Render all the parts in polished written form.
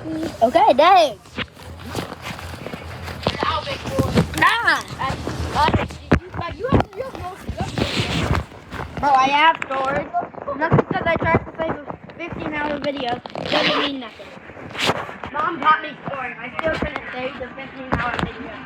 Okay, dang. Nah. Bro, I have storage. Not because I tried to save a 15-hour video. Doesn't mean nothing. Mom bought me storage. I still couldn't save the 15-hour video.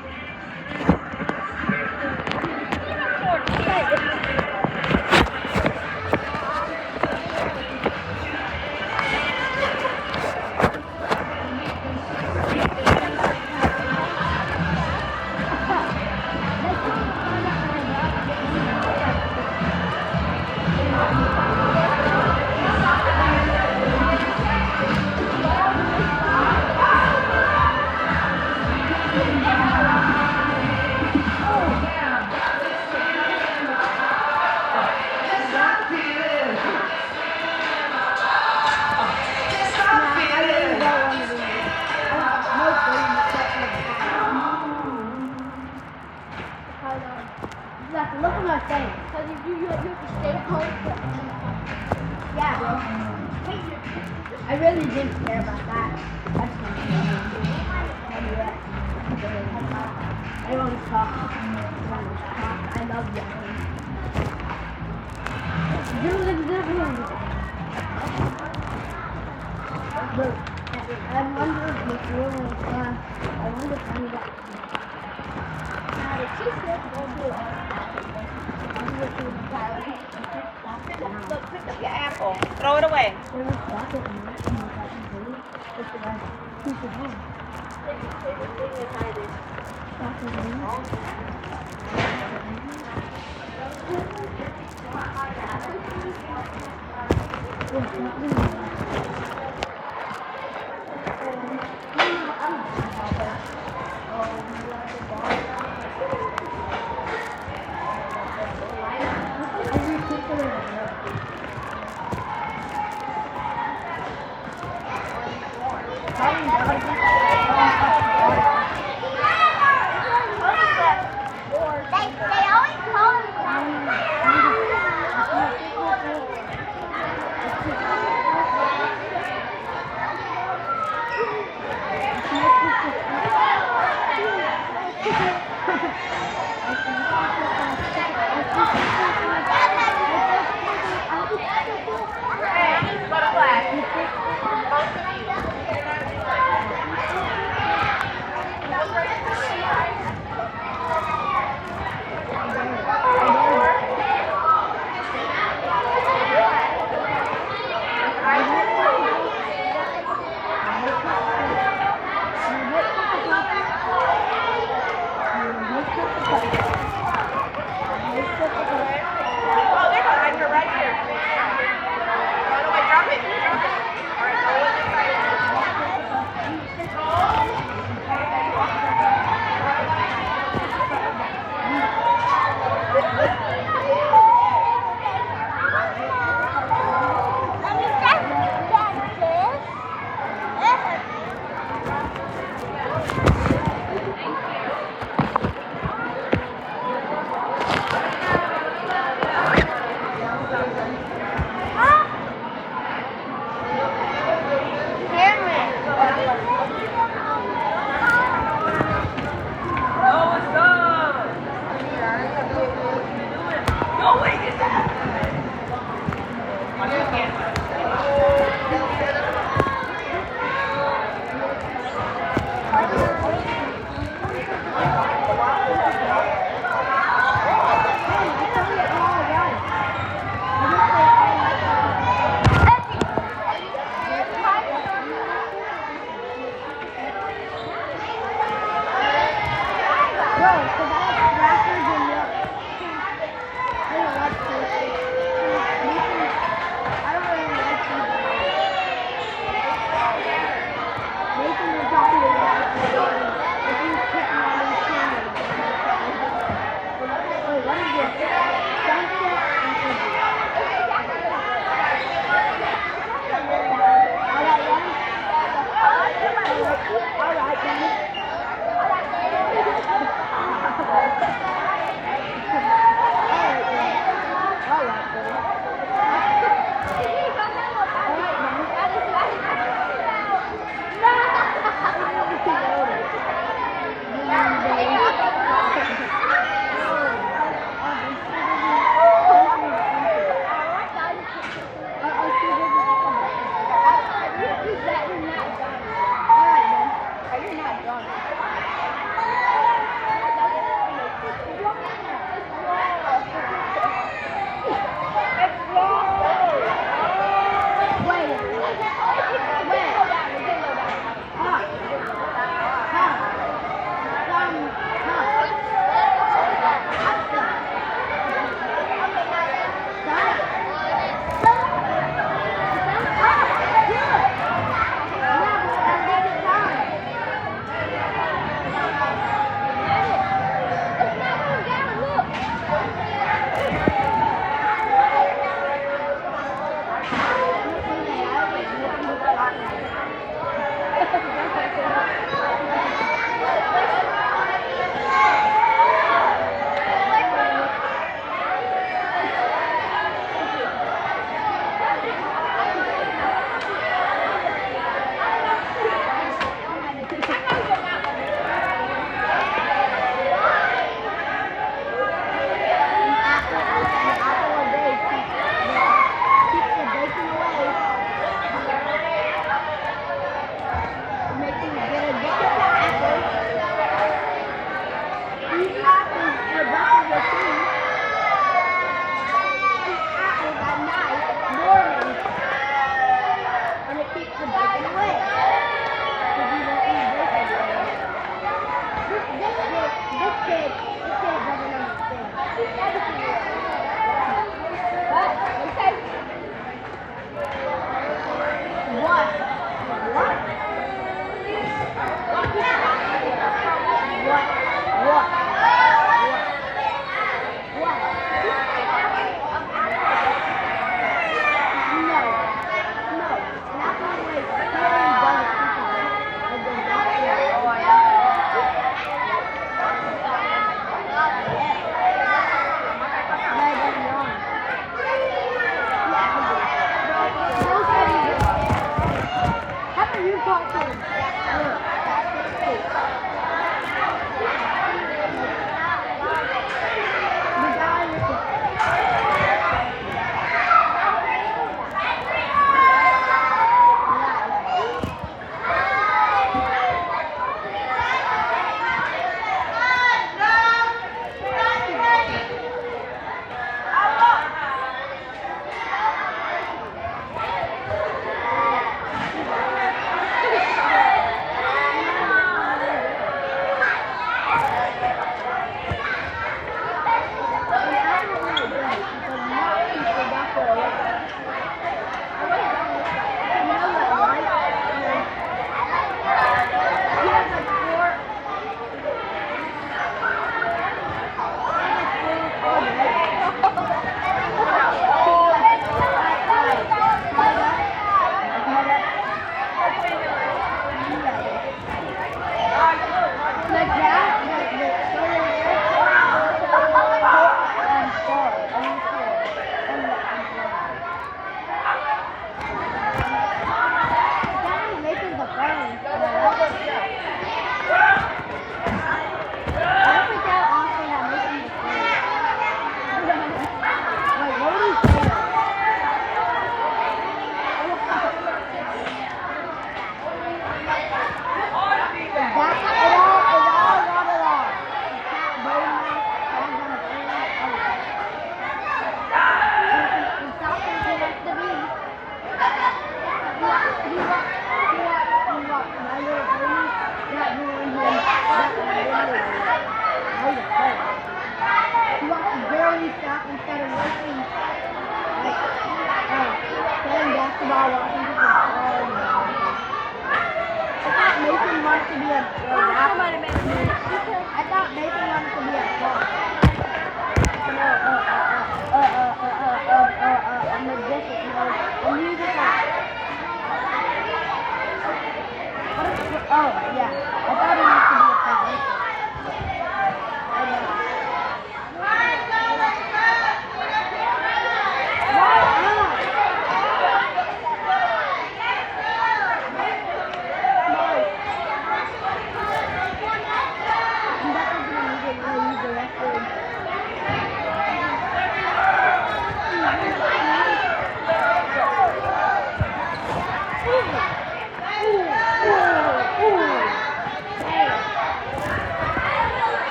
Look at my face. Because if you have to stay home. Yeah, bro. I really didn't care about that. That's funny. I always talk. I love yelling. Look, I wonder if this room is I wonder if I'm back. Now, the cheese is going to do it. Look, pick up your apple. Throw it away. No!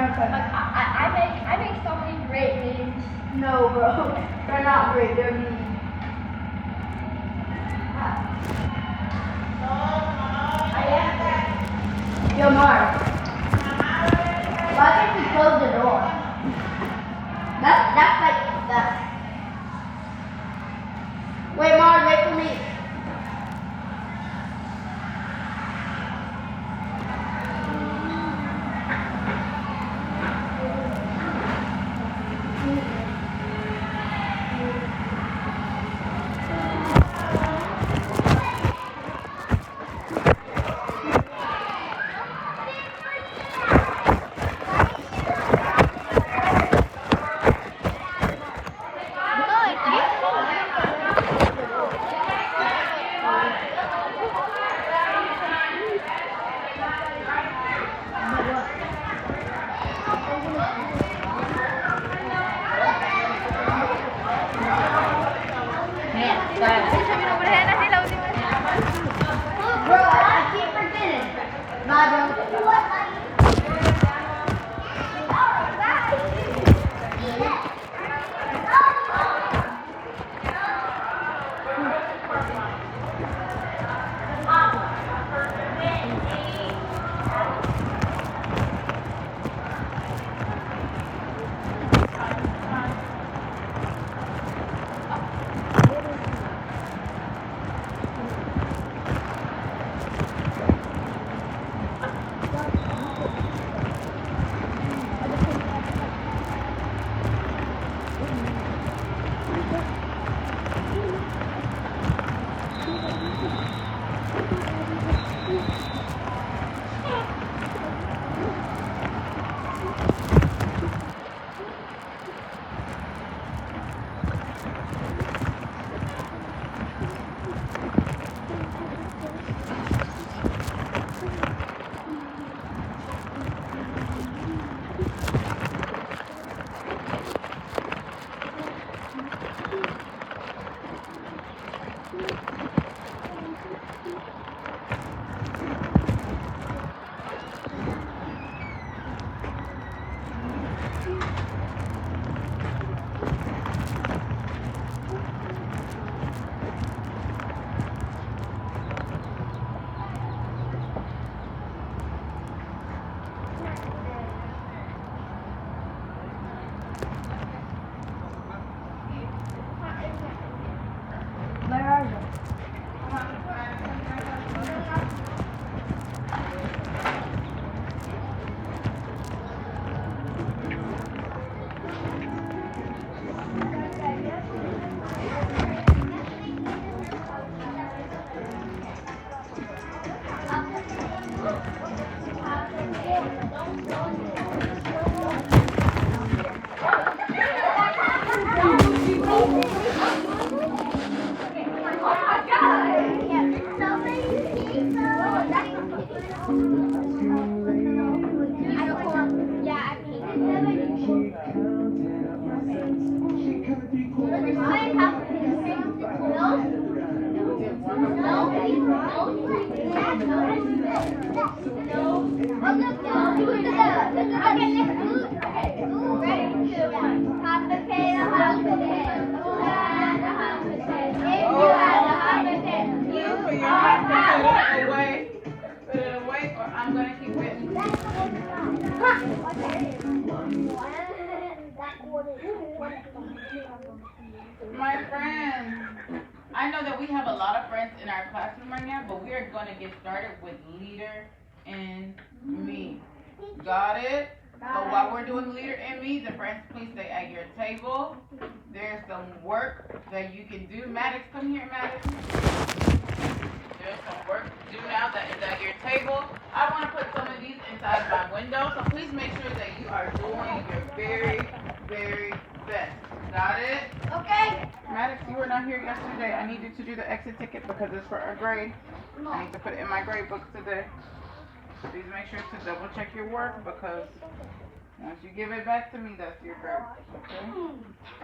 I make so many great memes. No, bro. They're not great. They're mean. Yo, Mark. Why can't you close the door? That's like that. Wait, Mark, wait for me. Bro, I keep forgetting. Bye, bro. Where are you? I'm gonna keep it. My friend, I know that we have a lot of friends in our classroom right now, but we are going to get started with Leader in Me. Got it? So while we're doing Leader in Me, the friends, please stay at your table. There's some work that you can do. Maddox, come here, Maddox. There's some work to do now that is at your table. I want to put some of these inside my window, so please make sure that you are doing your very, very best. Got it? Okay. Maddox, you were not here yesterday. I need you to do the exit ticket because it's for our grade. I need to put it in my grade book today. Please make sure to double check your work because once you give it back to me, that's your grade. Okay?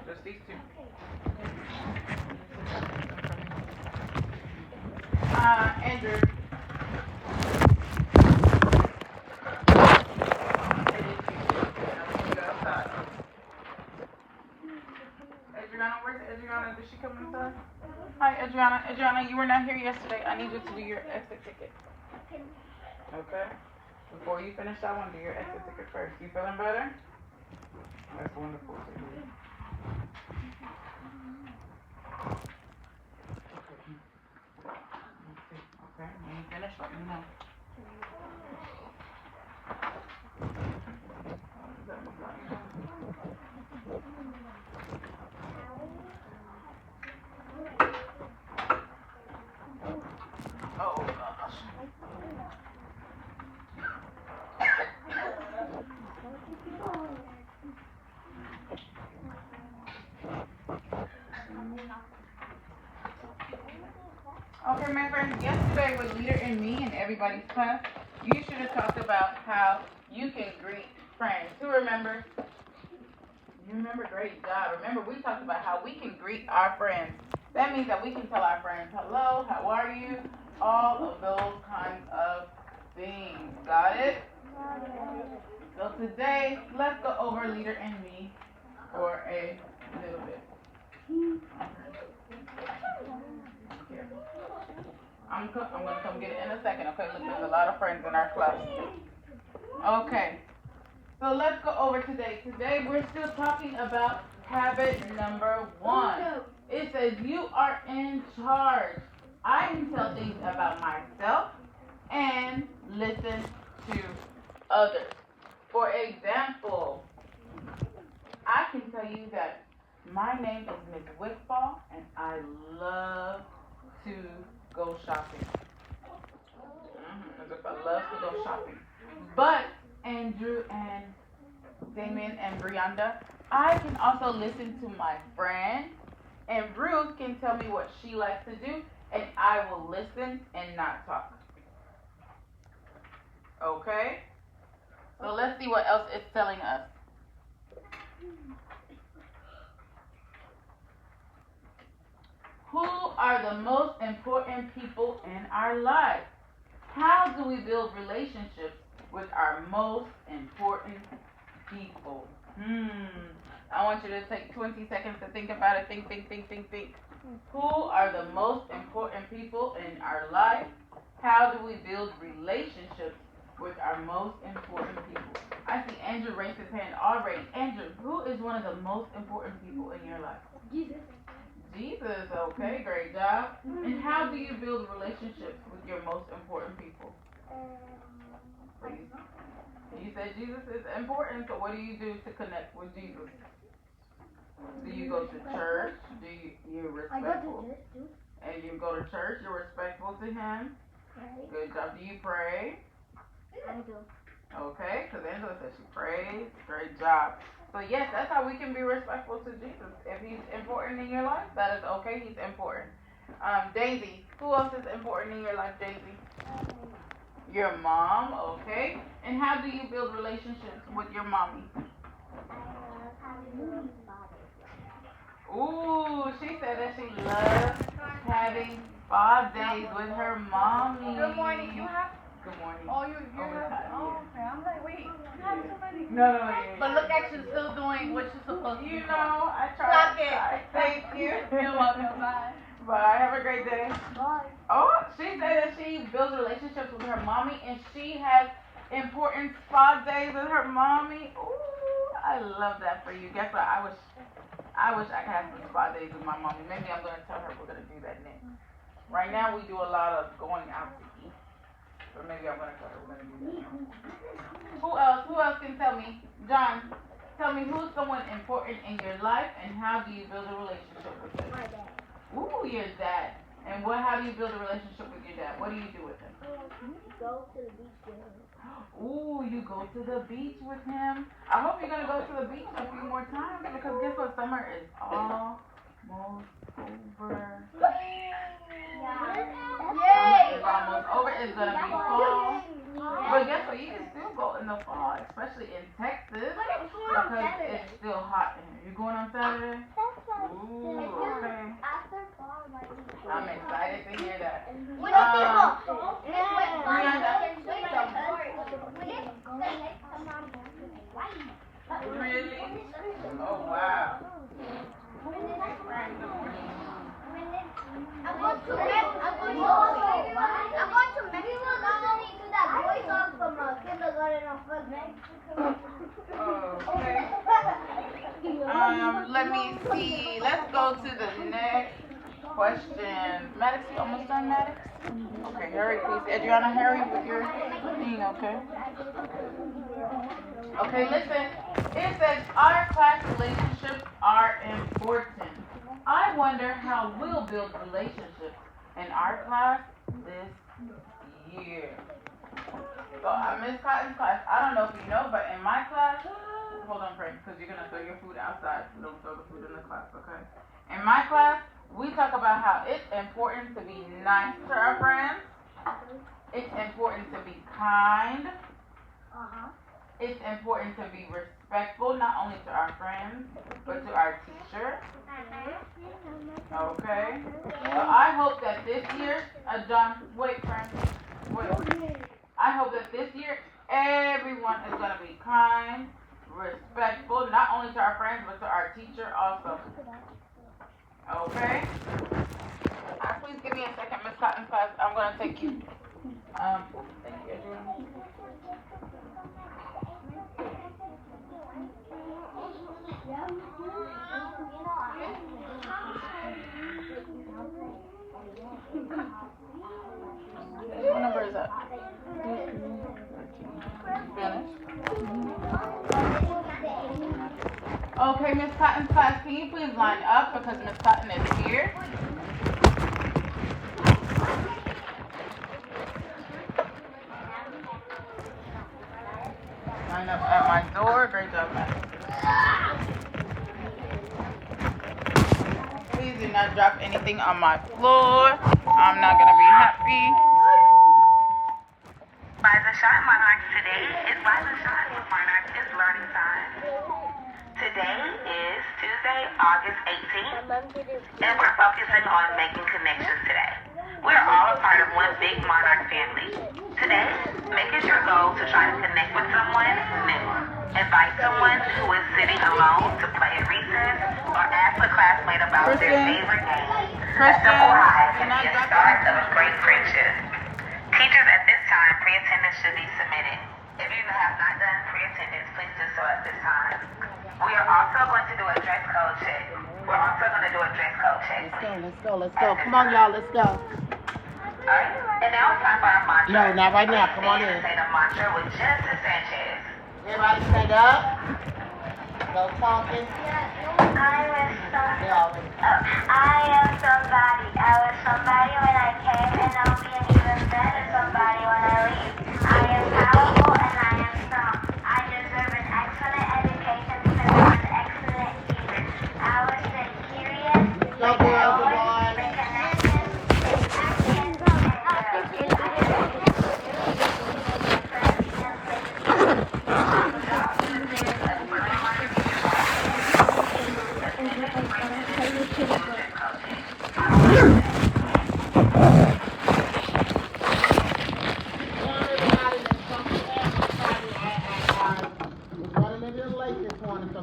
Just these two. Andrew. Adriana, where's Adriana? Did she come inside? Hi, Adriana. Adriana, you were not here yesterday. I need you to do your exit ticket. Okay? Before you finish that one, do your exit ticket first. You feeling better? That's wonderful to hear. Okay, when you finish, let me know. Oh gosh. Okay, my friends, yesterday with Leader and me and everybody's class, you should have talked about how you can greet friends. Who remembers? You remember? Great job. Remember, we talked about how we can greet our friends. That means that we can tell our friends, hello, how are you? All of those kinds of things. Got it? So today, let's go over Leader and me for a little bit. I'm going to come get it in a second, okay? Look, there's a lot of friends in our class. Okay. So let's go over today. Today we're still talking about habit number 1. It says you are in charge. I can tell things about myself and listen to others. For example, I can tell you that my name is Miss Wickball and I love to go shopping. I love to go shopping. But Andrew and Damien and Brianda, I can also listen to my friend, and Ruth can tell me what she likes to do, and I will listen and not talk. Okay? So let's see what else it's telling us. Who are the most important people in our life? How do we build relationships with our most important people? I want you to take 20 seconds to think about it. Think. Who are the most important people in our life? How do we build relationships with our most important people? I see Andrew raised his hand already. Andrew, who is one of the most important people in your life? Jesus. Jesus, okay, great job. And how do you build relationships with your most important people? Please. You said Jesus is important, so what do you do to connect with Jesus? Do you go to church? Do you're respectful? And you go to church, you're respectful to him? Good job. Do you pray? I do. Okay, because Angela said she prays. Great job. So yes, that's how we can be respectful to Jesus. If he's important in your life, that is okay. He's important. Daisy, who else is important in your life, Daisy? Your mom, okay. And how do you build relationships with your mommy? Ooh, she said that she loves having spa days with her mommy. Good morning. You have? Good morning. Oh, you're Overtime, oh, okay. I'm like, wait, you have somebody. No. But look at you still doing what you're supposed to do. You know, I Clock tried. it. Thank you. You're welcome. Bye. Bye. Have a great day. Bye. Oh, she said that she builds relationships with her mommy and she has important spa days with her mommy. Ooh, I love that for you. Guess what? I wish I could have some spa days with my mommy. Maybe I'm gonna tell her we're gonna do that next. Right now we do a lot of going out to eat. But maybe I'm gonna tell her we're gonna do that next. Who else can tell me? John, tell me who's someone important in your life and how do you build a relationship with them? My dad. Ooh, your dad. And how do you build a relationship with your dad? What do you do with him? Go to the beach with him. Ooh, you go to the beach with him. I hope you're gonna go to the beach a few more times because guess what? Summer is almost over. Yay! It's almost over. It's gonna be fall. But guess what? You can still go in the fall, especially in Texas because it's still hot in here. You going on Saturday? Ooh, okay. I'm excited to hear that. Really? Oh wow. Let me see. Let's go to the next question. Maddox, you almost done, Maddox? Okay, hurry, please. Adriana, hurry with your thing, okay? Okay, listen. It says our class relationships are important. I wonder how we'll build relationships in our class this year. So, Miss Cotton's class, I don't know if you know, but in my class, hold on, Frank, because you're going to throw your food outside. So don't throw the food in the class, okay? In my class, we talk about how it's important to be nice to our friends. It's important to be kind. It's important to be respectful, not only to our friends, but to our teacher. Okay? So I hope that this year, John, wait, friend, wait. I hope that this year, everyone is going to be kind, respectful, not only to our friends, but to our teacher also. Okay? Please give me a second, Miss Cotton's class. I'm going to take you. Thank you, everyone. What number is that? Finished? Okay, Miss Cotton's class, can you please line up because Miss Cotton is here? Line up at my door. Great job, Madam. Please do not drop anything on my floor. I'm not going to be happy. By the Shot Monarchs today is by the Shot Monarchs is learning time. Today is Tuesday, August 18th, and we're focusing on making connections today. We're all a part of one big Monarch family. Today, make it your goal to try to connect with someone new. Invite someone who is sitting alone to play at recess, or ask a classmate about their favorite game. A simple hi can be a start of a great friendship. Teachers, at this time, pre-attendance should be submitted. If you have not done pre-attendance, please do so at this time. We are also going to do a dress code check. Let's go. Come on, y'all, let's go. Alright, and now it's time for our mantra. No, not right now. Come on in. Say the mantra with Genesis Sanchez. Everybody stand up. No talking. I am somebody. I was somebody when I came, and I'll be an even better somebody when I leave. I am powerful and I am strong. I deserve an excellent education because I'm an excellent teacher. I was curious, Go, girls and boys. the connection,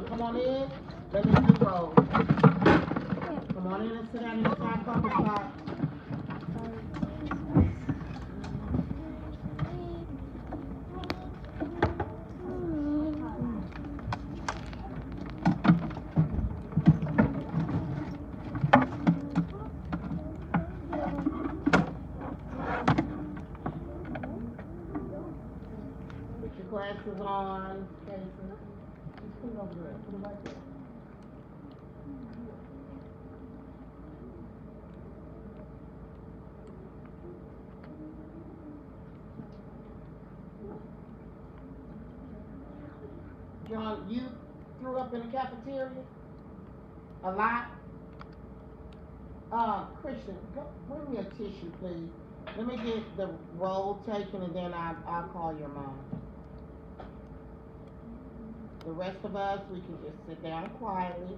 Come on in. Let me do the roll. Come on in and sit down in the side comfort spot. Put your glasses on. Just put it over there. Put it right there. John, you threw up in the cafeteria? A lot? Christian, go, bring me a tissue, please. Let me get the roll taken and then I'll call your mom. The rest of us, we can just sit down quietly.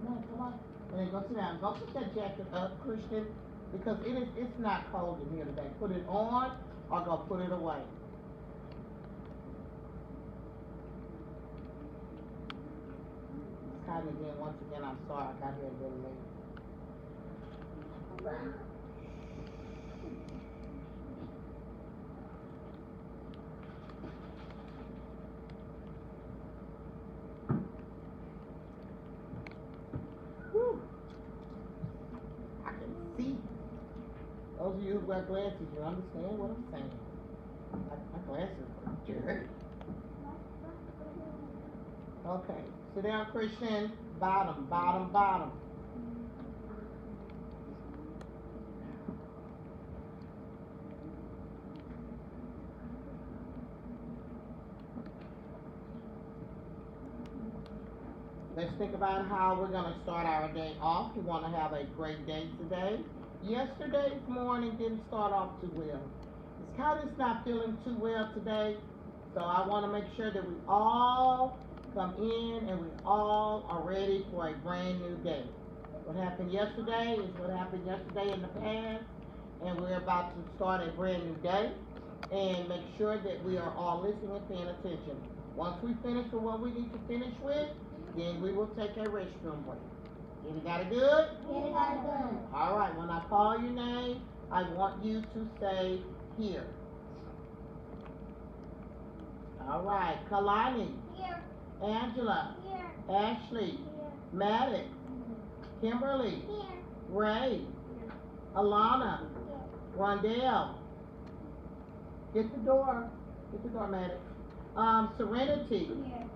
Come on. And then go sit down. Go put that jacket up, Christian, because it's not cold in here today. Put it on or go put it away. It's kind of again, once again, I'm sorry I got here a little late. you who wear glasses, you understand what I'm saying. My glasses are dirty. Okay, sit down, Christian. Bottom, bottom, bottom. Let's think about how we're going to start our day off. We want to have a great day today. Yesterday's morning didn't start off too well. It's kind of not feeling too well today, so I want to make sure that we all come in and we all are ready for a brand new day. What happened yesterday is what happened yesterday in the past, and we're about to start a brand new day, and make sure that we are all listening and paying attention. Once we finish with what we need to finish with, then we will take a restroom break. You got it good? Yeah, got it good. All right, when I call your name, I want you to say here. All right, Kalani, Here, Angela, here, Ashley, here, Maddox, Kimberly, here, Ray, Alana, here. Rondell. Get the door, Maddox. Serenity, Here,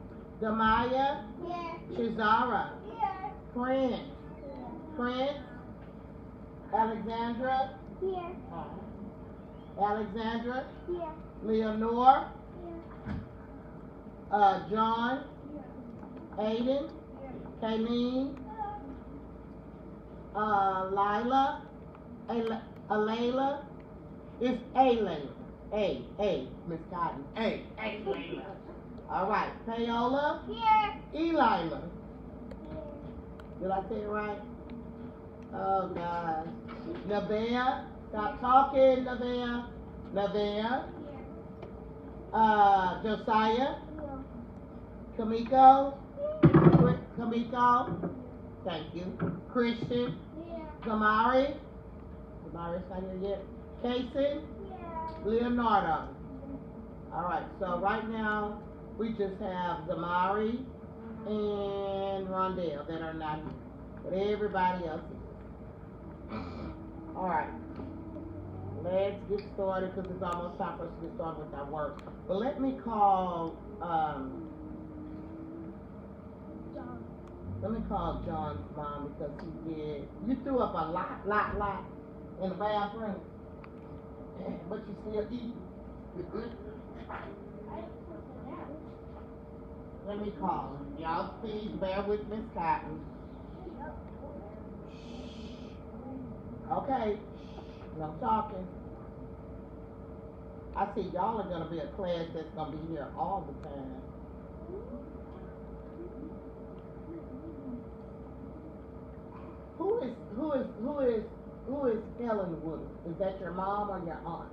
Damaya, here, Shazara, here, Prince, Alexandra, here, Alexandra, here, Leonore, here, John, Aiden, Kayleen, Lila, Alayla. It's Alayla. Miss Cotton. Alayla. All right, Payola, here, Elila. Did I say it right? Oh, God. Nevaeh, stop talking, Nevaeh. Nevaeh, Josiah, Kamiko, thank you. Christian, here, Zamari's not here yet. Casey, here. Leonardo. All right, so right now we just have Zamari and Rondell that are not here, but everybody else is. All right, let's get started because it's almost time for us to get started with our work. But let me call John's mom because you threw up a lot in the bathroom, but you still eat. Let me call him. Y'all please bear with Miss Cotton. Okay, no talking. I see y'all are gonna be a class that's gonna be here all the time. Who is Helen Wood? Is that your mom or your aunt?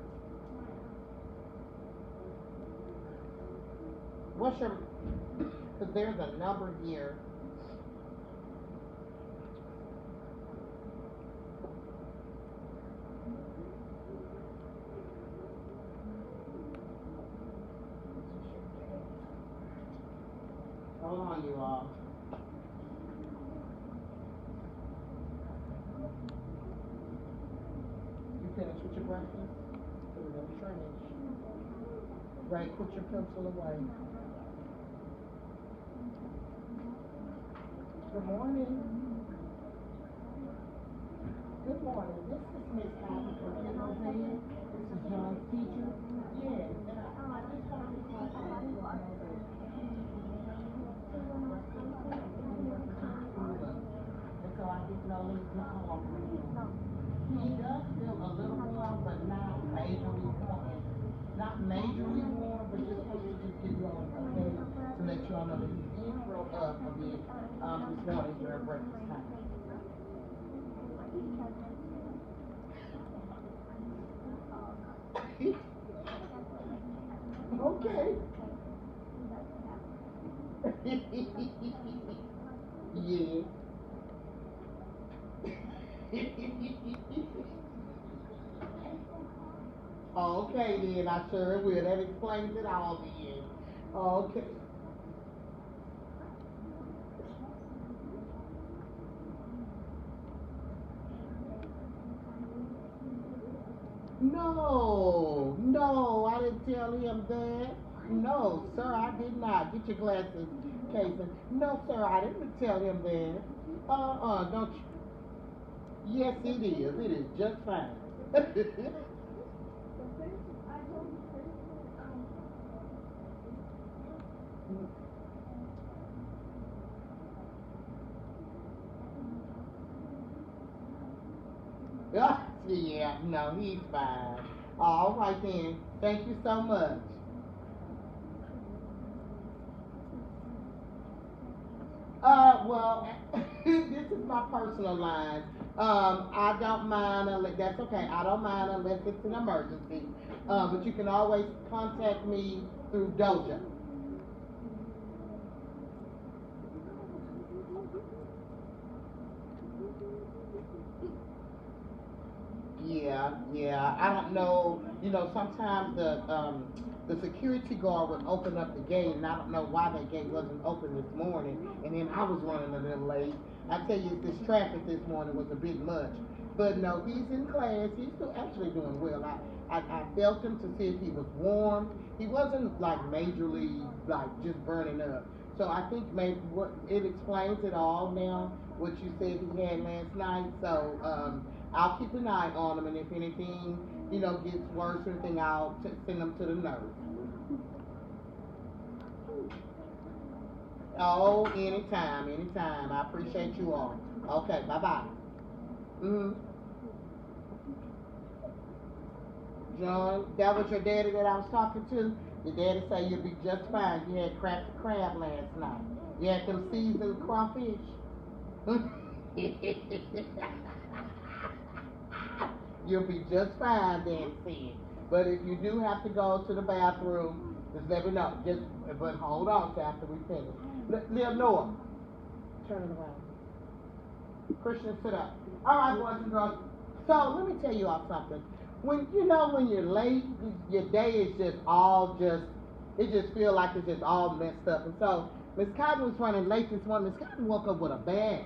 What's your, because there's a number here. Hold on, you all. You finished with your breakfast? So we're gonna finish. Right, put your pencil away. Good morning. Good morning. This is Miss Cotton from Pennsylvania. This is John's teacher. Yes, and I just want to call you. And so I didn't know he was home. He does feel a little warm, but not majorly warm. Not majorly warm, but just for you to give you all a day to let you all know that he did throw up a bit this morning during breakfast time. Okay. Yeah. Okay then, I sure will. That explains it all then. Okay. No, I didn't tell him that. No, sir, I did not. Get your glasses, Casey. No, sir, I didn't tell him that. Don't you? Yes, it is. It is just fine. Yeah, no, he's fine. All right then. Thank you so much. Well, this is my personal line. I don't mind unless that's okay. I don't mind unless it's an emergency. But you can always contact me through Doja. Yeah. I don't know. Sometimes the security guard would open up the gate, and I don't know why that gate wasn't open this morning. And then I was running a little late. I tell you, this traffic this morning was a bit much. But no, he's in class. He's still actually doing well. I felt him to see if he was warm. He wasn't like majorly like just burning up. So I think maybe what it explains it all now. What you said he had last night. So I'll keep an eye on him, and if anything, gets worse or anything, I'll send him to the nurse. Oh, anytime. I appreciate you all. Okay, bye-bye. John, that was your daddy that I was talking to? Your daddy say you'll be just fine. You had cracked the crab last night. You had them seasoned crawfish? You'll be just fine, Daddy said. But if you do have to go to the bathroom, just let me know. But hold on till after we finish. Leonora, turn it around. Christian, sit up. All right, boys and girls. So let me tell you all something. When you're late, your day is it just feels like it's just all messed up. And so Miss Cotton was running late this morning. Miss Cotton woke up with a bad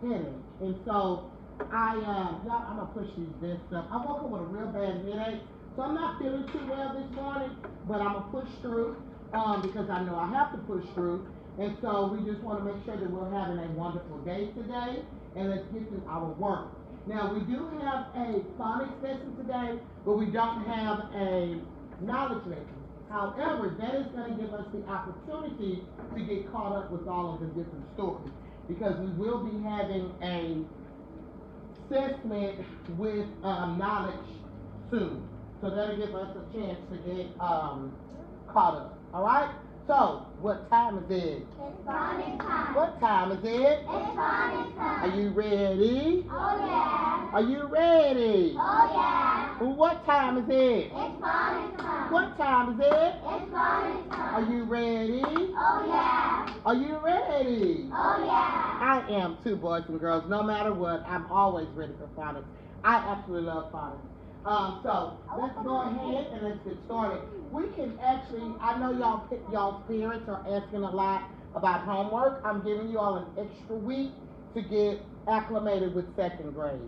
headache, and so I'm gonna push these vests up. I woke up with a real bad headache, so I'm not feeling too well this morning, but I'm gonna push through because I know I have to push through. And so we just want to make sure that we're having a wonderful day today, and let's get to our work. Now we do have a phonics lesson today, but we don't have a knowledge lesson. However, that is going to give us the opportunity to get caught up with all of the different stories, because we will be having a assessment with knowledge soon. So that'll give us a chance to get caught up. All right? So, what time is it? It's phonics time. What time is it? It's phonics time. Are you ready? Oh yeah. Are you ready? Oh yeah. What time is it? It's phonics time. What time is it? It's phonics time. Are you ready? Oh yeah. Are you ready? Oh yeah. I am too, boys and girls. No matter what, I'm always ready for phonics. I absolutely love phonics. So let's go ahead and let's get started. We can actually, I know y'all's parents are asking a lot about homework. I'm giving you all an extra week to get acclimated with second grade.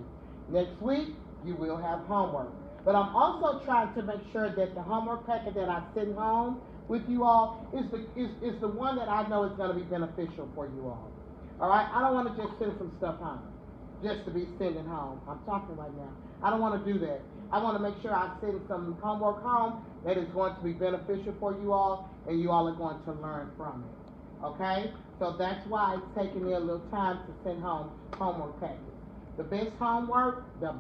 Next week, you will have homework. But I'm also trying to make sure that the homework packet that I send home with you all is the one that I know is going to be beneficial for you all. All right? I don't want to just send some stuff home just to be sending home. I'm talking right now. I don't want to do that. I want to make sure I send some homework home that is going to be beneficial for you all, and you all are going to learn from it. Okay? So that's why it's taking me a little time to send home homework packets. The best homework that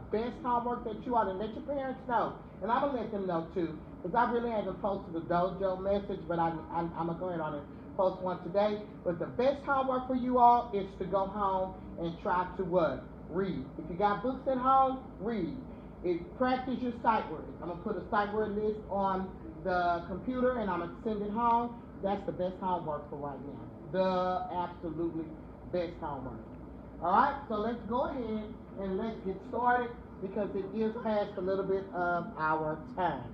you all, and let your parents know, and I'm going to let them know too, because I really haven't posted the dojo message, but I'm going to go ahead on and post one today. But the best homework for you all is to go home and try to what? Read. If you got books at home, read. Practice your sight words. I'm going to put a sight word list on the computer, and I'm going to send it home. That's the best homework for right now. The absolutely best homework. All right, so let's go ahead and let's get started, because it is past a little bit of our time.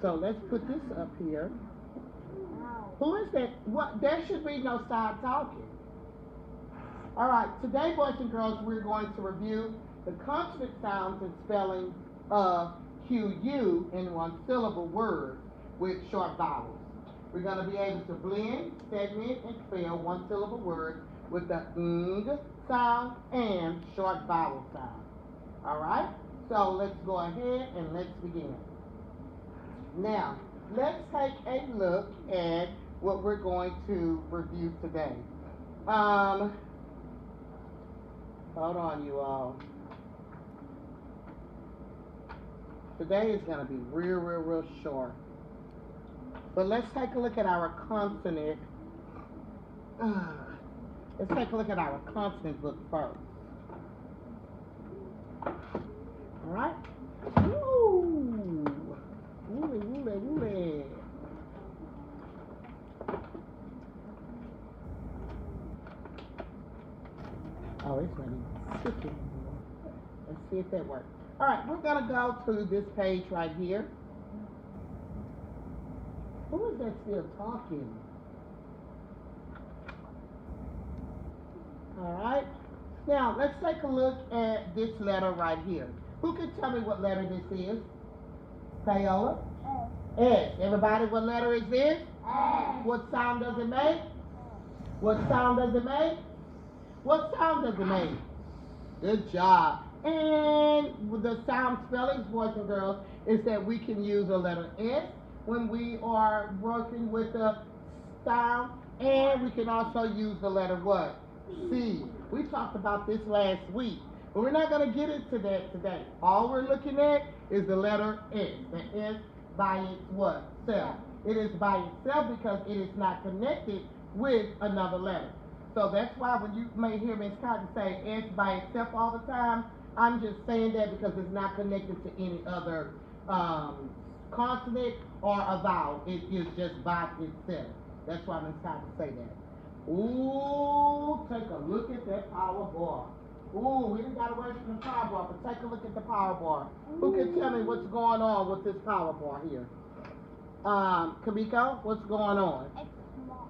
So let's put this up here. Who is that? What? There should be no side talking. All right, today, boys and girls, we're going to review the consonant sounds and spelling of QU in one syllable words with short vowels. We're going to be able to blend, segment, and spell one syllable words with the ng sound and short vowel sound. All right? So let's go ahead and let's begin. Now, let's take a look at what we're going to review today. Hold on, you all. Today is going to be real short. But let's take a look at our consonant. Let's take a look at our consonant book first. All right? Woo! Wooly. Oh, it's not even sticking. Let's see if that works. All right, we're going to go to this page right here. Who is that still talking? All right. Now, let's take a look at this letter right here. Who can tell me what letter this is? Paola? S. Everybody, what letter is this? S. What sound does it make? What sound does it make? What sound does it make? Good job. And the sound spellings, boys and girls, is that we can use a letter S when we are working with the sound, and we can also use the letter what? C. We talked about this last week, but we're not going to get into that today. All we're looking at is the letter S. The S by its what? Self. It is by itself because it is not connected with another letter. So that's why when you may hear Ms. Cotton say S by itself all the time, I'm just saying that because it's not connected to any other consonant or a vowel. It is just by itself. That's why Ms. Cotton say that. Ooh, take a look at that power bar. Ooh, we didn't got away from the power bar, but take a look at the power bar. Who can tell me what's going on with this power bar here? Kamiko, what's going on? It's small.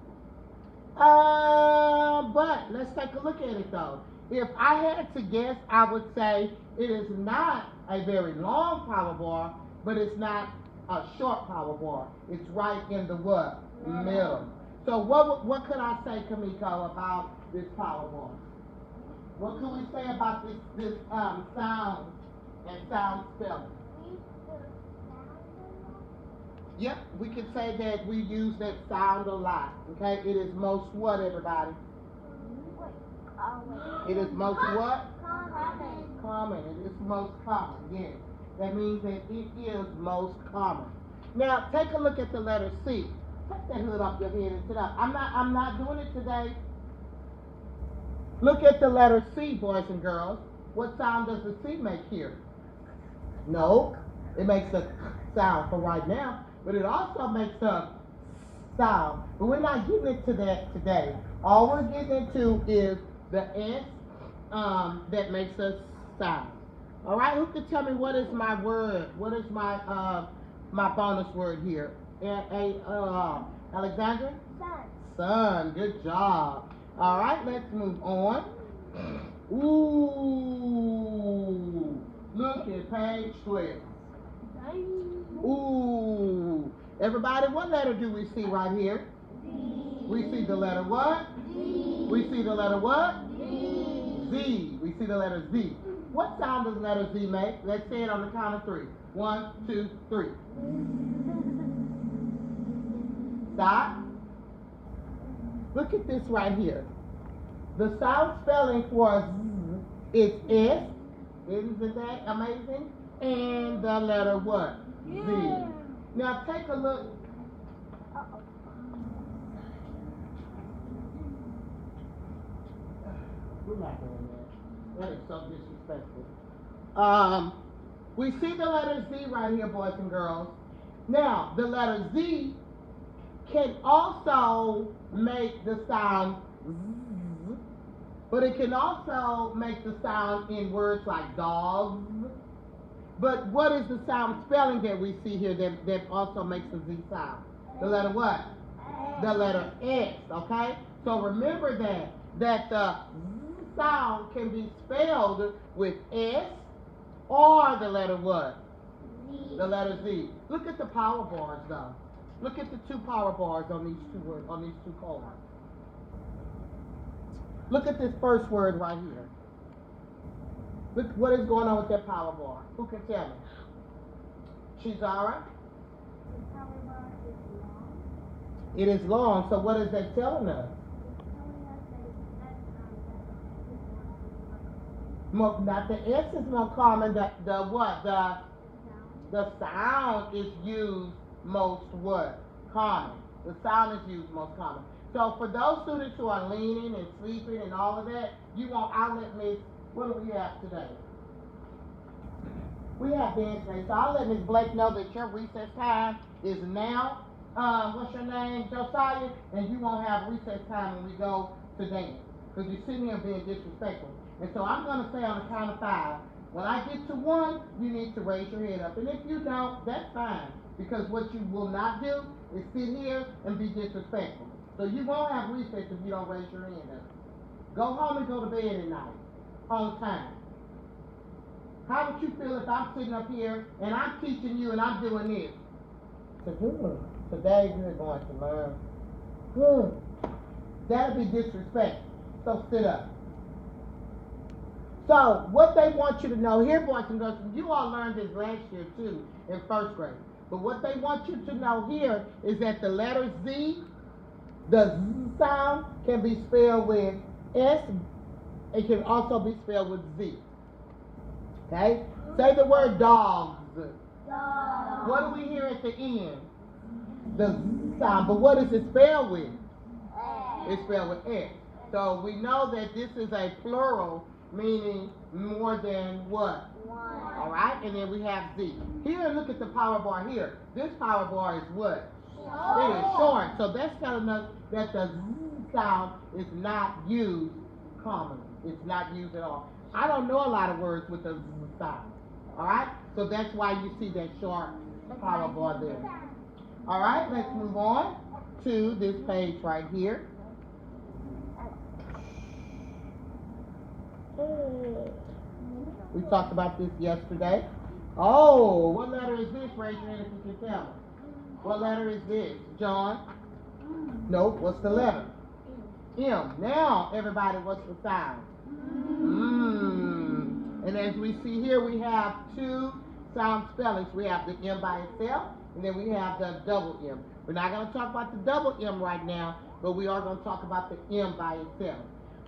But let's take a look at it though. If I had to guess, I would say it is not a very long power bar, but it's not a short power bar. It's right in the what? Middle. So what could I say, Kamiko, about this power bar? What can we say about this sound and sound spelling? Yep, we can say that we use that sound a lot. Okay, it is most what, everybody? It is most what? Common. It is most common, yes. That means that it is most common. Now, take a look at the letter C. Take that hood off your head and sit up. I'm not doing it today. Look at the letter C, boys and girls. What sound does the C make here? No, it makes a sound for right now, but it also makes a sound. But we're not getting into that today. All we're getting into is the S that makes a sound. All right, who can tell me what is my word? What is my my bonus word here? Alexandra? Sun. Good job. All right, let's move on. Ooh, look at page 12. Ooh, everybody, what letter do we see right here? Z. We see the letter what? Z. We see the letter what? Z. Z. We see the letter Z. What sound does the letter Z make? Let's say it on the count of 3. 1, 2, 3. Stop. Look at this right here. The sound spelling for Z is S. Isn't that amazing? And the letter what? Z. Now take a look. We're not doing that. That is so disrespectful. We see the letter Z right here, boys and girls. Now, the letter Z can also make the sound Z, but it can also make the sound in words like dogs. But what is the sound spelling that we see here that also makes the Z sound? The letter what? The letter S, okay? So remember that the Z sound can be spelled with S or the letter what? The letter Z. Look at the power bars though. Look at the two power bars on these two words, on these two cards. Look at this first word right here. Look what is going on with that power bar. Who can tell me? Shizara? It is long, so what is that telling us? More, not the S is more common, the what? The sound is used most what? Common. The sound is used most common. So for those students who are leaning and sleeping and all of that, you want outlet Miss, what do we have today? We have dance today. So I'll let Miss Blake know that your recess time is now. What's your name? Josiah? And you won't have recess time when we go to dance. Because you're sitting here being disrespectful. And so I'm going to say on the count of 5. When I get to 1, you need to raise your head up. And if you don't, that's fine. Because what you will not do is sit here and be disrespectful. So you won't have recess if you don't raise your hand up. Go home and go to bed at night. On time. How would you feel if I'm sitting up here and I'm teaching you and I'm doing this? Today you're going to learn. Good. That'll be disrespectful. So sit up. So what they want you to know here, boys and girls, you all learned this last year too in first grade. But what they want you to know here is that the letter Z, the Z sound can be spelled with S. It can also be spelled with Z. Okay? Say the word dogs. Dog. What do we hear at the end? The Z sound. But what is it spelled with? It's spelled with S. So we know that this is a plural, meaning more than what? One. All right? And then we have Z. Here, look at the power bar here. This power bar is what? It is short. So that's telling us that the Z sound is not used commonly. It's not used at all. I don't know a lot of words with the Z sound. All right? So that's why you see that short power bar there. All right, let's move on to this page right here. We talked about this yesterday. Oh, what letter is this? Raise your hand if you can tell me. What letter is this? John? Nope, what's the letter? M. Now, everybody, what's the sound? And as we see here, we have two sound spellings. We have the M by itself, and then we have the double M. We're not going to talk about the double M right now, but we are going to talk about the M by itself.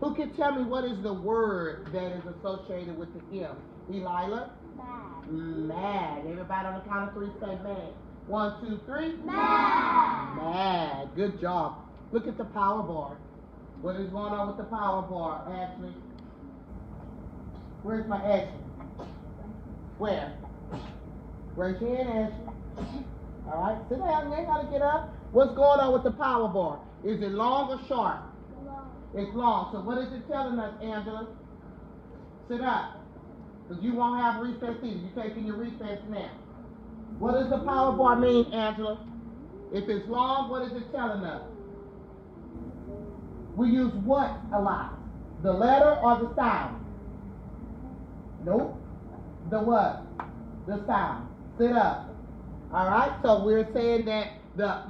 Who can tell me what is the word that is associated with the M? Elila? Mad. Mad. Everybody on the count of 3 say mad. 1, 2, 3. Mad. Mad. Good job. Look at the power bar. What is going on with the power bar, Ashley? Where's my Ashley? Where? Raise your hand, Ashley. All right, sit down. You ain't got to get up. What's going on with the power bar? Is it long or short? It's long. So what is it telling us, Angela? Sit up. Because you won't have recess either. You're taking your recess now. What does the power bar mean, Angela? If it's long, what is it telling us? We use what a lot? The letter or the sound? Nope. The what? The sound. Sit up. All right, so we're saying that the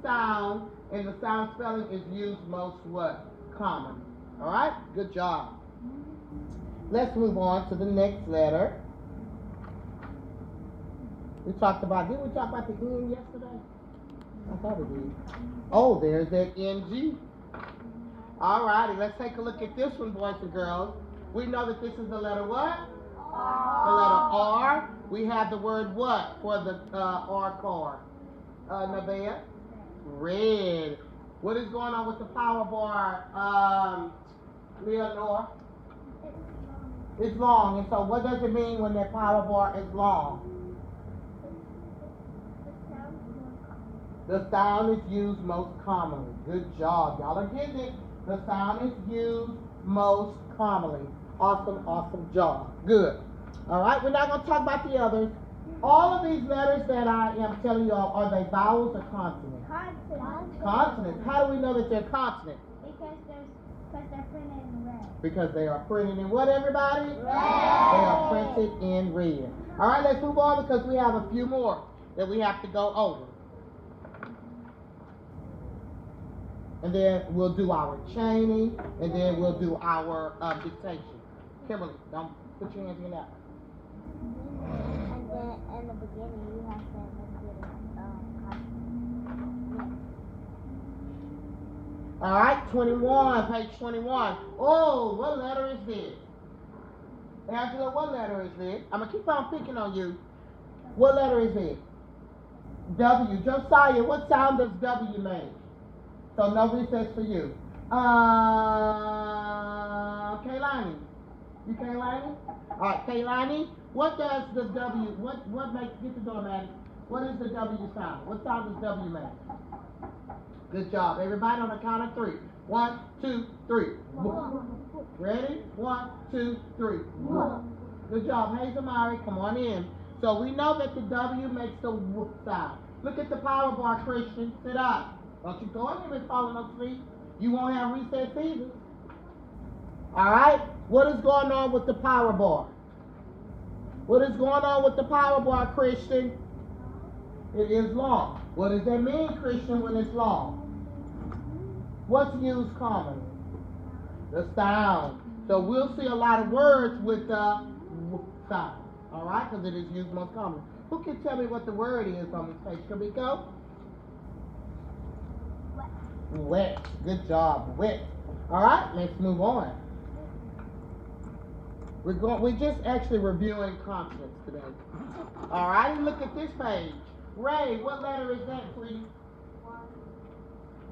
sound and the sound spelling is used most what? Common. All right, good job. Let's move on to the next letter. We talked about, didn't we talk about the N yesterday? I thought we did. Oh, there's that NG. All righty, let's take a look at this one, boys and girls. We know that this is the letter what? R. The letter R. We have the word what for the R card? Nevaeh? Red. What is going on with the power bar, Leonore? It's long. And so what does it mean when that power bar is long? The sound is used most commonly. Good job. Y'all are getting it. The sound is used most commonly. Awesome, awesome job. Good. All right, we're not going to talk about the others. All of these letters that I am telling you all, are they vowels or consonants? Consonant. Consonants. How do we know that they're consonants? Because there's Because they're printed in red. Because they are printed in what, everybody? Red. They are printed in red. All right, let's move on because we have a few more that we have to go over. And then we'll do our chaining, and then we'll do our dictation. Kimberly, don't put your hands in your lap. And then in the beginning, you have to get All right, 21, page 21. Oh, what letter is this? Angela, what letter is this? I'm going to keep on picking on you. What letter is it? W. Josiah, what sound does W make? So no recess for you. Kaylani. You Kaylani? All right, Kaylani, what does the W, what makes, get the door, Maddie. What is the W sound? What sound does W make? Good job. Everybody on the count of 3. 1, 2, 3. Ready? 1, 2, 3. Good job. Hazel Mari, come on in. So we know that the W makes the W sound. Look at the power bar, Christian. Sit up. Don't you go in there and falling asleep. You won't have recess either. All right? What is going on with the power bar? What is going on with the power bar, Christian? It is long. What does that mean, Christian, when it's long? What's used commonly? The sound. So we'll see a lot of words with the W sound. All right? Because it is used most commonly. Who can tell me what the word is on this page? Kamiko? Wet. Good job. Wet. All right, let's move on. We're just actually reviewing consonants today. All right, look at this page. Ray, what letter is that, please?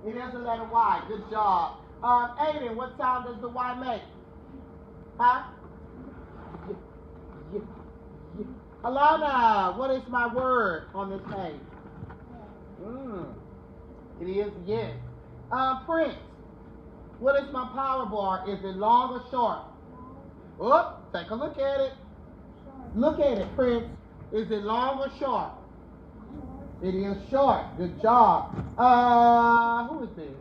It is a letter Y. Good job. Aiden, what sound does the Y make? Huh? Alana, what is my word on this page? It is yes. Prince, what is my power bar? Is it long or short? Oh, take a look at it. Look at it, Prince. Is it long or short? It is short. Good job. Who is this?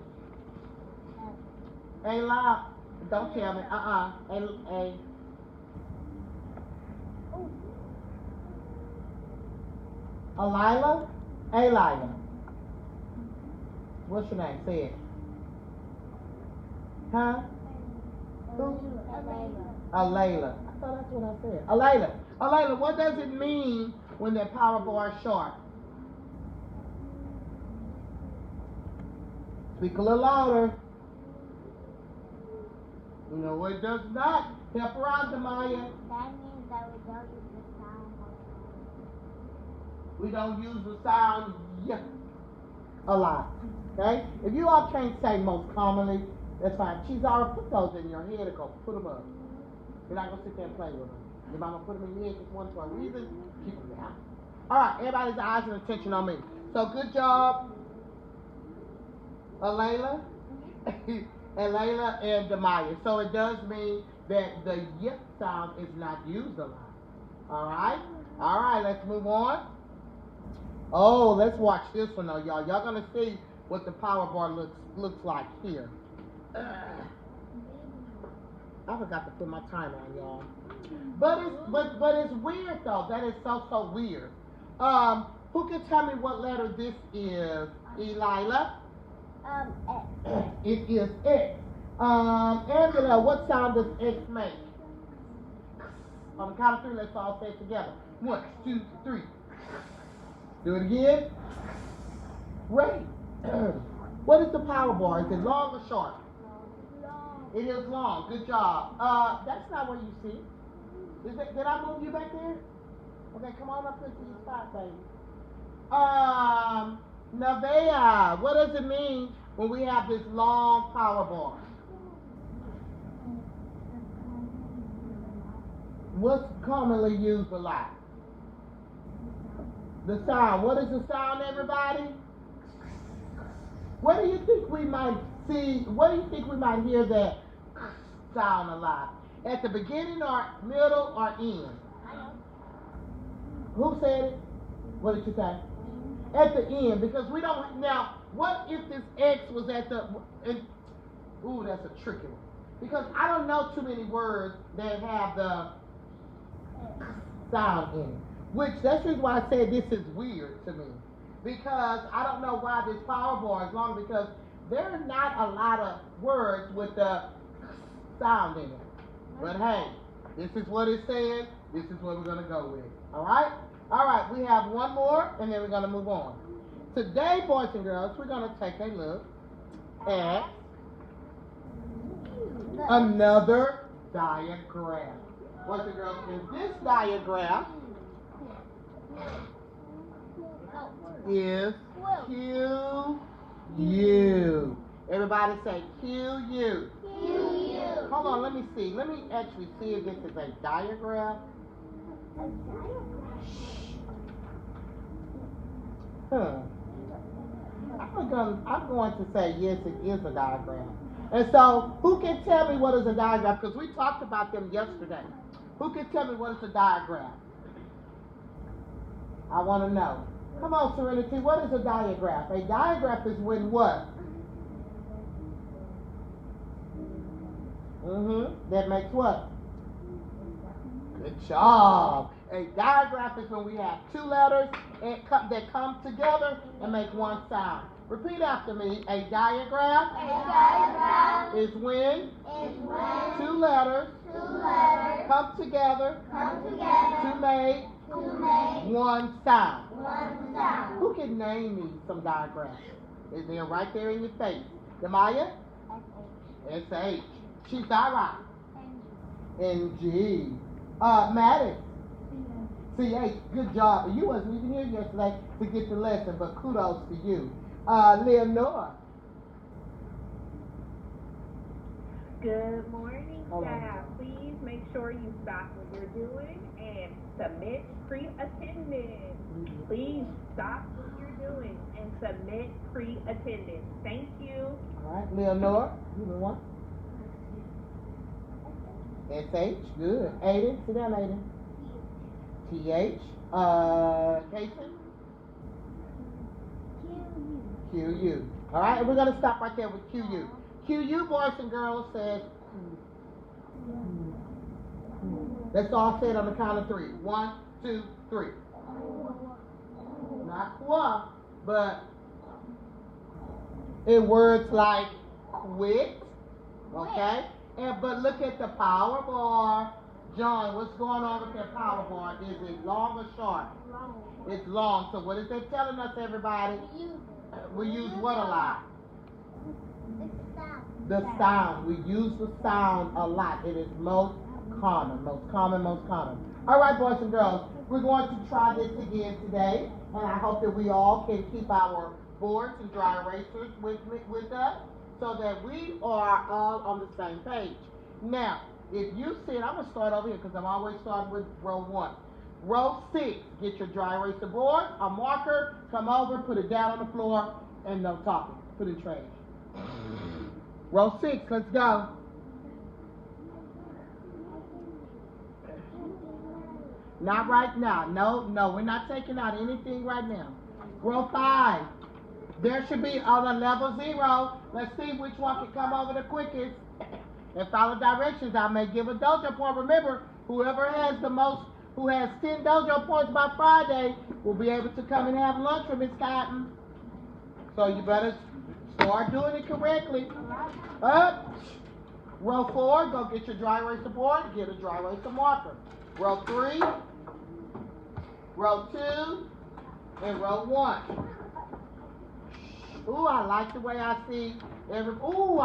Ayla. Don't tell me. Alila? Alila. What's your name? Say it. Huh? Who? Alayla. I thought that's what I said. Alayla. Alayla, what does it mean when that power bar is short? Speak a little louder. No, it does not. Help her out, Demaya. That means that we don't use the sound. We don't use the sound yeah a lot. Okay? If you all can't say most commonly, that's fine. She's already put those in your head. Go put them up. You're not gonna sit there and play with them. Your mama put them in your head just one for a reason. Keep them there. All right, everybody's eyes and attention on me. So good job, Alayla, Alayla and Demaya. So it does mean that the yip sound is not used a lot. All right. All right. Let's move on. Oh, let's watch this one though, y'all. Y'all gonna see what the power bar looks like here. I forgot to put my timer on, y'all. But it's weird though. That is so weird. Who can tell me what letter this is? Elila? X. It is X. Angela, what sound does X make? On the count of 3, let's all say it together. 1, 2, 3. Do it again. Great. What is the power bar? Is it long or short? Long. It is long. Good job. That's not what you see. Did I move you back there? Okay, come on up to the spot, baby. Nevaeh, what does it mean when we have this long power bar? What's commonly used a lot? The sound. What is the sound, everybody? What do you think we might see? What do you think we might hear that sound a lot? At the beginning or middle or end? Who said it? What did you say? At the end, because we don't, now, what if this X was at the, Ooh, that's a tricky one. Because I don't know too many words that have the sound in it. Which, that's the reason why I said this is weird to me. Because I don't know why this power bar is long, because there are not a lot of words with the sound in it. But hey, this is what it says. This is what we're going to go with. Alright? Alright, we have one more, and then we're going to move on. Today, boys and girls, we're going to take a look at another diagram. Boys and girls, in this diagram is QU. Everybody say QU. Hold on, let me see. Let me actually see if this is a diagram. I'm going to say yes, it is a diagram. And so, who can tell me what is a diagram? Because we talked about them yesterday. Who can tell me what is a diagram? I want to know. Come on, Serenity, what is a diagram? A diagram is when what? That makes what? Good job. A diagram is when we have two letters that come together and make one sound. Repeat after me. A diagram is when two letters come together to make one sound. Who can name me some diagrams? They're right there in your face. Demaya? S-H. Shizara? N-G. Maddox? C-H. Good job. You wasn't even here yesterday to get the lesson, but kudos to you. Leonora? Good morning, staff. Please make sure you stop what you're doing and submit pre-attendance. Please stop what you're doing and submit pre-attendance. Thank you. All right, Leonora, you the one? S-H, good. Aiden, sit down, Aiden. T-H, Jason? Q-U. All right, and we're going to stop right there with Q-U. Q-U, boys and girls, says, let's all say it on the count of three. 1, 2, 3. Not qua, but in words like quit, okay? But look at the power bar. John, what's going on with that power bar? Is it long or short? It's long. So what is it telling us, everybody? We use what a lot? The sound. We use the sound a lot. It is most common. Most common. All right, boys and girls, we're going to try this again today, and I hope that we all can keep our boards and dry erasers with us so that we are all on the same page. Now, if you see it, I'm going to start over here because I'm always starting with row 1. Row 6, get your dry eraser board, a marker, come over, put it down on the floor, and no talking. Put it in trash. Row 6, let's go. Not right now. No, we're not taking out anything right now. Row 5. There should be on a level 0. Let's see which one can come over the quickest. And follow directions. I may give a dojo point. Remember, whoever has the most, who has 10 dojo points by Friday, will be able to come and have lunch with Miss Cotton. So you better start doing it correctly. Up. Row 4, go get your dry eraser board, get a dry eraser marker. Row 3, row 2, and row 1. Ooh, I like the way I see I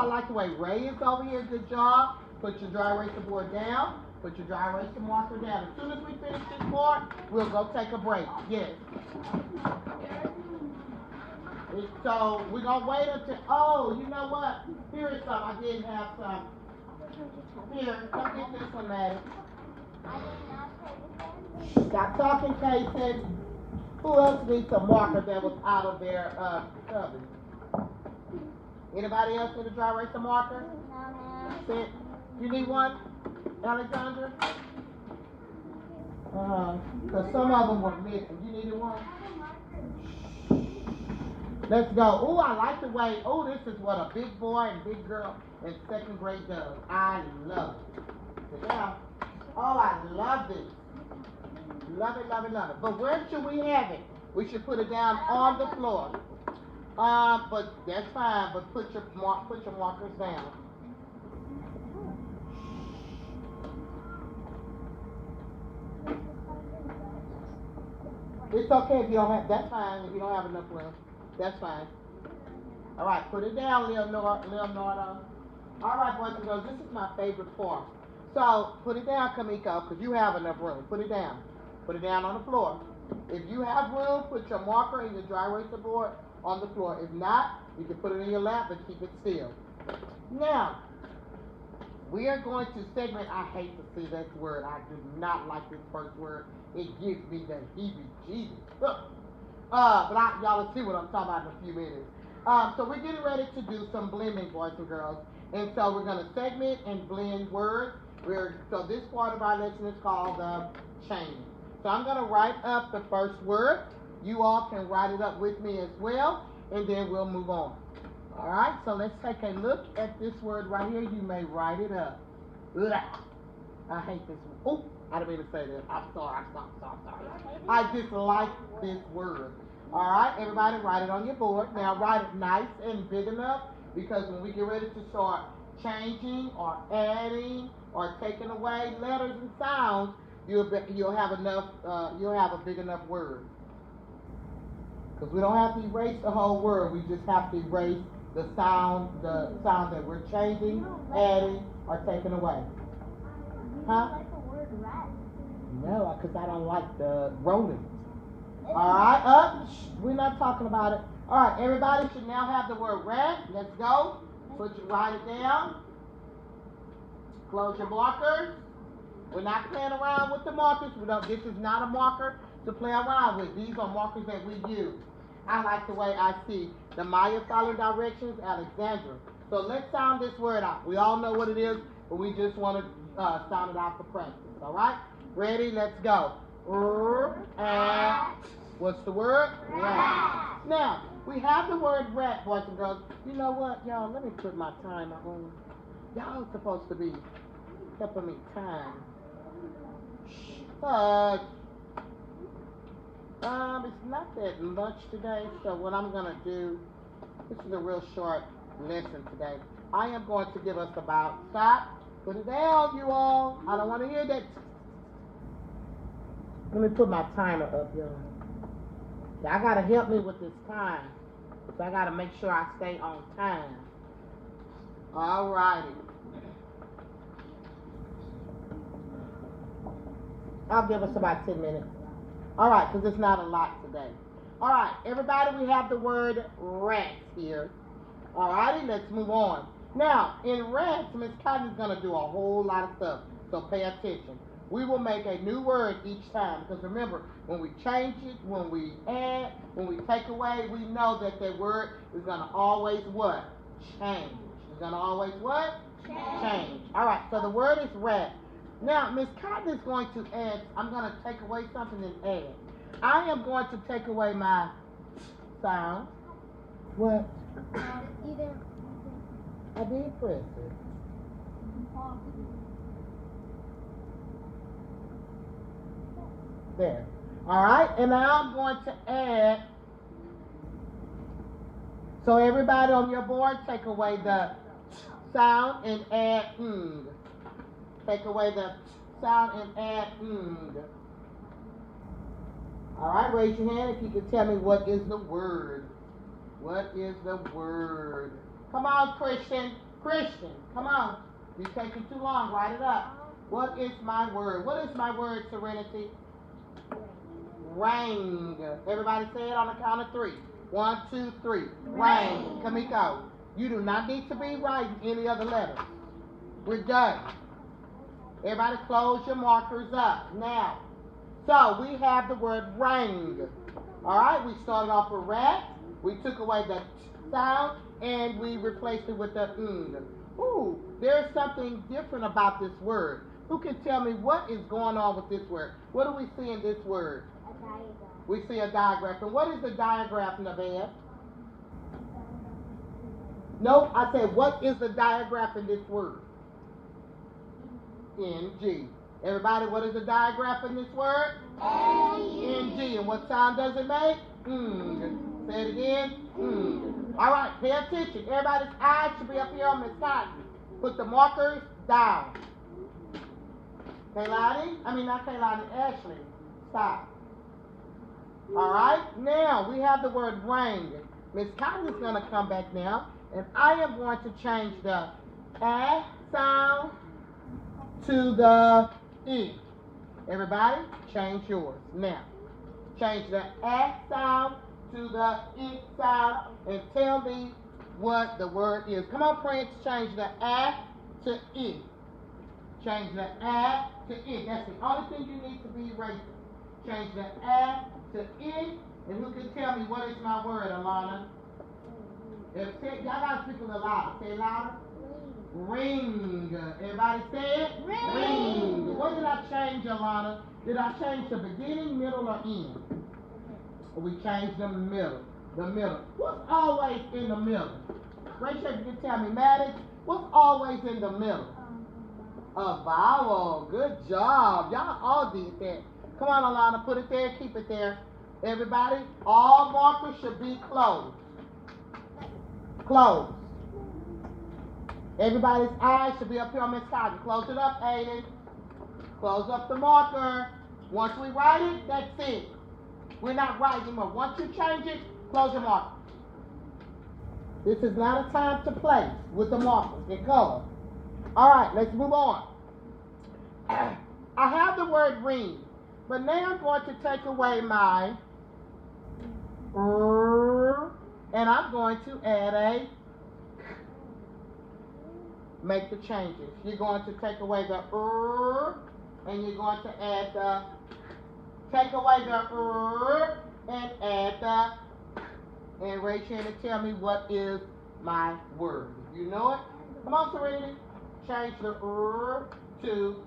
like the way Ray is over here. Good job. Put your dry eraser board down. Put your dry eraser marker down. As soon as we finish this board, we'll go take a break. Yes. So we're going to wait until, you know what? Here is some. I didn't have some. Here, come get this one, Maddie. Stop talking, Casey. Who else needs a marker that was out of their cupboard? Anybody else need a dry eraser marker? Sit. You need one, Alexandra? Because some of them were missing. You needed one? Let's go. Ooh, I like the way, oh, this is what a big boy and big girl in second grade does. I love it. Sit down. Oh, I love this. Love it, love it, love it. But where should we have it? We should put it down on the floor. But that's fine, but put your markers down. It's okay if you don't have, that's fine, if you don't have enough room. That's fine. All right, put it down, Leonardo. All right, boys and girls, this is my favorite part. So, put it down, Kamiko, because you have enough room. Put it down. Put it down on the floor. If you have room, put your marker and your dry eraser board on the floor. If not, you can put it in your lap and keep it still. Now, we are going to segment, I hate to see this word. I do not like this first word. It gives me the heebie-jeebies. But y'all will see what I'm talking about in a few minutes. So we're getting ready to do some blending, boys and girls. And so we're going to segment and blend words. So this part of our lesson is called the chaining. So I'm going to write up the first word. You all can write it up with me as well, and then we'll move on. All right, so let's take a look at this word right here. You may write it up. Ugh. I hate this one. Oh, I didn't mean to say that. I'm sorry. I dislike this word. All right, everybody write it on your board. Now write it nice and big enough, because when we get ready to start changing or adding or taking away letters and sounds, you'll have enough. You'll have a big enough word. Because we don't have to erase the whole word. We just have to erase the sound that we're changing, adding, or taking away. Huh? No, because I don't like the rolling. All right, we're not talking about it. All right, everybody should now have the word rat. Let's go. Write it down. Close your markers. We're not playing around with the markers. This is not a marker to play around with. These are markers that we use. I like the way I see the Maya following directions, Alexandra. So let's sound this word out. We all know what it is, but we just want to sound it out for practice. All right? Ready? Let's go. What's the word? Rat. Now, we have the word rat, boys and girls. You know what, y'all? Let me put my timer on. Y'all supposed to be helping me time. But it's not that much today, so what I'm going to do, this is a real short lesson today. I am going to give us about, stop, put it down, you all. I don't want to hear that. Let me put my timer up, y'all. Y'all got to help me with this time, so I got to make sure I stay on time. All righty. I'll give us about 10 minutes. All right, because it's not a lot today. All right, everybody, we have the word rat here. All righty, let's move on. Now, in rats, Miss Cotton is going to do a whole lot of stuff, so pay attention. We will make a new word each time, because remember, when we change it, when we add, when we take away, we know that that word is going to always what? Change. It's going to always what? Change. All right, so the word is rat. Now, Miss Cotton is going to add, I'm going to take away something and add. I am going to take away my sound. What? I did press it. There. All right, and now I'm going to add. So everybody on your board, take away the sound and add ng. Take away the sound and add ng. All right, raise your hand if you can tell me what is the word. What is the word? Come on, Christian. Christian, come on. You're taking too long. Write it up. What is my word? What is my word, Serenity? Rain. Everybody say it on the count of 3. 1, 2, 3. Rain. Kamiko, you do not need to be writing any other letters. We're done. Everybody close your markers up. Now, so we have the word rain. All right, we started off with rat. We took away the sound and we replaced it with the ng. Ooh, there's something different about this word. Who can tell me what is going on with this word? What do we see in this word? A diagram. We see a diagram. And what is the diagram, Naved? Nope, I said, what is the digraph in this word? NG. Everybody, what is the digraph in this word? NG. And what sound does it make? Say it again. All right, pay attention. Everybody's eyes should be up here on Miss Cotton. Put the markers down. Not Kaylani, Ashley. Stop. All right, now we have the word ring. Miss Cotton is going to come back now, and I am going to change the A sound to the E. Everybody, change yours. Now, change the A sound to the E sound and tell me what the word is. Come on, Prince, change the A to E. Change the A to E. That's the only thing you need to be erasing. Change the A to E. And who can tell me what is my word, Alana? Y'all gotta speak a little louder. Say it louder. Ring. Everybody say it? Ring. What did I change, Alana? Did I change the beginning, middle, or end? Or we changed the middle. The middle. What's always in the middle? Rachel, if you can tell me, Maddox, what's always in the middle? A vowel. Good job. Y'all all did that. Come on, Alana, put it there, keep it there. Everybody, all markers should be closed. Closed. Everybody's eyes should be up here on Miss Cotton. Close it up, Aiden. Close up the marker. Once we write it, that's it. We're not writing anymore. Once you change it, close your marker. This is not a time to play with the markers in color. All right, let's move on. I have the word ring, but now I'm going to take away my and I'm going to add a. Make the changes. You're going to take away the and you're going to add the. Take away the and add the. And raise your hand and tell me what is my word. You know it? Come on, Serenity. Change the to.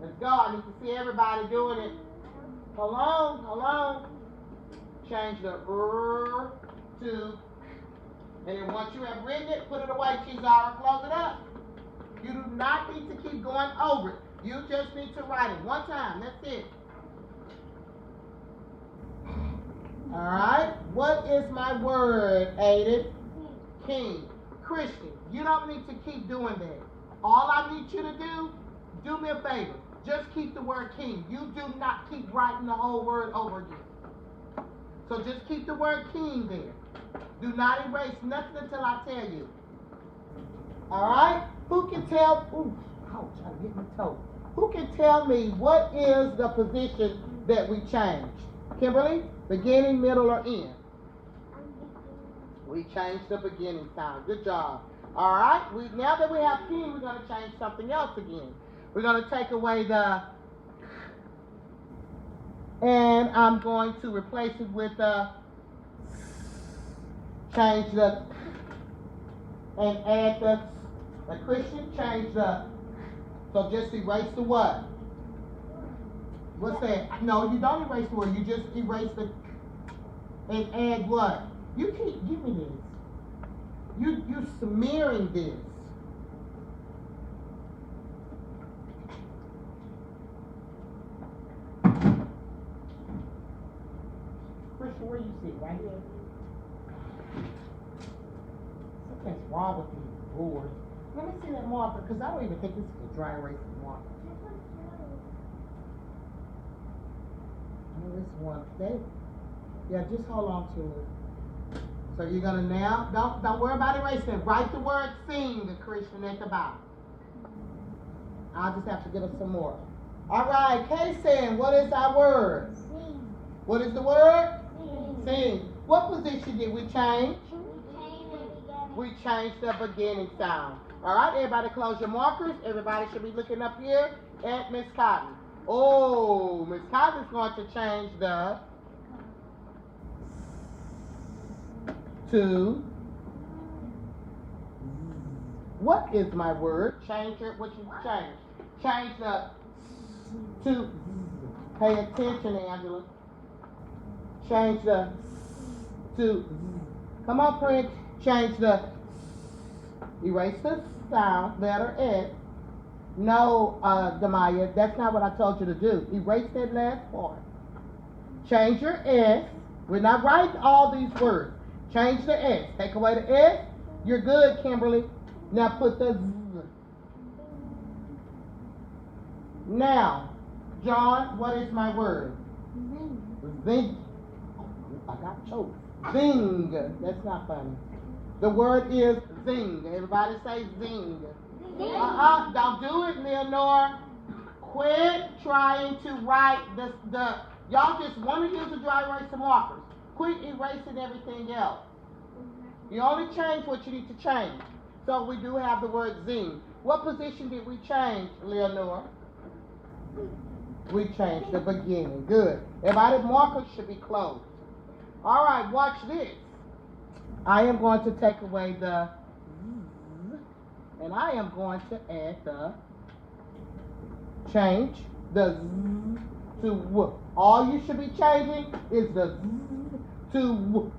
Let's go. I need to see everybody doing it. Hold on. Change the to. And then once you have written it, put it away, Chizara. Close it up. You do not need to keep going over it. You just need to write it one time. That's it. All right. What is my word, Aiden? King. Christian, you don't need to keep doing that. All I need you to do me a favor. Just keep the word king. You do not keep writing the whole word over again. So just keep the word king there. Do not erase nothing until I tell you. All right? Who can tell? Ooh, ouch, I hit my toe. Who can tell me what is the position that we changed? Kimberly, beginning, middle, or end? We changed the beginning sound. Good job. All right? Now that we have king, we're going to change something else again. We're going to take away the, and I'm going to replace it with the, change the, and add the Christian, change the, so just erase the what? What's that? No, you don't erase the word, you just erase the, and add what? You can't give me this. You're smearing this. Christian, where you sit? Right here? Something's wrong with these boards. Let me see that marker, because I don't even think this is a dry erasing marker. Oh, this one. Yeah, just hold on to it. So you're gonna now, don't worry about erasing. Write the word sing, Christian, at the bottom. I'll just have to get us some more. All right, Kaysen, what is our word? Sing. What is the word? Sing. Sing. What position did we change? We We changed the beginning sound. All right, everybody close your markers. Everybody should be looking up here at Miss Cotton. Oh, Miss Cotton's going to change the to. What is my word? Change it. What you change? Change the to. Pay attention, Angela. Change the to. Come on, Prince. Change the Erase the sound, letter S. No, Demaya, that's not what I told you to do. Erase that last part. Change your S. We're not writing all these words. Change the S. Take away the S. You're good, Kimberly. Now put the Z. Now, John, what is my word? Zing. I got choked. Zing. That's not funny. The word is zing. Everybody say zing. Don't do it, Leonore. Quit trying to write the y'all just want to use the dry eraser markers. Quit erasing everything else. You only change what you need to change. So we do have the word zing. What position did we change, Leonore? We changed the beginning. Good. Everybody's markers should be closed. All right, watch this. I am going to take away the Z, and I am going to add the change the Z to W. All you should be changing is the Z to W.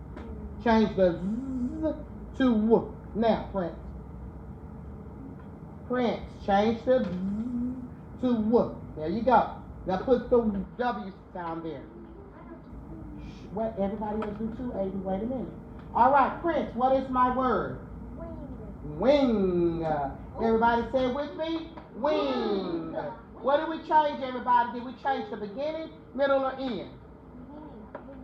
Change the Z to W. Now, Prince. Prince, change the Z to W. There you go. Now put the W sound there. What everybody else do too, Aiden? Wait a minute. All right, Prince, what is my word? Wing. Everybody say it with me? Wing. What did we change, everybody? Did we change the beginning, middle, or end?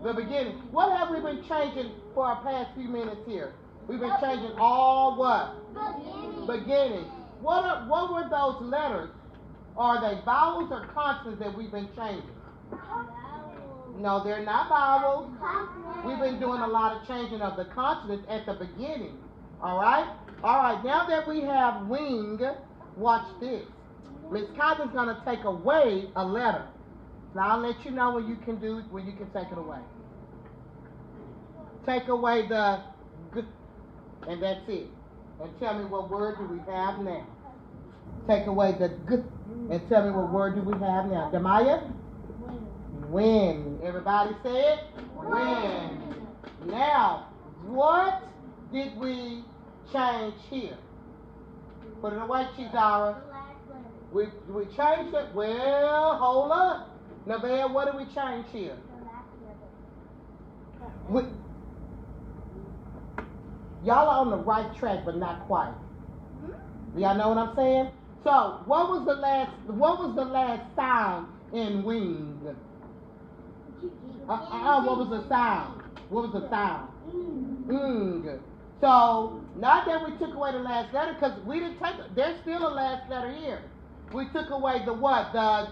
The beginning. What have we been changing for our past few minutes here? We've been changing all what? Beginning. What were those letters? Are they vowels or consonants that we've been changing? No, they're not vowels. We've been doing a lot of changing of the consonants at the beginning. All right? All right, now that we have wing, watch this. Miss Cotton's going to take away a letter. Now I'll let you know when you can take it away. Take away the g, and that's it. And tell me what word do we have now. Take away the g, and tell me what word do we have now. Demaya? Win. Everybody say it? Win. Now, what did we change here? Put it away, Chizara. We changed it. Well, hold up. Nevaeh, what did we change here? Y'all are on the right track, but not quite. Y'all know what I'm saying? So, what was the last sound in wing? What was the sound? What was the sound? So, not that we took away the last letter, because we didn't take it. There's still a last letter here. We took away the what? The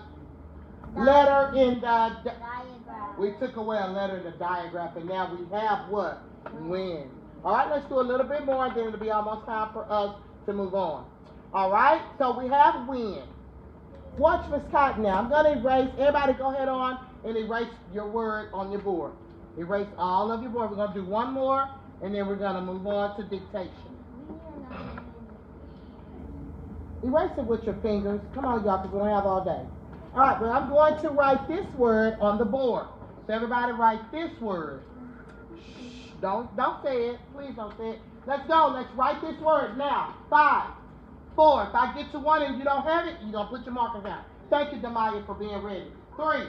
letter in the diagram. We took away a letter in the diagram, and now we have what? Win. All right, let's do a little bit more, and then it'll be almost time for us to move on. All right, so we have win. Watch Miss Cotton now. I'm going to erase. Everybody go ahead on and erase your word on your board. Erase all of your board. We're going to do one more, and then we're going to move on to dictation. Erase it with your fingers. Come on, y'all, because we don't have all day. All right, but I'm going to write this word on the board. So everybody write this word. Shh, don't say it. Please don't say it. Let's go. Let's write this word now. 5, 4. If I get to 1 and you don't have it, you're going to put your markers down. Thank you, Demaya, for being ready. 3,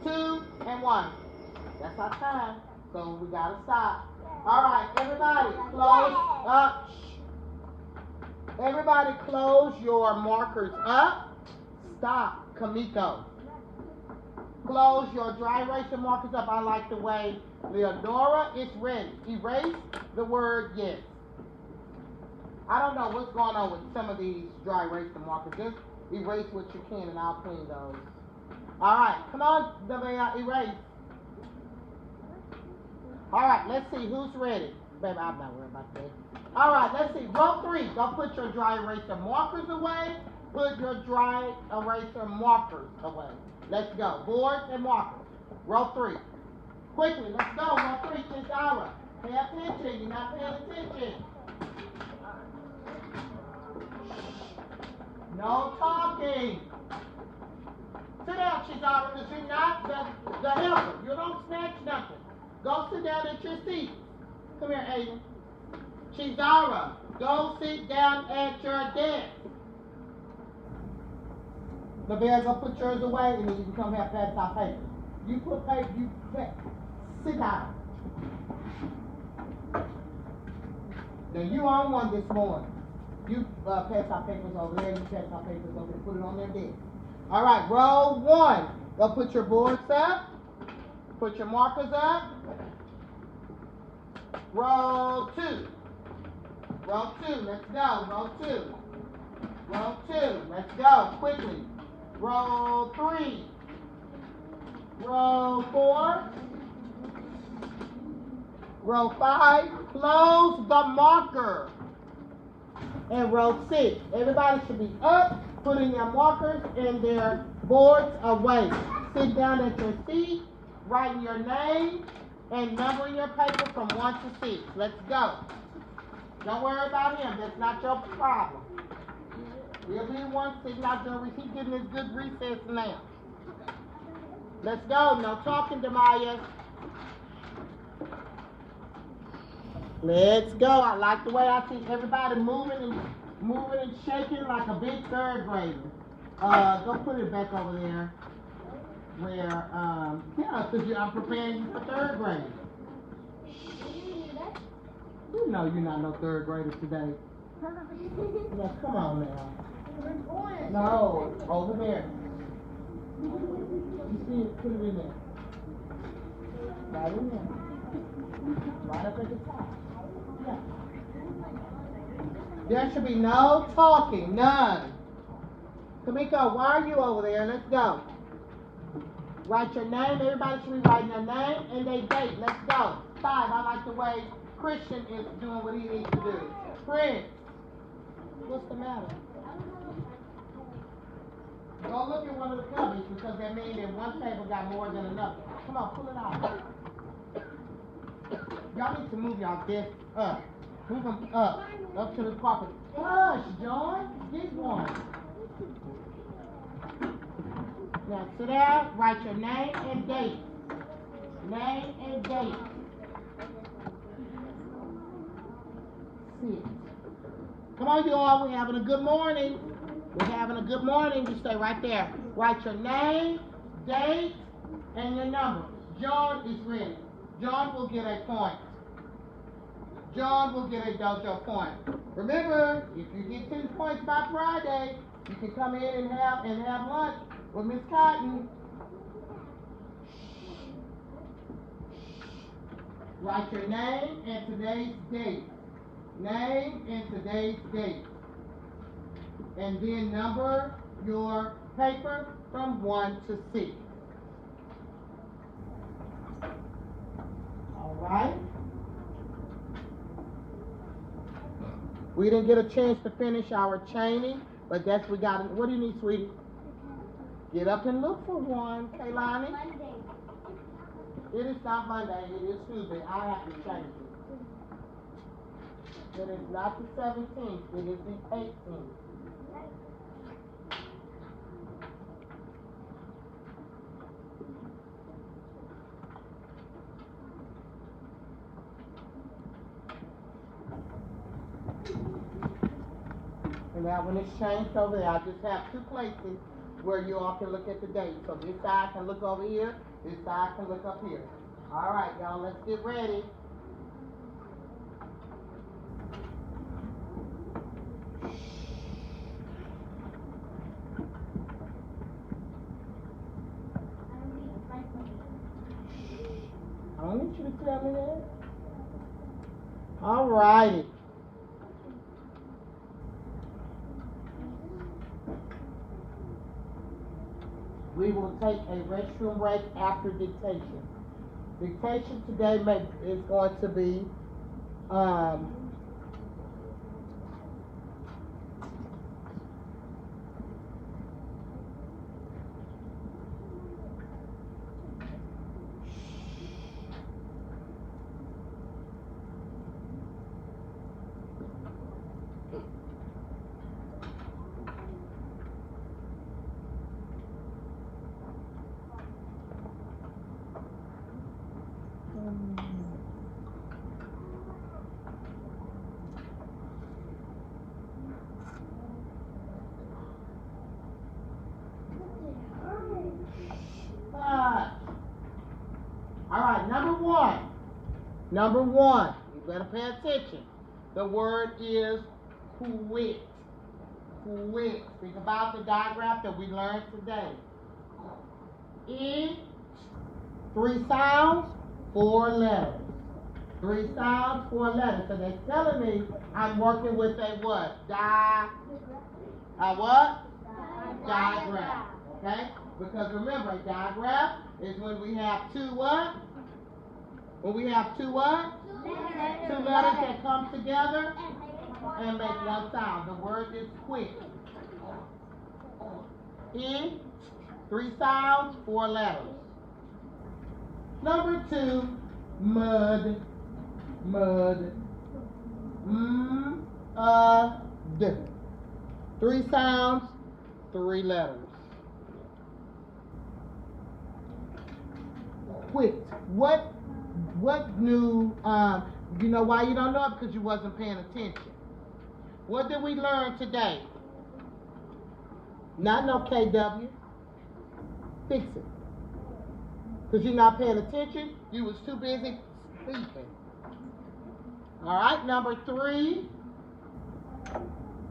2, and 1. That's our time. So we got to stop. All right, everybody, close up. Shh. Everybody close your markers up. Stop, Kamiko. Close your dry eraser markers up. I like the way Leonora is ready. Erase the word yes. I don't know what's going on with some of these dry eraser markers. Just erase what you can and I'll clean those. All right, come on, erase. All right, let's see who's ready. Baby, I'm not worried about that. All right, let's see. Row 3. Go put your dry eraser markers away. Put your dry eraser markers away. Let's go. Boards and markers. Row 3. Quickly, let's go. Row 3, Kizara. Pay attention. You're not paying attention. No talking. Sit down, Kizara, because you're not the helper. You don't snatch nothing. Go sit down at your seat. Come here, Aiden. Chizara, Go sit down at your desk. The bear, go put yours away, and then you can come here and pass out paper. You put paper, sit down. Now you on one this morning. You pass out papers over there, you pass out papers over there, put it on their desk. All right, roll one. Go put your boards up. Put your markers up. Roll two. Roll two, let's go. Roll two. Roll two, let's go, quickly. Roll three. Roll four. Roll five. Close the marker. And roll six. Everybody should be up, putting their markers and their boards away. Sit down at your seat, writing your name, and numbering your paper from 1 to 6. Let's go. Don't worry about him. That's not your problem. He'll be the one sitting out there. He's getting his good recess now. Let's go. No talking, Demaya. Let's go. I like the way I see everybody moving and shaking like a big third grader. Go put it back over there. Where, yeah, because I'm preparing you for third grade. You know you're not no third grader today. Now, come on now. No, over there. You see it, put it in there. Right in there. Right up at the top. Yeah. There should be no talking, none. Kamiko, why are you over there? Let's go. Write your name. Everybody should be writing their name and their date. Let's go. 5. I like the way Christian is doing what he needs to do. Prince, what's the matter? Go look at one of the cubbies because that means that one table got more than another. Come on, pull it out. Y'all need to move y'all desks up. Move them up to the carpet. Hush, John. Get one. Now sit down, write your name and date. Name and date. Sit. Come on, you all. We're having a good morning. We're having a good morning. You stay right there. Write your name, date, and your number. John is ready. John will get a point. John will get a dojo point. Remember, if you get 10 points by Friday, you can come in and have lunch with Miss Cotton. Write your name and today's date. Name and today's date. And then number your paper from 1 to 6. All right. We didn't get a chance to finish our chaining, but that's we got. What do you need, sweetie? Get up and look for one, Kaylani. Monday. It is not Monday. It is Tuesday. I have to change it. It is not the 17th. It is the 18th. And now when it's changed over there, I just have 2 places where you all can look at the date. So this side can look over here, this side can look up here. All right, y'all, let's get ready. I don't need you to tell me that. All righty. We will take a restroom break after dictation. Dictation today is going to be Number 1, you better pay attention. The word is quit. Quit. Think about the diagram that we learned today. It, 3 sounds, 4 letters. 3 sounds, 4 letters. So they're telling me I'm working with a what? A what? Diagram. Okay? Because remember, a diagram is when we have 2 what? When we have 2 what? 2 letters that come together and make 1 sound. The word is quit. In, 3 sounds, 4 letters. Number 2, mud. Mud. D. 3 sounds, 3 letters. Quit. What new, you know why you don't know it? Because you wasn't paying attention. What did we learn today? Not no KW. Fix it. Because you're not paying attention. You was too busy sleeping. All right, number 3.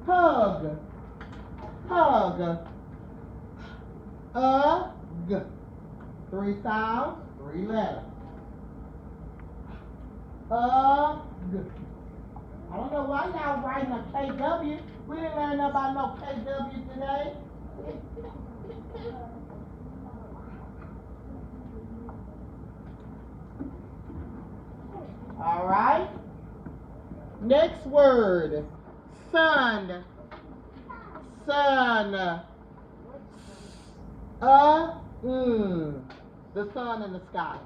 Hug. Hug. G. 3 sounds, 3 letters. G. I don't know why y'all writing a KW. We didn't learn nothing about no KW today. All right. Next word. Sun. Sun. The sun in the sky.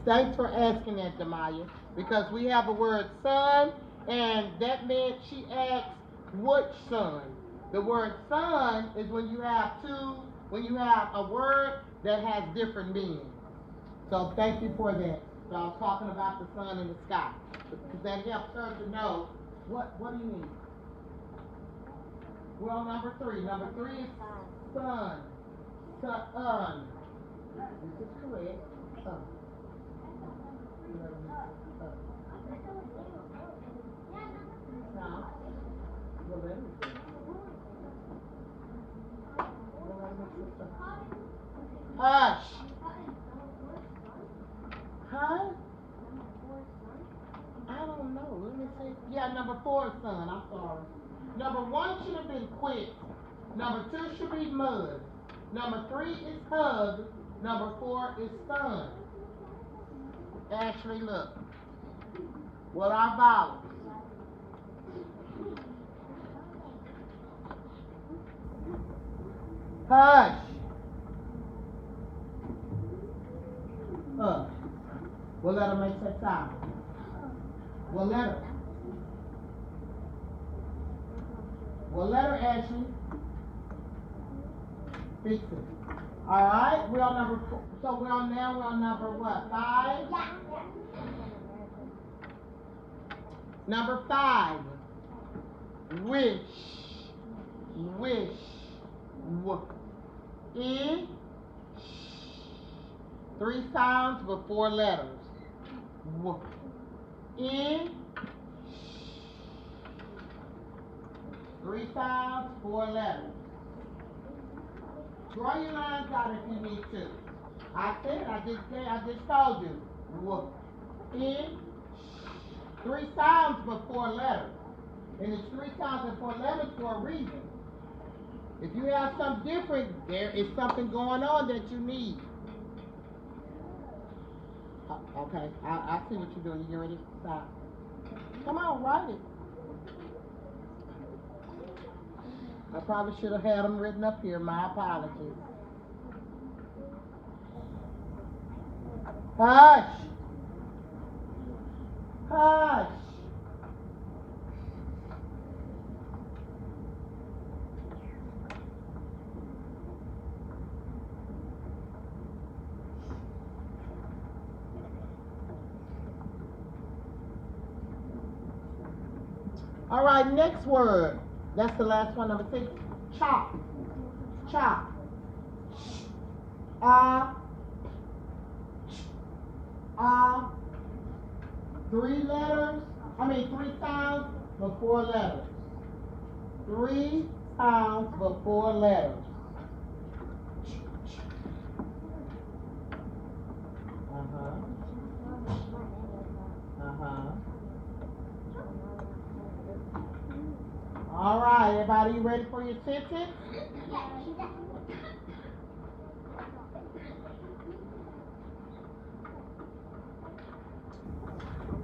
Thanks for asking that, Demaya. Because we have a word sun, and that meant she asked which sun. The word sun is when you have a word that has different meanings. So thank you for that. So I was talking about the sun in the sky. Because that helps her to know what do you mean? We're on number 3. Number 3 is sun. Sun. This is correct. Sun. Now, what letter is it? Hush. Huh? I don't know. Let me see. Yeah, number 4 is sun. I'm sorry. Number 1 should have been quit. Number 2 should be mud. Number 3 is hug. Number 4 is sun. Ashley, look. What are vowels? Hush. What letter makes that sound? What letter? What letter, Ashley? Fix it. All right, we're on number 4. So we're on number what? 5? Number 5. Wish. Wish. E. 3 sounds with 4 letters. E. 3 sounds, 4 letters. Draw your lines out if you need to. I just told you. In 3 sounds but 4 letters. And it's 3 sounds and 4 letters for a reason. If you have something different, there is something going on that you need. Okay, I see what you're doing. You ready? Stop. Come on, write it. I probably should have had them written up here. My apologies. Hush. Hush. All right, next word. That's the last one, number 6. Chop. Chop. 3 sounds but 4 letters. 3 sounds but 4 letters. All right, everybody, you ready for your sentence?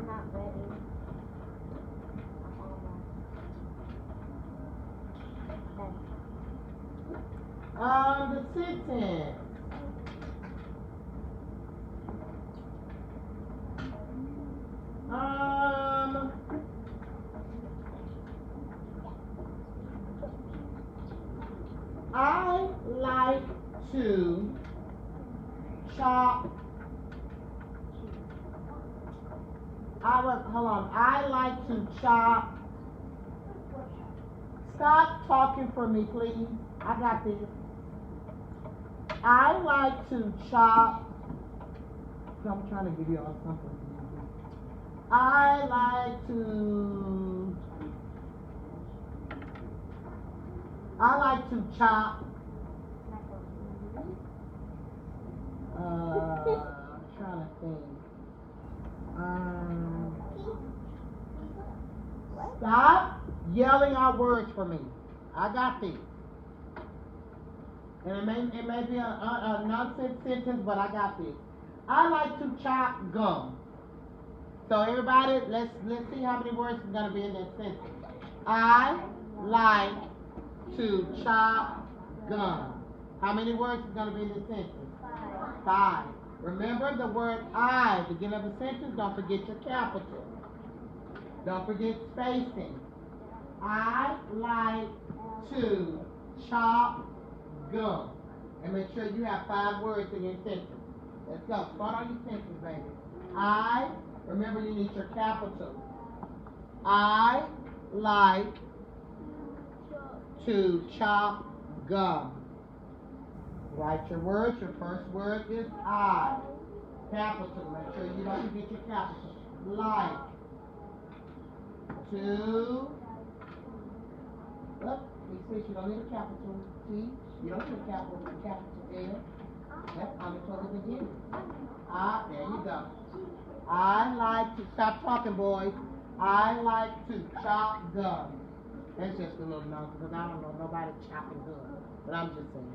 I'm not ready. The sentence. I like to chop. I like to chop. Stop talking for me, please. I got this. I like to chop. I'm trying to give you all something. I like to chop. I'm trying to think. Stop yelling out words for me. I got this. And it may be a nonsense sentence, but I got this. I like to chop gum. So everybody, let's see how many words is gonna be in that sentence. I like to chop gum. How many words is gonna be in this sentence? 5. Remember the word I, beginning of the sentence, don't forget your capital. Don't forget spacing. I like to chop gum. And make sure you have 5 words in your sentence. Let's go. Start on your sentence, baby. Remember you need your capital. I like to chop gum. Write your words. Your first word is I. Capital. Make sure you don't forget your capital. Like. To. Look, you don't need a capital T. You don't need a capital L. That's underscore the beginning. There you go. I like to, stop talking, boys. I like to chop gum. That's just a little nonsense, because I don't know nobody chopping gum. But I'm just saying.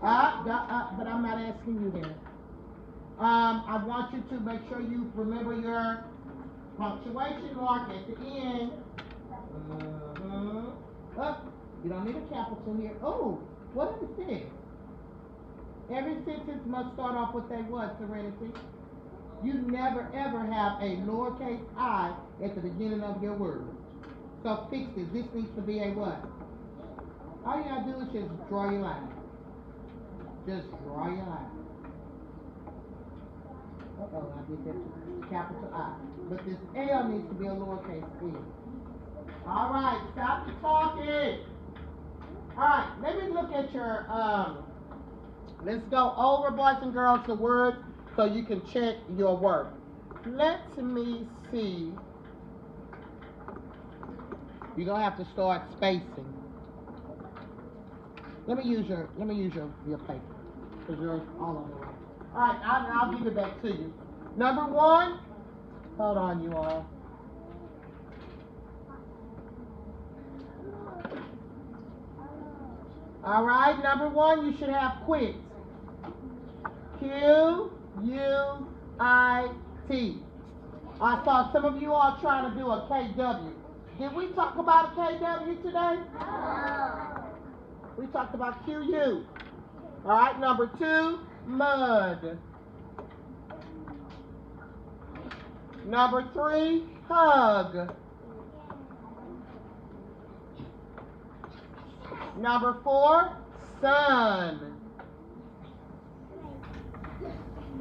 But I'm not asking you that. I want you to make sure you remember your punctuation mark at the end. You don't need a capital here. Oh, what is this? Every sentence must start off with a what, Serenity? You never ever have a lowercase I at the beginning of your word. So fix this. This needs to be a what? All you gotta do is just draw your line. Just draw your line. Uh-oh, I did that to capital I. But this L needs to be a lowercase L. All right, stop the talking. All right, let me look at your, let's go over, boys and girls, the word so you can check your work. Let me see. You're gonna have to start spacing. Let me use your paper, because you're all on the right. All right, I'll give it back to you. Number 1, hold on, you all. All right, number 1, you should have quit. Quit. I saw some of you all trying to do a KW. Did we talk about a KW today? No. We talked about QU. All right, number 2, mud. Number 3, hug. Number 4, sun.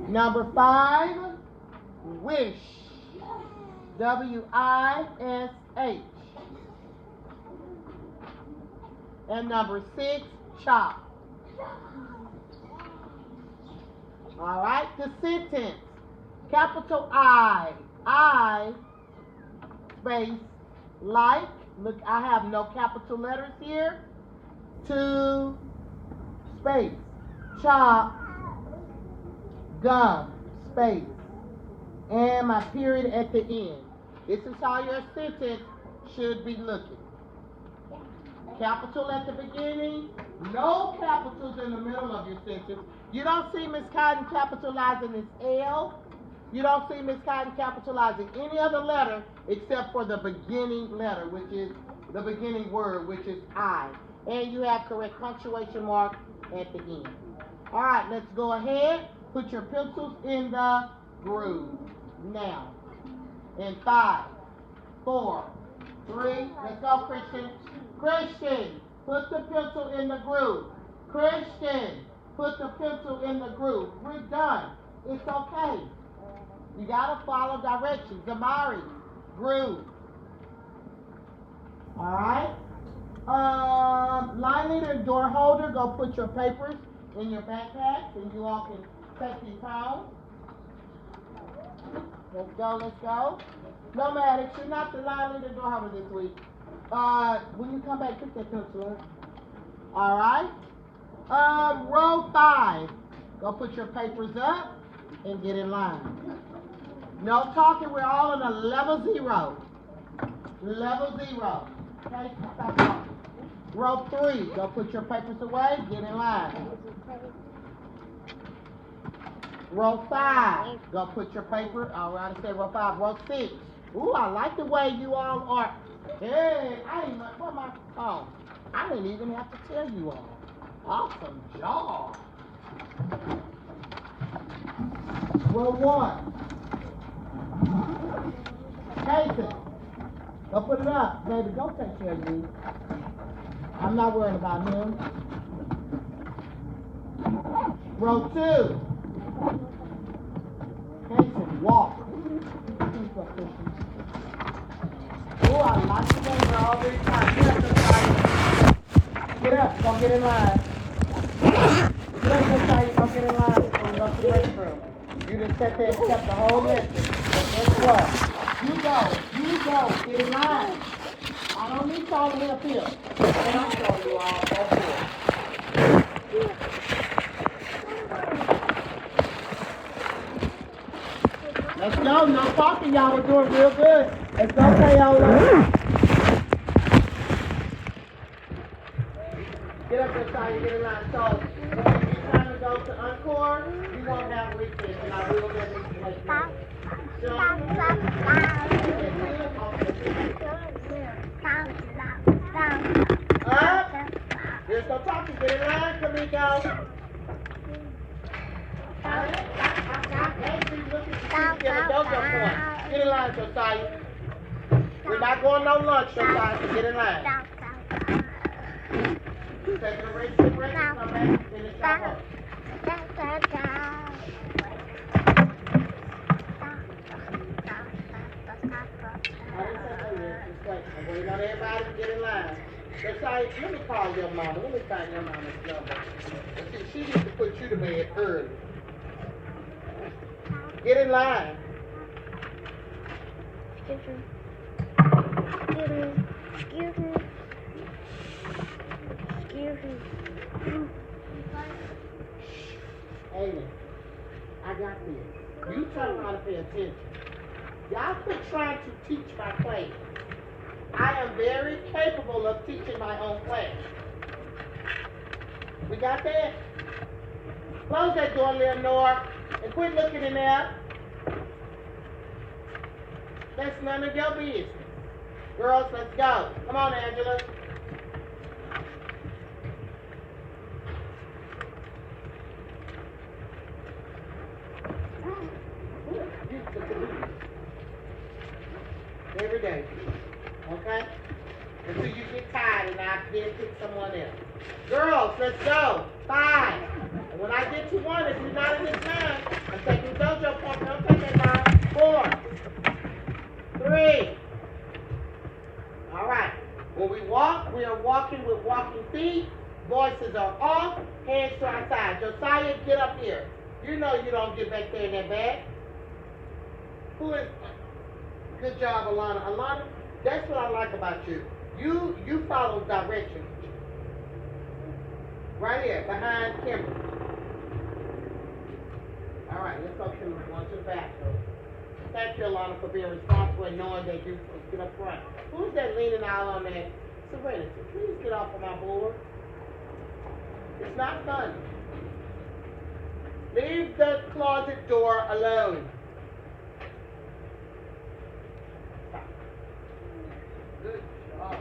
Number 5, wish. W-I-S-H. And number 6, chop. All right, the sentence. Capital I. I, space, like. Look, I have no capital letters here. 2, space. Chop, gum, space. And my period at the end. This is how your sentence should be looking. Capital at the beginning, no capitals in the middle of your sentence. You don't see Miss Cotton capitalizing this L. You don't see Miss Cotton capitalizing any other letter except for the beginning letter, which is the beginning word, which is I. And you have correct punctuation mark at the end. All right, let's go ahead. Put your pencils in the groove. Now, in 5, 4, 3, let's go, Christian. Christian, put the pencil in the groove. Christian, put the pencil in the groove. We're done. It's okay. You gotta follow directions. Zamari, groove. All right. Line leader and door holder, go put your papers in your backpacks, and you all can take these home. Let's go, let's go. Nomadics, you're not the line leader door holder this week. When you come back, pick that pencil up. All right. Row 5. Go put your papers up and get in line. No talking, we're all on a level 0. Level 0. Okay, stop talking. Row 3. Go put your papers away, get in line. Row 5. Go put your paper. All right, I said row 5. Row 6. Ooh, I like the way you all are. Hey, where my phone? I didn't even have to tell you all. Awesome job. Row 1. Jason, go put it up. Baby, go take care of you. I'm not worried about him. Row 2. Jason, walk. Oh, I like the way you're all very tired. Get up, don't get in line. Get up, Josiah, don't get in line before you go to the restroom. You just sat there and kept the whole lesson. But guess what? You go, get in line. I don't need y'all to help here. And I'll show you all before. Let's go, no talking, y'all. We're doing real good. Let's go, Payola. Get up there, Tanya, get in line. So, when it's time to go to Encore, you won't have recess, and I will let you make it. Up. There's no talking. Get in line, Kamiko. Get in line, Josiah. We're not going no lunch, Josiah, so get in line. Take a break, come back, and finish your work. I'm waiting on everybody to get in line. Josiah, let me call your mama. Let me find your mama's number. See, she needs to put you to bed early. Get in line. Amy, I got this. You tell them how to pay attention. Y'all quit trying to teach my class. I am very capable of teaching my own class. We got that? Close that door, Leonore, and quit looking in there. That's none of your business. Girls, let's go. Come on, Angela. Every day. Okay? Until you get tired and I then pick someone else. Girls, let's go. 5. And when I get to 1, if you're not in this line, I'm taking JoJo point. Don't take that line. 4. 3. All right. When we walk, we are walking with walking feet. Voices are off. Hands to our side. Josiah, get up here. You know you don't get back there in that bag. Who is? Good job, Alana. Alana, that's what I like about you. You follow directions. Right here, behind Kimberly. All right, let's go, Kimberly. Going to the bathroom. Thank you, Alana, for being responsible and knowing that you get up front. Who's that leaning out on that? Serenity, please get off of my board. It's not fun. Leave the closet door alone. Good job.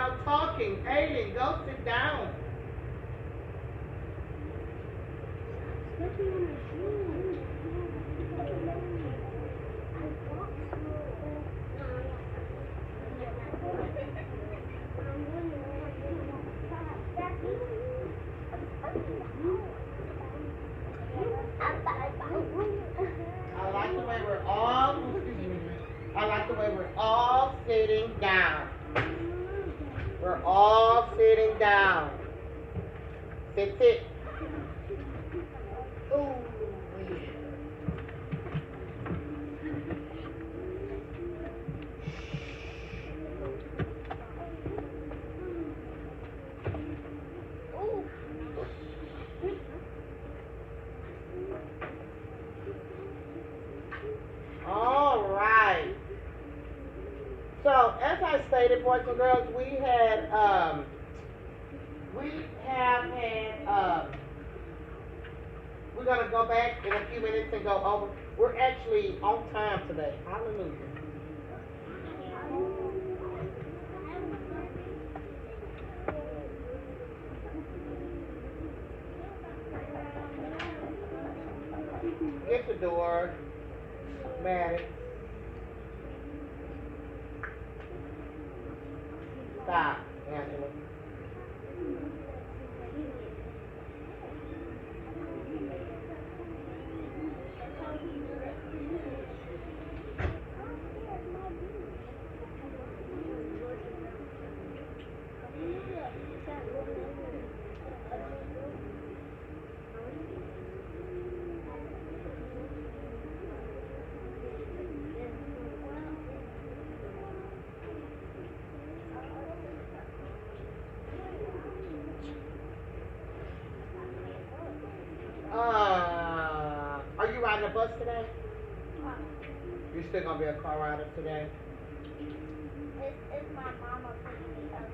y'all talking. Aiden, go sit down. I like the way we're all, excuse me, I like the way we're all sitting down. We're all sitting down. Sit, sit. Ooh. All right. So as I stated, boys and girls, we have had we're gonna go back in a few minutes and go over. We're actually on time today. Hallelujah. Get the door. Maddox. Stop, Angela. Are you riding a bus today? You're still gonna be a car rider today? It's my mama picking me up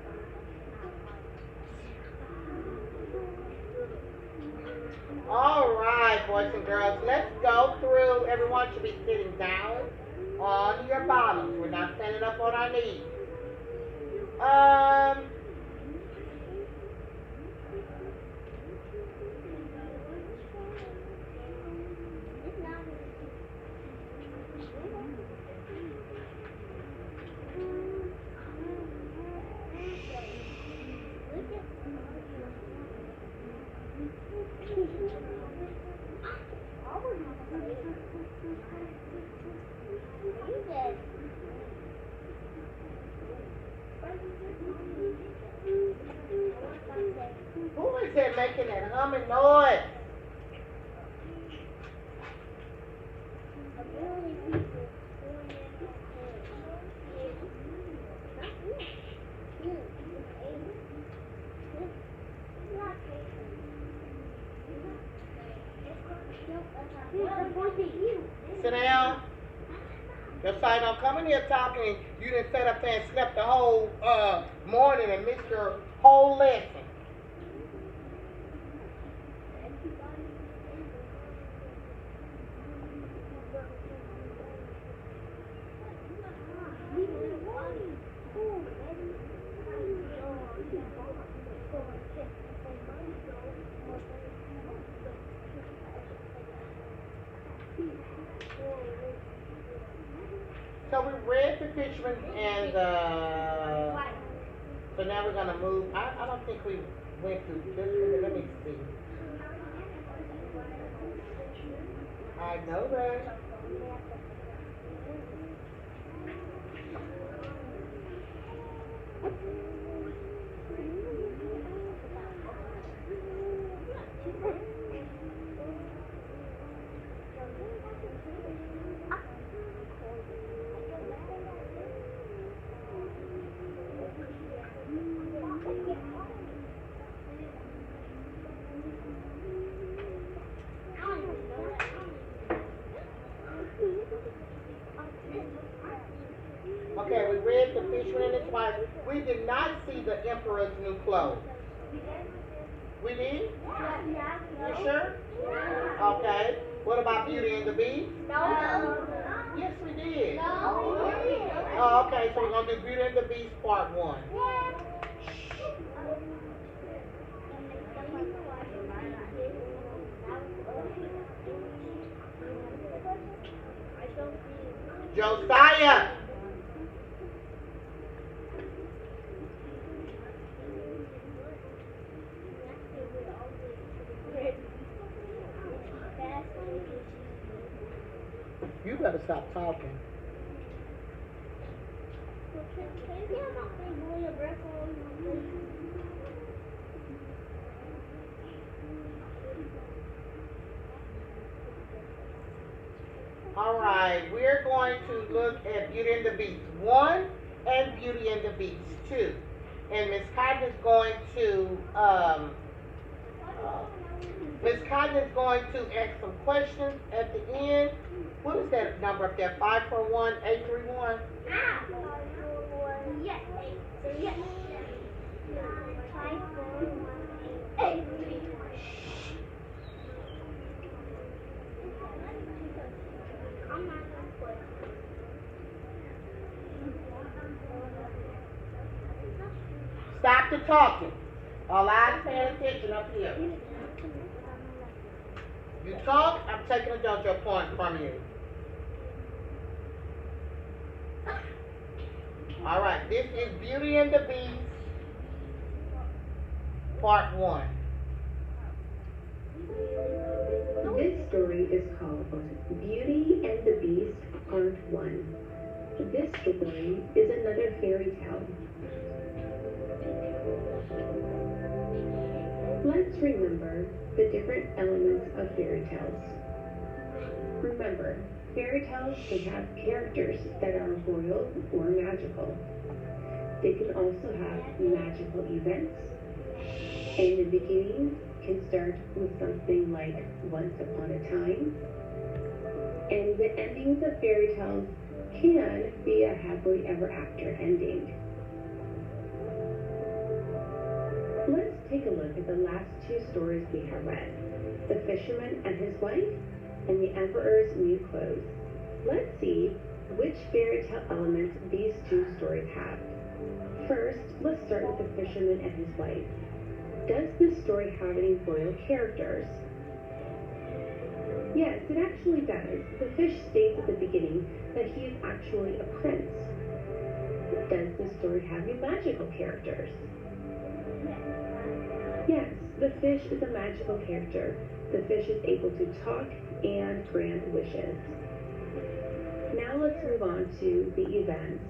on All right, boys and girls, let's go through. Everyone should be sitting down on your bottoms. We're not standing up on our knees. Who is that making that humming noise? Sit down. Just so I don't come in here talking, you didn't sit up there and slept the whole morning and missed your whole lesson. So we read the fisherman and so now we're gonna move. I don't think we went through this. Let me see. I know that. Okay, we read the fisherman and his wife. We did not see the emperor's new clothes. We did? You sure? Okay. What about Beauty and the Beast? No. Yes, we did. No. Oh, okay, so we're going to do Beauty and the Beast part 1. Josiah. You better stop talking. All right, we're going to look at Beauty and the Beast 1 and Beauty and the Beast 2. And Miss Cotton is going to ask some questions at the end. What is that number up there? 541-831? Yes. Yes. 541-831. Stop the talking. All eyes paying attention up here. You talk, I'm taking a JoJo point from you. All right, this is Beauty and the Beast, Part 1. This story is called Beauty and the Beast, Part 1. This story is another fairy tale. Let's remember the different elements of fairy tales. Remember, fairy tales can have characters that are royal or magical. They can also have magical events. And the beginning can start with something like once upon a time. And the endings of fairy tales can be a happily ever after ending. Let's take a look at the last two stories we have read, The Fisherman and His Wife and The Emperor's New Clothes. Let's see which fairy tale elements these two stories have. First, let's start with The Fisherman and His Wife. Does this story have any royal characters? Yes, it actually does. The fish states at the beginning that he is actually a prince. Does this story have any magical characters? Yes, the fish is a magical character. The fish is able to talk and grant wishes. Now let's move on to the events.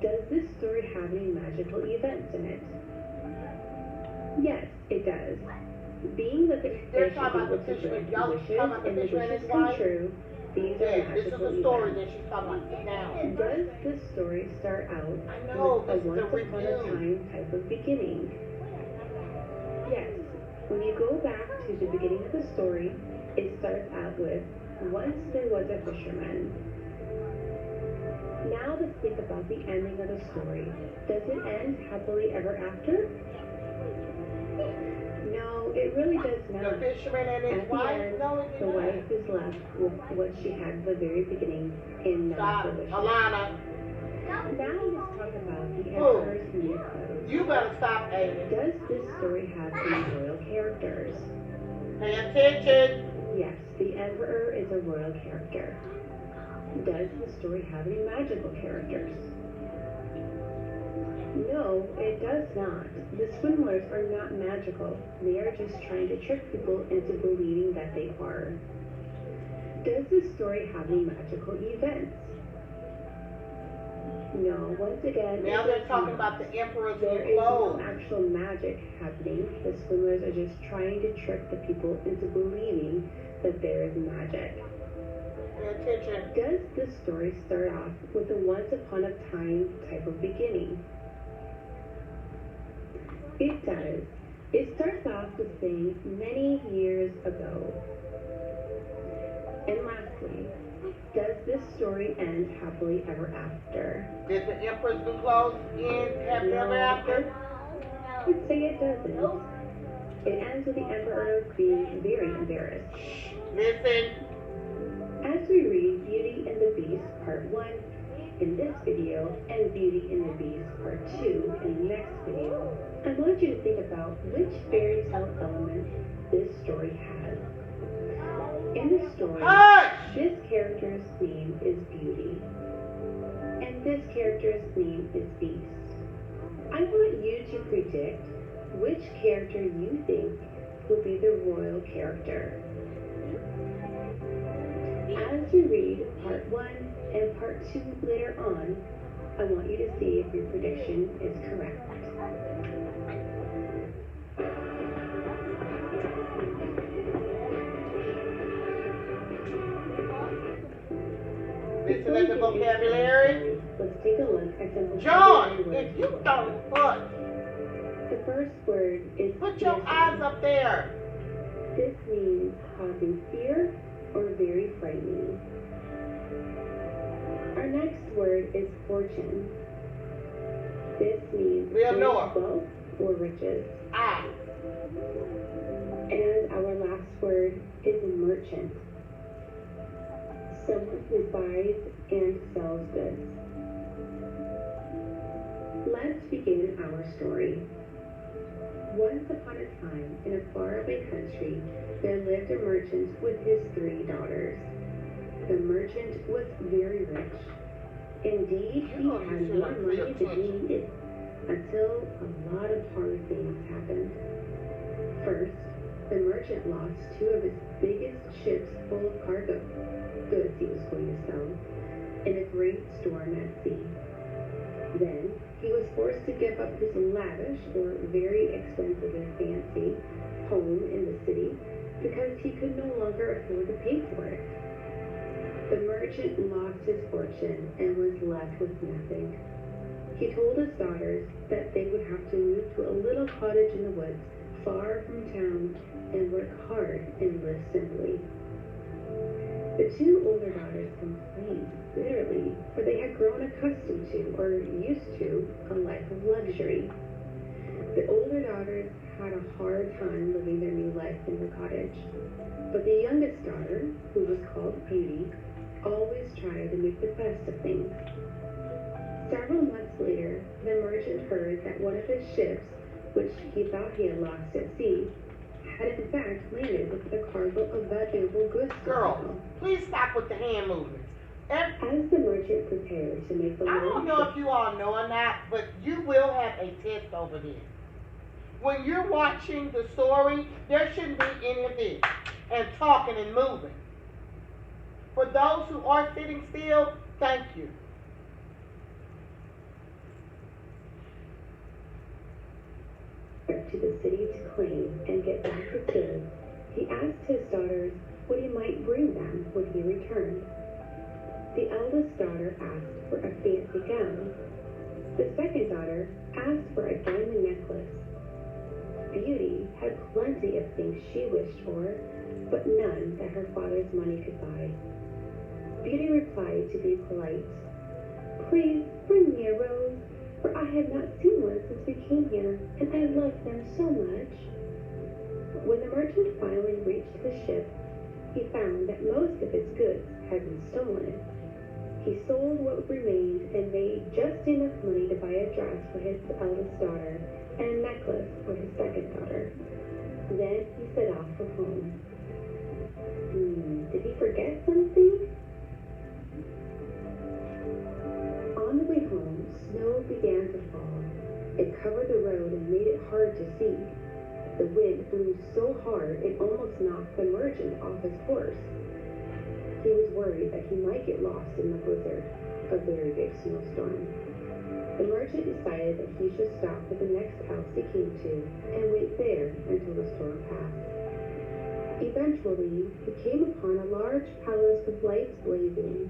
Does this story have any magical events in it? Yes, it does. Being that the fish is able to grant wishes and the wishes come true, these are This is magical the story events. that she's talking about now. Does this story start out know, with a this is once the upon a review. time type of beginning? Yes. When you go back to the beginning of the story, it starts out with, once there was a fisherman. Now let's think about the ending of the story. Does it end happily ever after? No, it really does The not. fisherman and his At the wife? end, No, it the did not. wife is left with what she had at the very beginning in Stop. delicious. Alana, Now let's talk about the Emperor's New Clothes. you better stop, Amy. Does this story have any royal characters? Pay attention. Yes, the Emperor is a royal character. Does the story have any magical characters? No, it does not. The swindlers are not magical. They are just trying to trick people into believing that they are. Does the story have any magical events? No, once again, Now it they're does talking not. about the Emperor's There new is no clothes. actual magic happening. The swindlers are just trying to trick the people into believing that there is magic. Pay attention. Does this story start off with a once upon a time type of beginning? It does. It starts off with saying many years ago. And lastly, does this story end happily ever after? Did the Emperor's new clothes end happily ever after? I would say it doesn't. It ends with the Emperor being very embarrassed. Listen. As we read Beauty and the Beast Part 1, in this video and Beauty and the Beast Part 2 in the next video, I want you to think about which fairy tale element this story has. In the story, this character's name is Beauty, and this character's name is Beast. I want you to predict which character you think will be the royal character. As you read Part 1 and Part 2 later on, I want you to see if your prediction is correct. Listen at the vocabulary. Let's take a look at some John, vocabulary if you don't put, The first word is put your eyes up there. This means causing fear or very frightening. Our next word is fortune. This means Liam Noah. wealth or riches. Ah. And our last word is merchant. Someone who buys and sells goods. Let's begin our story. Once upon a time, in a faraway country, there lived a merchant with his 3 daughters. The merchant was very rich. Indeed, he had more money than he needed, until a lot of hard things happened. First, the merchant lost 2 of his biggest ships full of cargo, goods he was going to sell, in a great storm at sea. Then, he was forced to give up his lavish, or very expensive and fancy, home in the city because he could no longer afford to pay for it. The merchant lost his fortune and was left with nothing. He told his daughters that they would have to move to a little cottage in the woods, far from town, and work hard and live simply. The 2 older daughters complained bitterly, for they had grown accustomed to, or used to, a life of luxury. The older daughters had a hard time living their new life in the cottage, but the youngest daughter, who was called Beauty, always tried to make the best of things. Several months later, the merchant heard that one of his ships, which he thought he had lost at sea, had in fact landed with a cargo of valuable goods. Girls, please stop with the hand movements. As the merchant prepared to make the I don't know if you all know or not, but you will have a test over this. When you're watching the story, there shouldn't be any of this and talking and moving. For those who are sitting still, thank you. To the city to claim and get back his goods, he asked his daughters what he might bring them when he returned. The eldest daughter asked for a fancy gown. The second daughter asked for a diamond necklace. Beauty had plenty of things she wished for, but none that her father's money could buy. Beauty replied to be polite, "Please bring me a rose, for I have not seen one since we came here, and I love them so much." When the merchant finally reached the ship, he found that most of his goods had been stolen. He sold what remained and made just enough money to buy a dress for his eldest daughter and a necklace for his second daughter. Then he set off for home. Did he forget something? On the way home, snow began to fall. It covered the road and made it hard to see. The wind blew so hard it almost knocked the merchant off his horse. He was worried that he might get lost in the blizzard, a very big snowstorm. The merchant decided that he should stop at the next house he came to and wait there until the storm passed. Eventually, he came upon a large palace with lights blazing.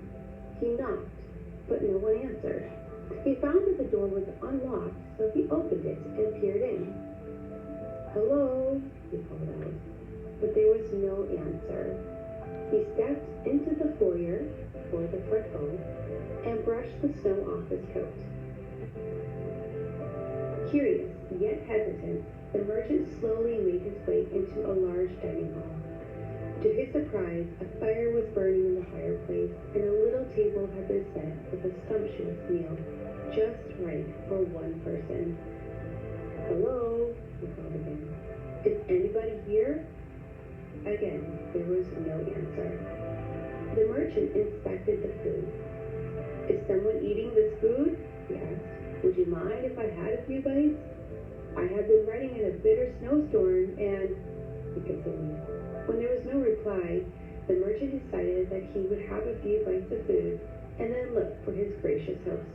He knocked, but no one answered. He found that the door was unlocked, so he opened it and peered in. "Hello," he called out, but there was no answer. He stepped into the foyer, or the threshold, and brushed the snow off his coat. Curious, yet hesitant, the merchant slowly made his way into a large dining hall. To his surprise, a fire was burning in the fireplace, and a little table had been set with a sumptuous meal, just right for one person. "Hello?" he called again. "Is anybody here?" Again, there was no answer. The merchant inspected the food. "Is someone eating this food?" he asked. "Would you mind if I had a few bites? I have been running in a bitter snowstorm and," he continued. When there was no reply, the merchant decided that he would have a few bites of food and then look for his gracious host.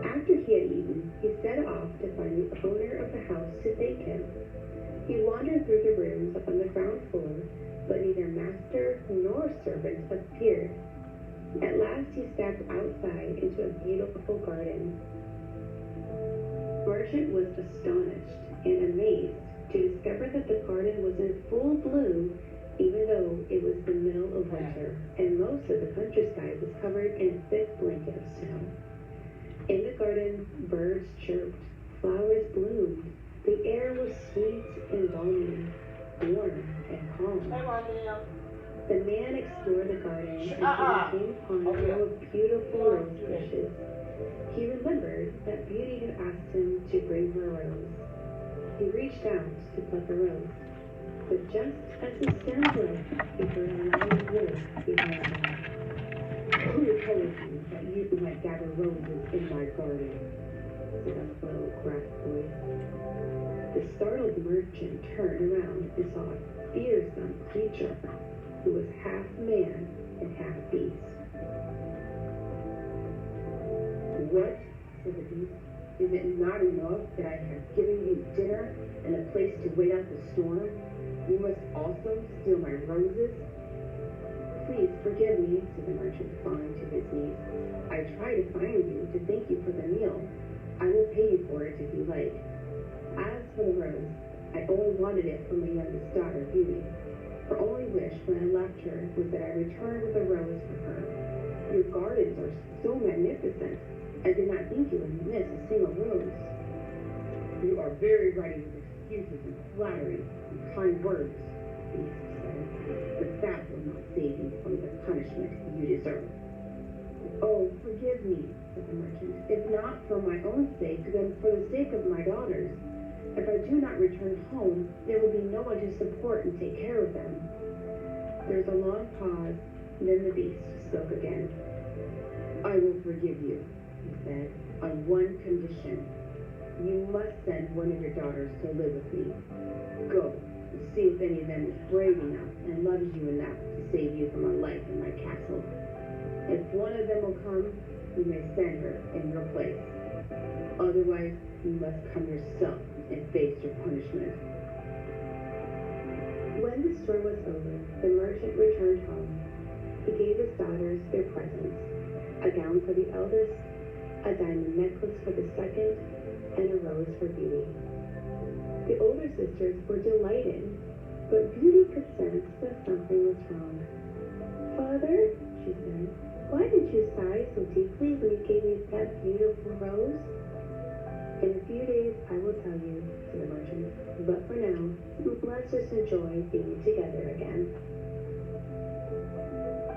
After he had eaten, he set off to find the owner of the house to thank him. He wandered through the rooms up on the ground floor, but neither master nor servant appeared. At last he stepped outside into a beautiful garden. Merchant was astonished and amazed to discover that the garden was in full bloom, even though it was the middle of winter and most of the countryside was covered in a thick blanket of snow. In the garden, birds chirped, flowers bloomed, the air was sweet and balmy, warm and calm. The man explored the garden until he came upon a row of beautiful rose bushes. He remembered that Beauty had asked him to bring her a rose. He reached out to pluck a rose, but just as he stemmed it, he heard a loud voice behind him. "Who told you that you might gather roses in my garden?" said a low, gruff voice. The startled merchant turned around and saw a fearsome creature who was half man and half beast. "What?" said the beast. "Is it not enough that I have given you dinner and a place to wait out the storm? You must also steal my roses?" "Please forgive me," said the merchant, falling to his knees. "I tried to find you to thank you for the meal. I will pay you for it if you like. As for the rose, I only wanted it for my youngest daughter, Beauty. Her only wish when I left her was that I return with a rose for her. Your gardens are so magnificent, I did not think you would miss a single rose." "You are very ready with excuses and flattery and kind words," the beast said, "but that will not save you from the punishment you deserve." "Oh, forgive me," said the merchant, "if not for my own sake, then for the sake of my daughters. If I do not return home, there will be no one to support and take care of them." There was a long pause, and then the beast spoke again. "I will forgive you," he said, "on one condition. You must send one of your daughters to live with me. Go and see if any of them is brave enough and loves you enough to save you from a life in my castle. If one of them will come, you may send her in your place. Otherwise, you must come yourself and face your punishment." When the storm was over, the merchant returned home. He gave his daughters their presents: a gown for the eldest, a diamond necklace for the second, and a rose for Beauty. The older sisters were delighted, but Beauty could sense that something was wrong. "Father," she said, "why did you sigh so deeply when you gave me that beautiful rose?" "In a few days I will tell you," said the merchant, "but for now, let's just enjoy being together again."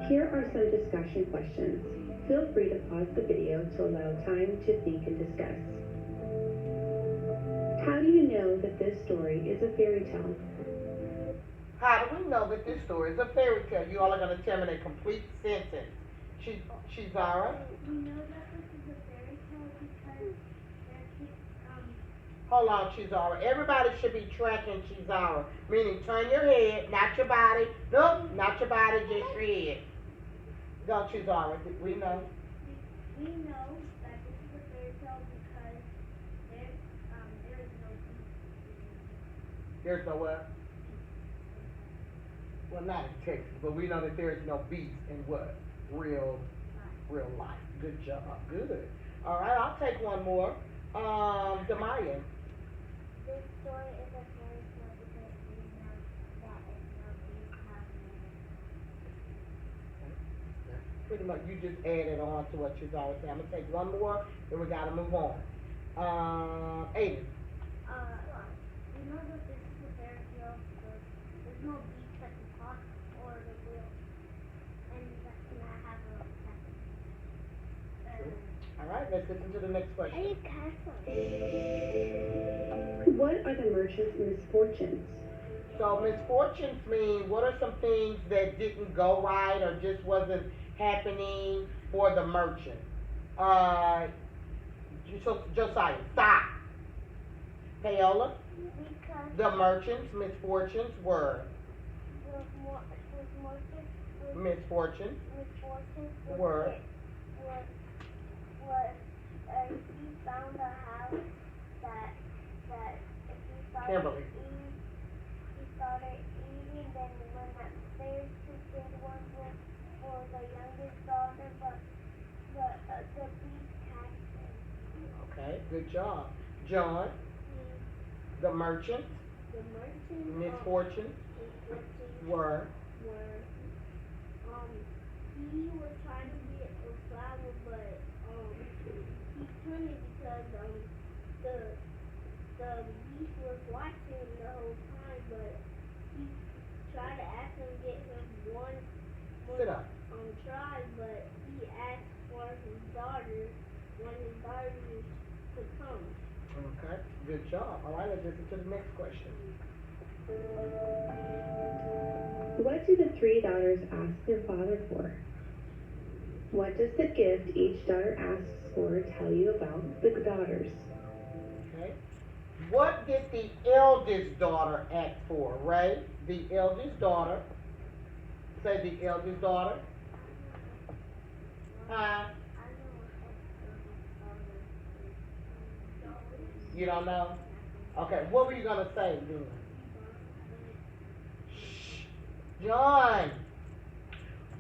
Here are some discussion questions. Feel free to pause the video to allow time to think and discuss. How do you know that this story is a fairy tale? How do we know that this story is a fairy tale? You all are going to tell me the complete sentence. Shizara? We know that this is a fairy tale because there keeps, Hold on, Shizara. Everybody should be tracking Shizara. Meaning turn your head, not your body. Nope, not your body, just your head. Go, Shizara. We know. we know that this is a fairy tale because there is no beast. There's no what? Well, not in Texas, but we know that there's no beast in what? Real life. Good job. Good. All right, I'll take one more. Demaya. This story is a fairy tale because we know that it's no beast happening. Pretty much, you just added on to what she's always saying. I'm gonna take one more, then we gotta move on. Aiden. We know that this is a fairy tale because there's no beast All right, let's listen to the next question. What are the merchant's misfortunes? So misfortunes mean what are some things that didn't go right or just wasn't happening for the merchant? Uh, Josiah, stop. Paola, Because the merchant's misfortunes were misfortunes were was he found a house that he started Kimberly. he started eating, then went upstairs to get one for the youngest daughter, but the beast catched him. Okay, good job. John, the merchant The merchant misfortunes were he was trying to get a flower, but he couldn't because the beast was watching the whole time, but he tried to ask him get him one sit up. try, but he asked for his daughter when his daughter to come. Okay, good job. All right, let's listen to the next question. What do the three daughters ask their father for? What does the gift each daughter asks for tell you about the daughters? Okay. What did the eldest daughter ask for, Ray? The eldest daughter. Say the eldest daughter. Huh? You don't know? Okay, what were you going to say then? Shh. John,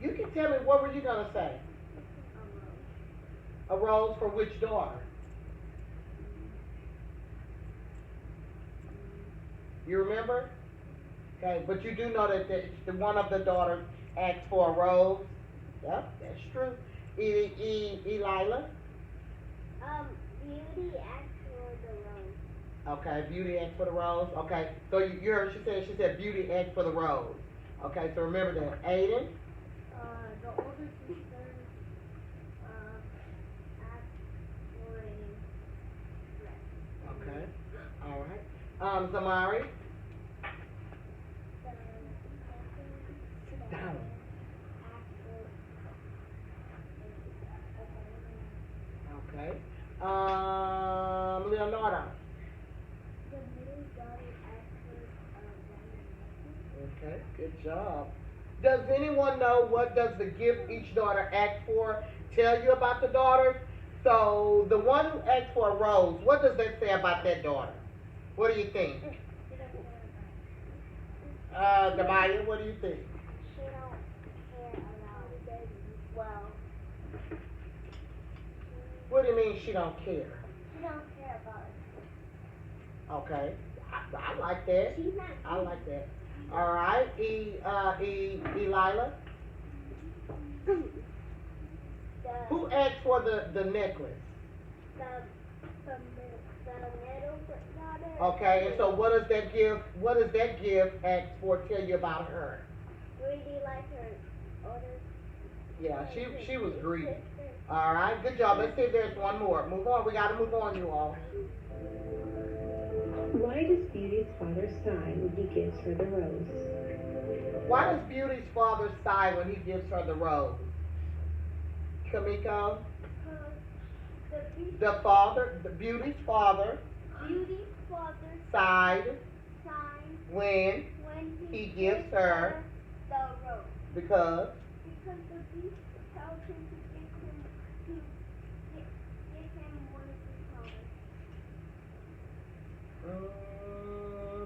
you can tell me what were you going to say? A rose for which daughter? You remember? Okay, but you do know that the one of the daughters asked for a rose. Yep, that's true. Elila? Beauty asked for the rose. Okay, Beauty asked for the rose. Okay, so you heard she said Beauty asked for the rose. Okay, so remember that. Aiden? The older sister asked for a dress. Okay, all right. Zamari? Sit down. Okay. Leonardo? The middle daughter asked for Okay, good job. Does anyone know what does the gift each daughter asked for tell you about the daughters? So the one who asked for a rose, what does that say about that daughter? What do you think? Demaya, what do you think? She don't care about baby. Well, What do you mean she don't care? she don't care about it. Okay, I like that. She's not. I like that. All right, Elila, who asked for the necklace? The middle daughter. Okay, and so what does that gift ask for tell you about her? Really like her older. Yeah, she was greedy. All right, good job. Let's see if there's one more. Move on. We got to move on, you all. Why does Beauty's father sigh when he gives her the rose? Why does Beauty's father sigh when he gives her the rose? Kamiko? The Beauty's father Beauty's father sighed signed when when he gives her the rose. because Because the beast tells him to give him one of his flowers.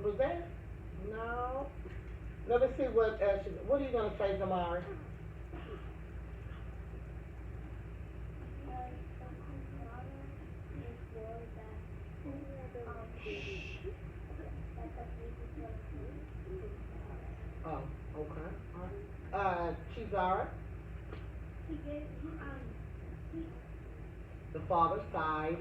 was that? No. Let me see what are you going to say, Zamari? Oh, okay. Chizara? The father sighed.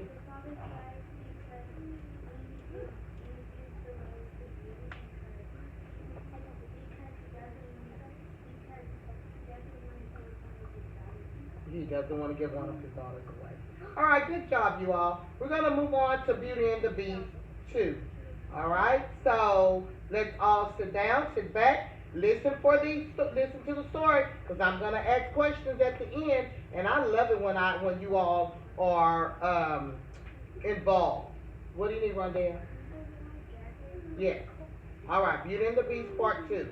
He doesn't want to give one of his daughters away. All right, good job, you all. We're going to move on to Beauty and the Beast 2. All right, so let's all sit down, sit back, listen to the story, because I'm going to ask questions at the end, and I love it when you all are involved. What do you need, Rondell? Yes. All right, Beauty and the Beast Part 2.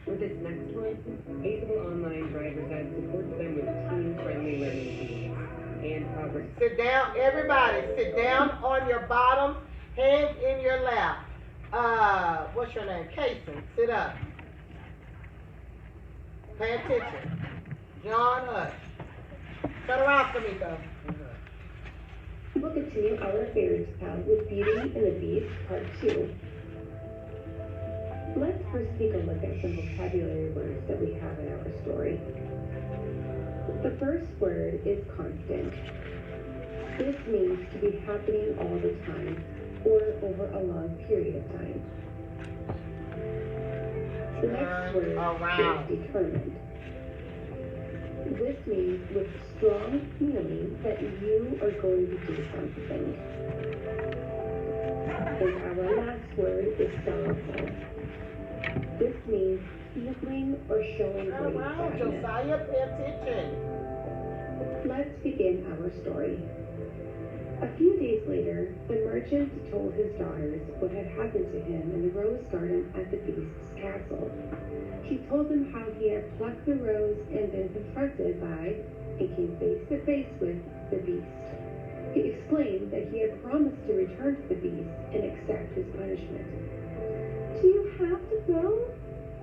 With this next one, able online driver guide supports them with teen-friendly learning tools and progress. Sit down, everybody. Sit down on your bottom, hands in your lap. What's your name? Kason, sit up. Pay attention. John Hush. Turn around for me, though. We'll continue our fairy tale with Beauty and the Beast Part 2. Let's first take a look at some vocabulary words that we have in our story. The first word is constant. This means to be happening all the time or over a long period of time. The next word is determined. This means with strong feeling that you are going to do something. And our last word is sorrowful. This means feeling or showing great sadness. Josiah, pay attention. Let's begin our story. A few days later, the merchant told his daughters what had happened to him in the rose garden at the beast's castle. He told them how he had plucked the rose and been confronted by and came face to face with the beast. He explained that he had promised to return to the beast and accept his punishment. "Do you have to go?"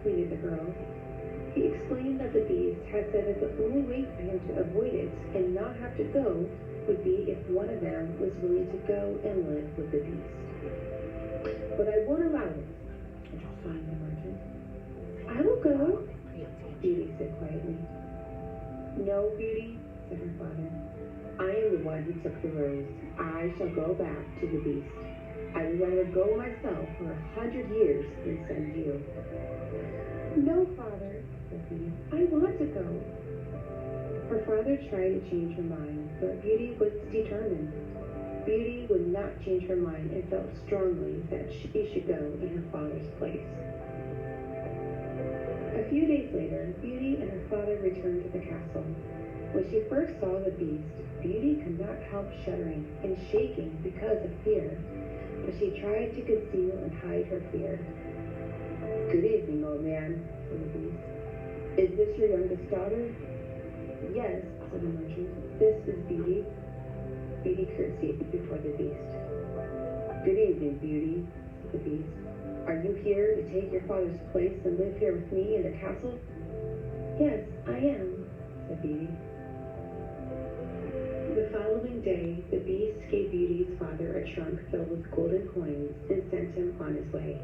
pleaded the girl. He explained that the beast had said that the only way for him to avoid it and not have to go would be if one of them was willing to go and live with the beast. "But I won't allow it," explained the merchant. "I will go," Beauty said quietly. "No, Beauty," said her father. "I am the one who took the rose. I shall go back to the beast. I would rather go myself for 100 years than send you." "No, father," said Beauty. "I want to go." Her father tried to change her mind, but Beauty was determined. Beauty would not change her mind and felt strongly that she should go in her father's place. A few days later, Beauty and her father returned to the castle. When she first saw the beast, Beauty could not help shuddering and shaking because of fear, but she tried to conceal and hide her fear. "Good evening, old man," said the beast. "Is this your youngest daughter?" "Yes," said the merchant. "This is Beauty." Beauty curtsied before the beast. "Good evening, Beauty," said the beast. "Are you here to take your father's place and live here with me in the castle?" "Yes, I am," said Beauty. The following day, the beast gave Beauty's father a trunk filled with golden coins and sent him on his way.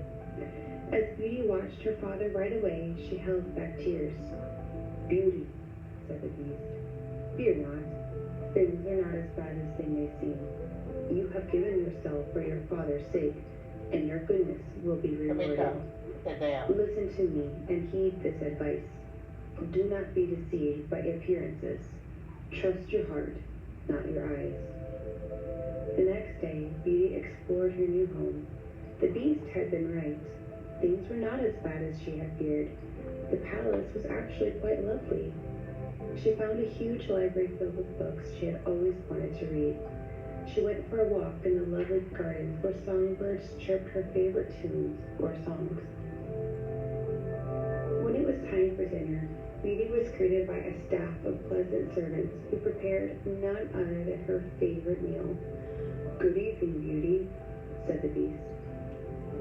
As Beauty watched her father ride away, she held back tears. "Beauty," said the beast, "fear not. Things are not as bad as they may seem. You have given yourself for your father's sake, and your goodness will be rewarded. Listen to me and heed this advice. Do not be deceived by appearances. Trust your heart, not your eyes." The next day, Beauty explored her new home. The beast had been right. Things were not as bad as she had feared. The palace was actually quite lovely. She found a huge library filled with books she had always wanted to read. She went for a walk in the lovely gardens where songbirds chirped her favorite tunes or songs. When it was time for dinner, Beauty was greeted by a staff of pleasant servants who prepared none other than her favorite meal. "Good evening, Beauty," said the beast.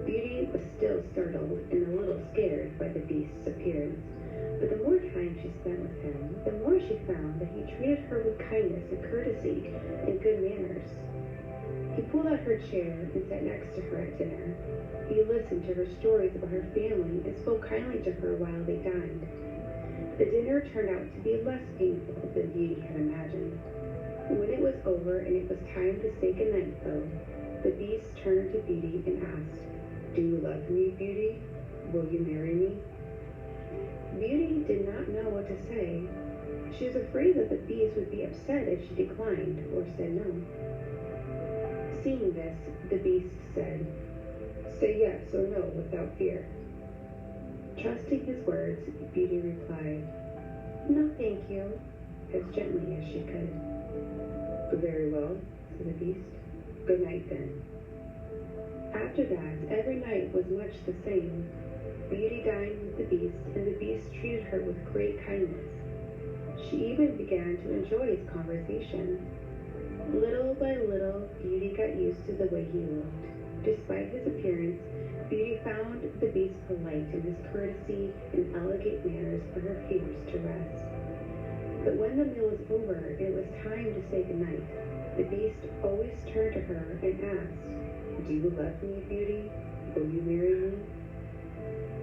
Beauty was still startled and a little scared by the beast's appearance, but the more time she spent with him, the more she found that he treated her with kindness and courtesy and good manners. He pulled out her chair and sat next to her at dinner. He listened to her stories about her family and spoke kindly to her while they dined. The dinner turned out to be less painful than Beauty had imagined. When it was over and it was time to say goodnight, though, the beast turned to Beauty and asked, "Do you love me, Beauty? Will you marry me?" Beauty did not know what to say. She was afraid that the Beast would be upset if she declined or said no. Seeing this, the Beast said, "Say yes or no without fear." Trusting his words, Beauty replied, "No, thank you," as gently as she could. "Very well," said the Beast. "Good night then." After that, every night was much the same. Beauty dined with the Beast, and the Beast treated her with great kindness. She even began to enjoy his conversation. Little by little, Beauty got used to the way he looked. Despite his appearance, Beauty found the Beast polite in his courtesy and elegant manners put her fears to rest. But when the meal was over, it was time to say goodnight. The Beast always turned to her and asked, "Do you love me, Beauty? Will you marry me?"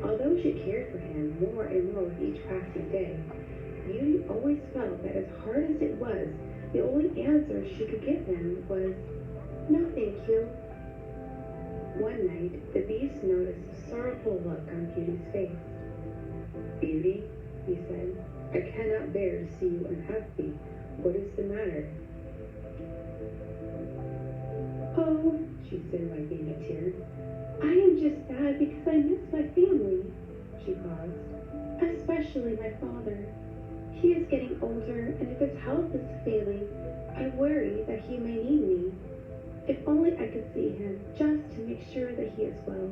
Although she cared for him more and more with each passing day, Beauty always felt that as hard as it was, the only answer she could give him was, "No, thank you." One night, the Beast noticed a sorrowful look on Beauty's face. "Beauty," he said, "I cannot bear to see you unhappy. What is the matter?" "Oh," she said, wiping a tear, "I am just sad because I miss my family." She paused. "Especially my father. He is getting older, and if his health is failing, I worry that he may need me. If only I could see him, just to make sure that he is well."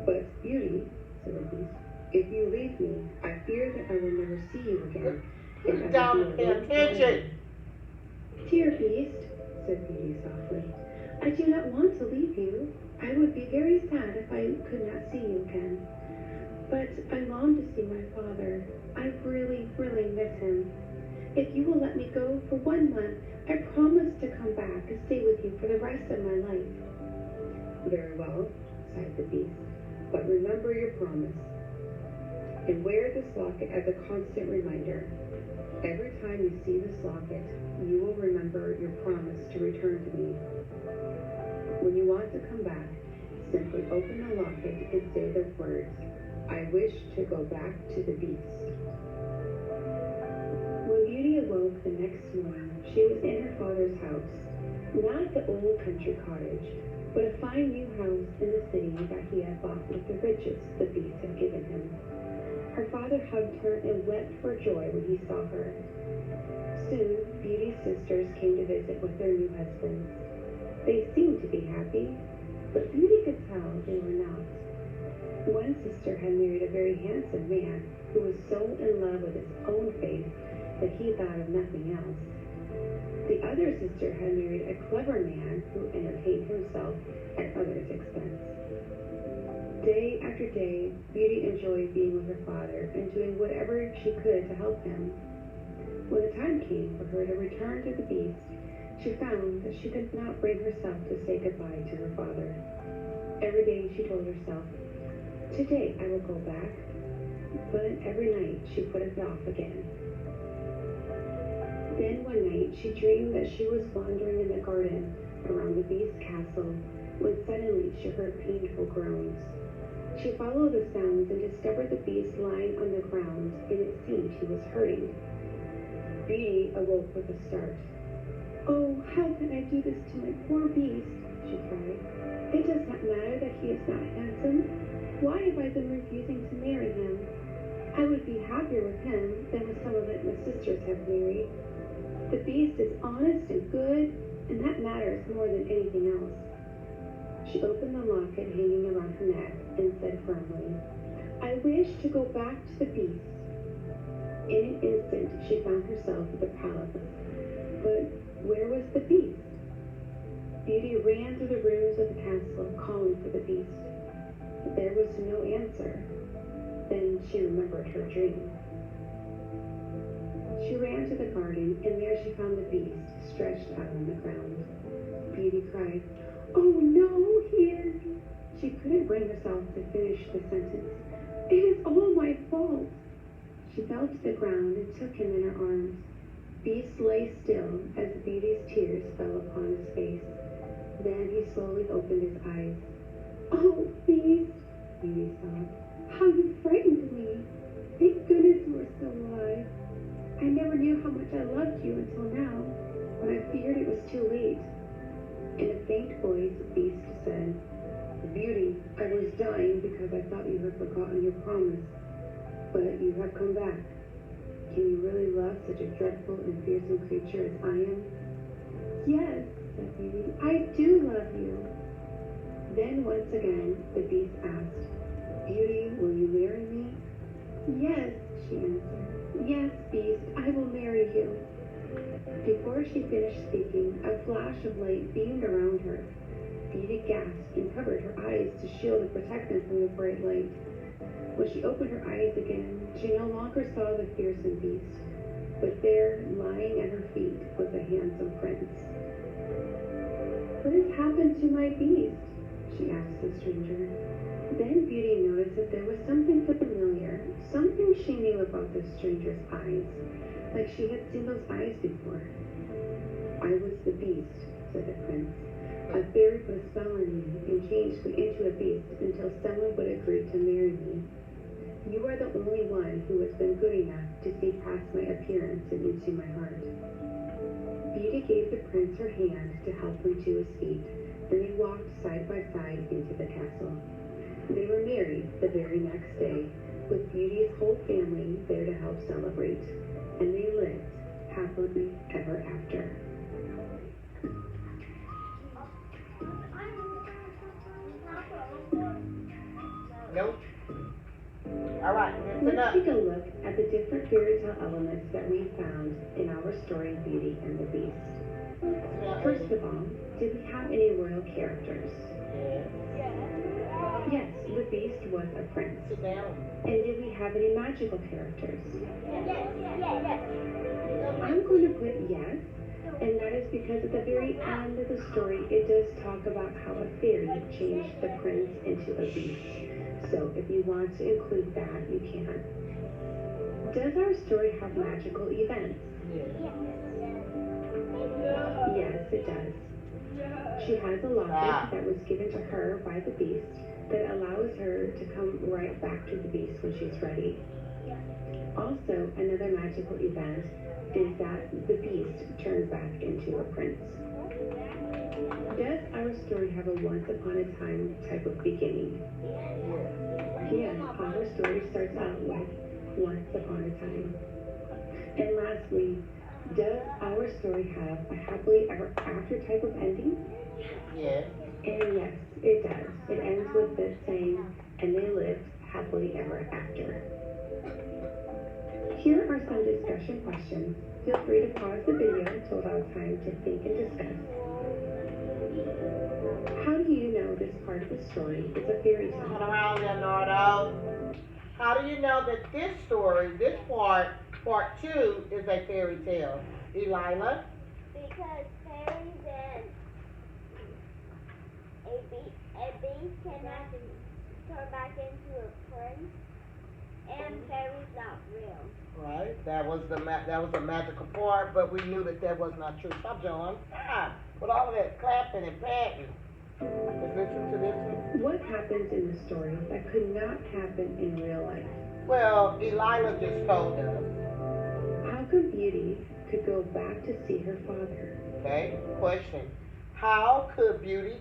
"But, Beauty," said the Beast, "if you leave me, I fear that I will never see you again. And I Down will be pay alone attention. forever." "Dear Beast," said Beauty softly, "I do not want to leave you. I would be very sad if I could not see you again. But I long to see my father. I really, really miss him. If you will let me go for 1 month, I promise to come back and stay with you for the rest of my life." "Very well," sighed the Beast, "but remember your promise. And wear this locket as a constant reminder. Every time you see this locket, you will remember your promise to return to me. When you want to come back, simply open the locket and say the words, 'I wish to go back to the Beast.'" When Beauty awoke the next morning, she was in her father's house. Not the old country cottage, but a fine new house in the city that he had bought with the riches the Beast had given him. Her father hugged her and wept for joy when he saw her. Soon, Beauty's sisters came to visit with their new husbands. They seemed to be happy, but Beauty could tell they were not. One sister had married a very handsome man who was so in love with his own face that he thought of nothing else. The other sister had married a clever man who entertained himself at others' expense. Day after day, Beauty enjoyed being with her father and doing whatever she could to help him. When the time came for her to return to the Beast, she found that she could not bring herself to say goodbye to her father. Every day she told herself, "Today I will go back," but every night she put it off again. Then one night she dreamed that she was wandering in the garden around the Beast's castle when suddenly she heard painful groans. She followed the sounds and discovered the Beast lying on the ground, and it seemed he was hurting. Beauty awoke with a start. "Oh, how can I do this to my poor Beast?" she cried. "It does not matter that he is not handsome. Why have I been refusing to marry him? I would be happier with him than with some of that my sisters have married. The Beast is honest and good, and that matters more than anything else." She opened the locket hanging around her neck and said firmly, "I wish to go back to the Beast." In an instant, she found herself at the palace. But where was the Beast? Beauty ran through the rooms of the castle, calling for the Beast. But there was no answer. Then she remembered her dream. She ran to the garden, and there she found the Beast stretched out on the ground. Beauty cried, "Oh no, here!" She couldn't bring herself to finish the sentence. "It is all my fault." She fell to the ground and took him in her arms. Beast lay still as Beauty's tears fell upon his face. Then he slowly opened his eyes. "Oh, Beast," Beauty sobbed, "how you frightened me. Thank goodness you are still alive. I never knew how much I loved you until now, when I feared it was too late. In a faint voice, Beast said, Beauty, I was dying because I thought you had forgotten your promise, but you have come back. Can you really love such a dreadful and fearsome creature as I am? Yes, said Beauty, I do love you. Then once again, the Beast asked, Beauty, will you marry me? Yes, she answered. Yes, Beast, I will marry you. Before she finished speaking, a flash of light beamed around her. Beauty gasped and covered her eyes to shield and protect them from the bright light. When she opened her eyes again, she no longer saw the fearsome beast, but there, lying at her feet, was a handsome prince. What has happened to my beast? She asked the stranger. Then Beauty noticed that there was something familiar, something she knew about the stranger's eyes, like she had seen those eyes before. I was the beast, said the prince. A fairy put a spell on me and changed me into a beast until someone would agree to marry me. You are the only one who has been good enough to see past my appearance and into my heart. Beauty gave the prince her hand to help him to his feet. Then they walked side by side into the castle. They were married the very next day, with Beauty's whole family there to help celebrate. And they lived happily ever after. Nope. All right, listen Let's up. take a look at the different fairy tale elements that we found in our story Beauty and the Beast. First of all, did we have any royal characters? Yes, the Beast was a prince. Sit down. And did we have any magical characters? I'm going to put yes, and that is because at the very end of the story, it does talk about how a fairy changed the prince into a beast. So if you want to include that, you can. Does our story have magical events? Yes, it does. She has a locket that was given to her by the beast that allows her to come right back to the beast when she's ready. Also, another magical event is that the beast turns back into a prince. Does our story have a once upon a time type of beginning? Yes, our story starts out with once upon a time. And lastly, does our story have a happily ever after type of ending? Yes. And yes, it does. It ends with this saying, and they lived happily ever after. Here are some discussion questions. Feel free to pause the video to allow time to think and discuss. How do you know this part of the story is a fairy Turn tale? around, Leonardo. How do you know that this story, this part 2, is a fairy tale? Elila? Because fairies and a beast cannot turn back into a prince, and fairies not real. Right. That was the magical part, but we knew that was not true. Stop, John. Stop. With all of that clapping and patting. Let's listen to this one. What happens in the story that could not happen in real life? Well, Elila just told us. How come Beauty could go back to see her father? Okay. Question. How come Beauty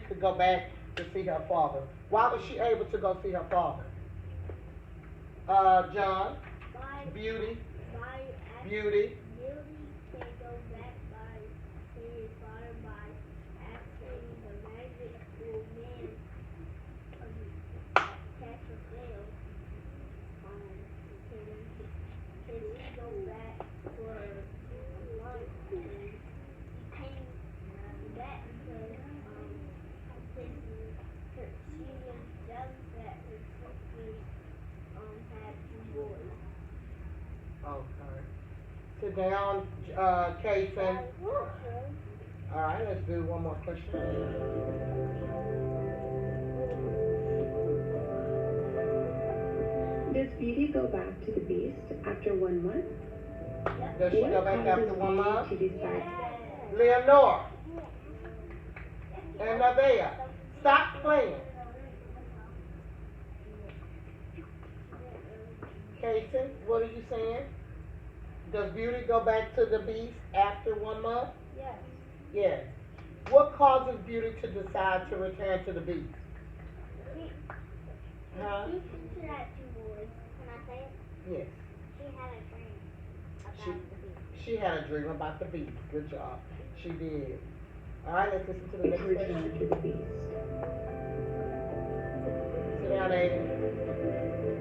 could go back to see her father? Why was she able to go see her father? John? Beauty? Beauty? Beauty can go back by seeing his father by asking the magical man catch a sail. Can he go back for lunch? And he came back because she was jealous that his sisters had 2 boys. Okay. Sit down, Kason. All right, let's do one more question. Does Beauty go back to the Beast after 1 month? Does she go back after causes 1 month? Beauty to decide? Leonora and Nevaeh, stop playing. Casey, what are you saying? Does Beauty go back to the Beast after 1 month? Yes. Yes. What causes Beauty to decide to return to the Beast? Huh? You said that to boys. Can I say it? Yes. She had a dream about She- the beast. She had a dream about the Beast. Good job. She did. All right, let's listen to the next Return question. to the Beast. Sit down, Aiden.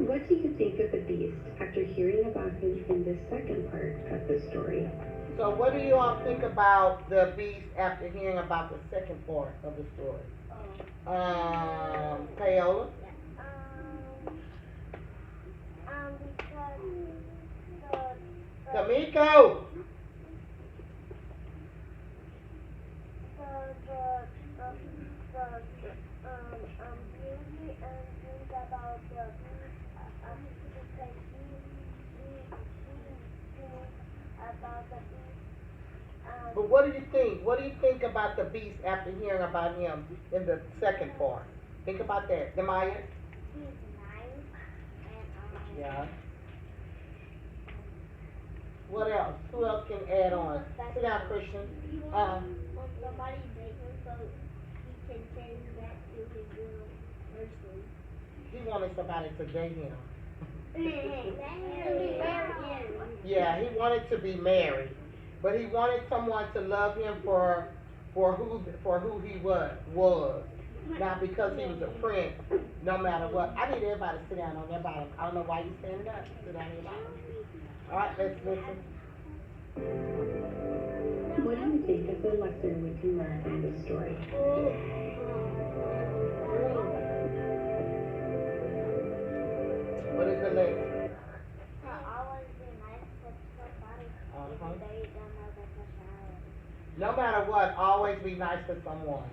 What do you think of the Beast after hearing about him in the second part of the story? So what do you all think about the Beast after hearing about the second part of the story? Paola? Because Kamiko! Beauty and dreams about the beast, because she about the beast. But what do you think? What do you think about the Beast after hearing about him in the second part? Think about that. Demaya? He's nice and Yeah. What else? Who else can add on? Sit down, Christian. when somebody dates him so he can change back to his real person. He wanted somebody to date him. Married. Yeah, he wanted to be married, but he wanted someone to love him for who he was. Not because he was a prince, no matter what. I need everybody to sit down on their bottom. I don't know why you standing up. Sit down on your bottom. All right, let's listen. What do you think is the lesson we can learn from this story? What is the lesson? Always be nice to somebody Uh-huh. even though you don't know their personality. No matter what, always be nice to someone.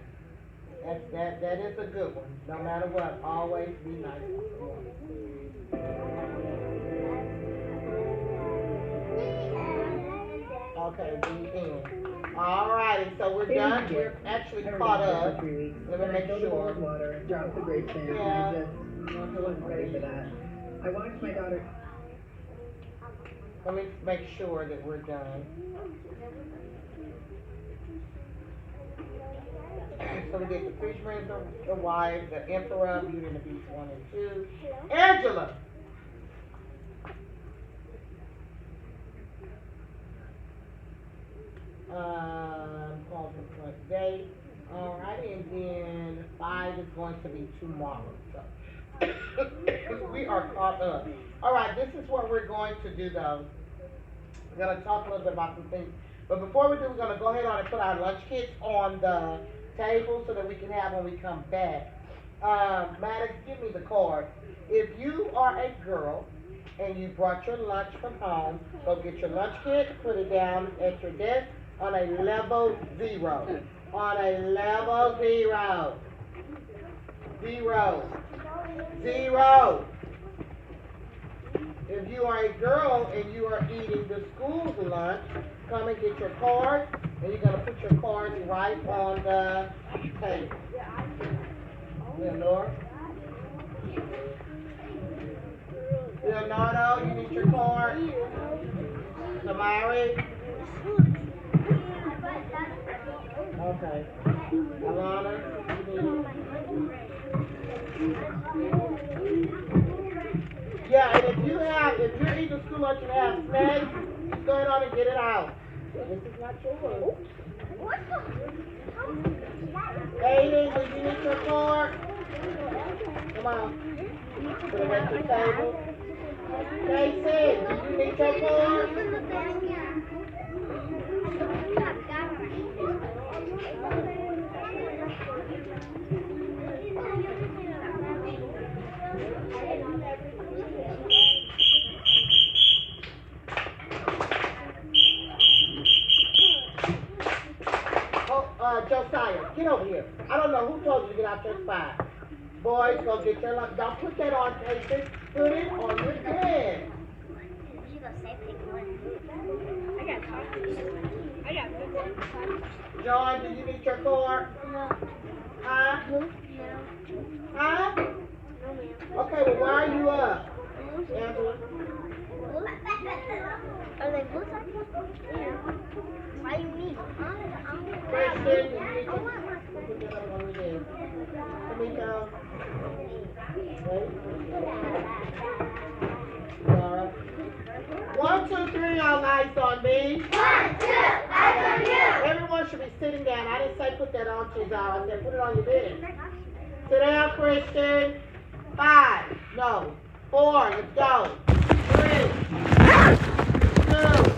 That is a good one. No matter what, always be nice to someone. Okay, the end. All righty, so we're done. We're actually caught up. Let me make sure. Water, dropped the great sand, Yeah. and I wasn't ready for that. I watched my daughter. Let me make sure that we're done. So we did the Fisherman, the Wife, the Emperor, Beauty and the Beast 1 and 2. Angela! Call for correct date. Alright, and then 5 is going to be tomorrow. So we are caught up. Alright, this is what we're going to do though. We're going to talk a little bit about some things. But before we do, we're going to go ahead on and put our lunch kits on the table so that we can have when we come back. Maddox, give me the card. If you are a girl and you brought your lunch from home, go get your lunch kit, put it down at your desk on a level 0. On a level 0. 0. 0. If you are a girl and you are eating the school's lunch, come and get your card, and you're going to put your cards right on the table. Leonora? Leonardo, you need your card? Tamari? Okay. Alana, you need it? Yeah, and if you're eating school lunch and have snacks, just go ahead on and get it out. This is not yours. Aiden, do you need your card? Come on. Put it at the table. Casey, do you need your card? Josiah, get over here. I don't know who told you to get out your spot. Boys, go get your lunch. Don't put that on, Casey. Put it on your head. John, do you need your card? No. Huh? No. Huh? No, ma'am. Okay, well, why are you up? Angela? Are they blue socks? Yeah. Why do you need? Christian, put that up over there. Tamika. Wait. Alright. 1, 2, 3, all lights on me. 1, 2, eyes on you. Everyone should be sitting down. I didn't say put that on Cesar. I said put it on your bed. Sit down, Christian. 5. No. 4. Let's go. 3. 2.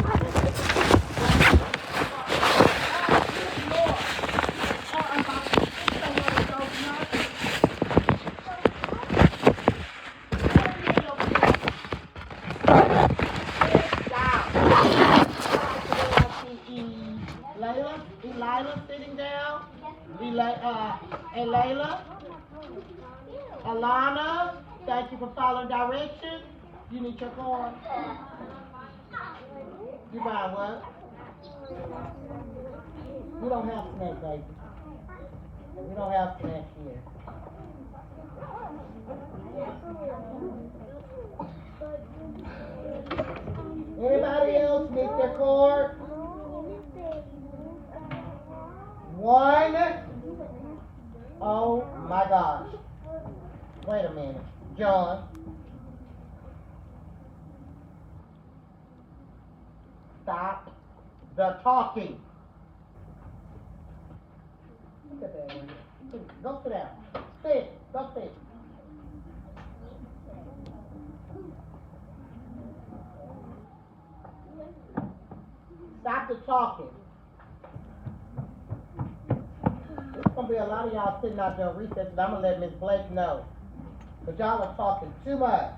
Layla sitting down. And Layla. Alana, thank you for following directions. You need your card. You buy what? We don't have snacks, baby. We don't have snacks here. Anybody else need their card? 1. Oh my gosh. Wait a minute. John. Stop the talking. Look at that one. Go sit down. Sit. Go sit. Stop the talking. There's going to be a lot of y'all sitting out there recess, and I'm going to let Miss Blake know. Because y'all are talking too much.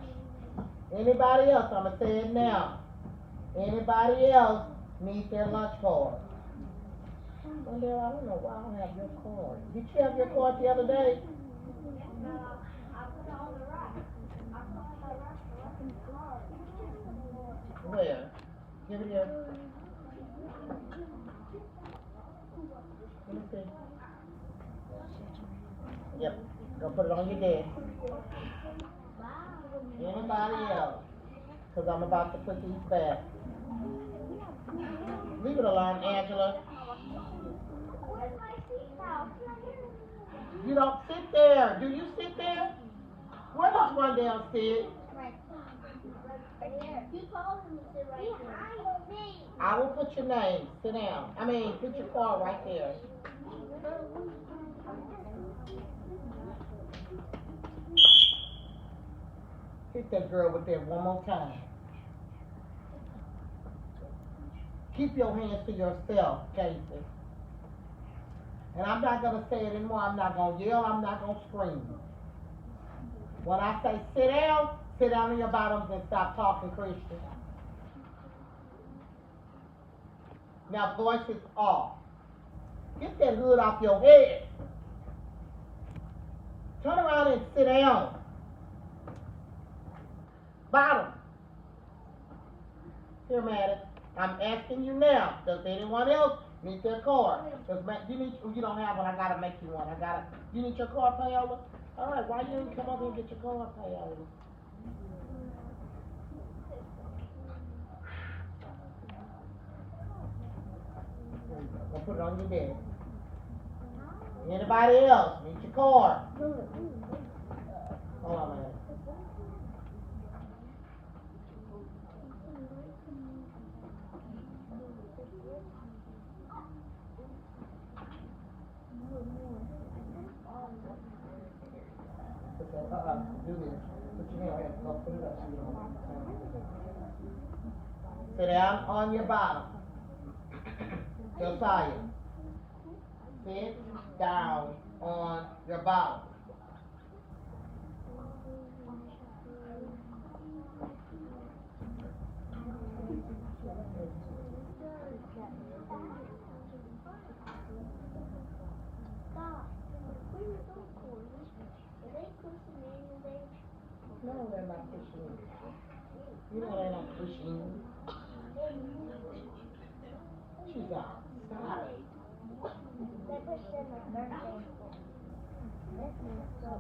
Anybody else, I'm going to say it now. Anybody else needs their lunch card? Well, I don't know why I don't have your card. Did you have your card the other day? Where? Give it here. Let me see. Yep. Go put it on your desk. Anybody else? Because I'm about to put these back. Leave it alone, Angela. You don't sit there. Do you sit there? Where does one down sit? I will put your name. Sit down. Put your card right there. Hit that girl with that one more time. Keep your hands to yourself, Casey. And I'm not going to say it anymore. I'm not going to yell. I'm not going to scream. When I say sit down on your bottoms and stop talking, Christian. Now, voices off. Get that hood off your head. Turn around and sit down. Bottom. Here, Maddie. I'm asking you now. Does anyone else need their card? You don't have one. I gotta make you one. You need your card, Paola? All right. Why you didn't come up here and get your card, Paola? Go put it on your desk. Anybody else need your card? Hold on, man. Do this. Put your hand up. Put it up so you don't. Sit down on your bottom. Josiah. Sit down on your bottom. No, they're not pushing you. You know they're not pushing you. She's outside. They pushed in the birthday. This is so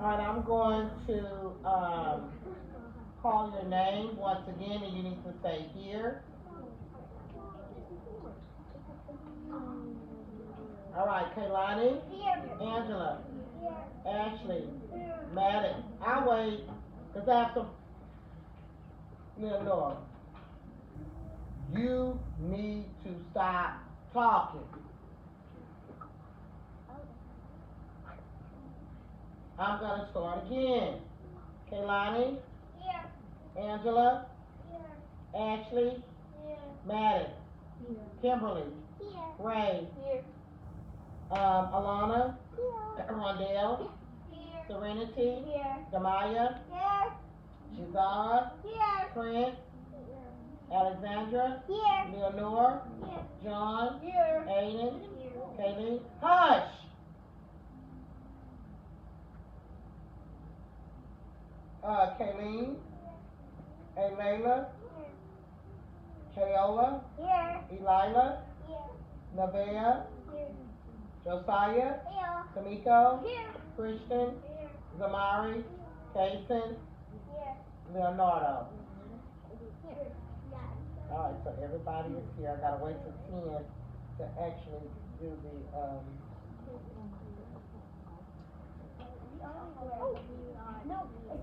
All right, I'm going to call your name once again, and you need to say here. All right, Kaylani. Here. Angela. Here. Ashley. Here. Maddie. I'll wait, because after Leonora, you need to stop talking. I'm going to start again. Kaylani. Here. Angela. Here. Ashley. Here. Maddie. Here. Kimberly. Here. Ray. Here. Alana. Here. Rondell. Here. Serenity. Here. Damaya. Here. Shazad. Here. Prince. Alexandra. Here. Leonore. Here. John. Here. Aiden. Here. Kaylee. Hush! Kayleen. Aylayla. Kayola. Here. Elila. Here. Nevaeh. Here. Josiah. Here. Kamiko. Here. Christian. Here. Zamari. Kason. Here. Leonardo. Here. Alright, so everybody is here. I gotta wait till 10 to actually do the, No, it's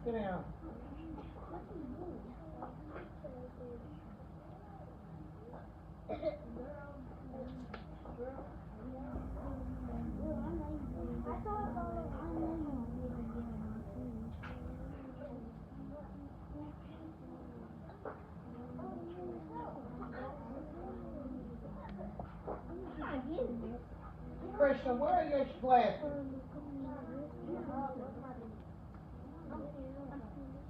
sit down. Christian, where are your glasses?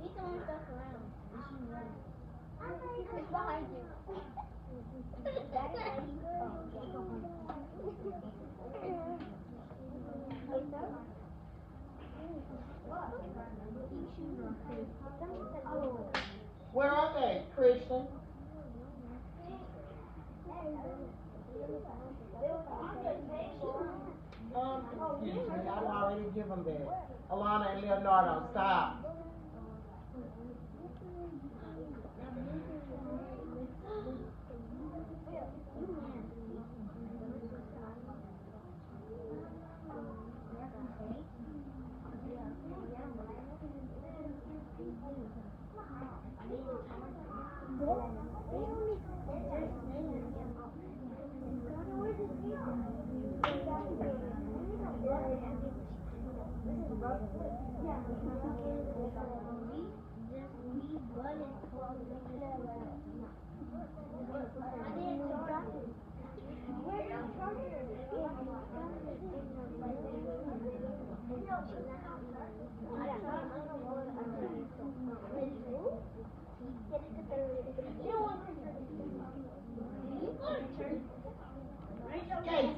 He's throwing stuff around. It's behind you. Where are they, Christian? Excuse me, I've already given that. Alana and Leonardo, stop. Jason,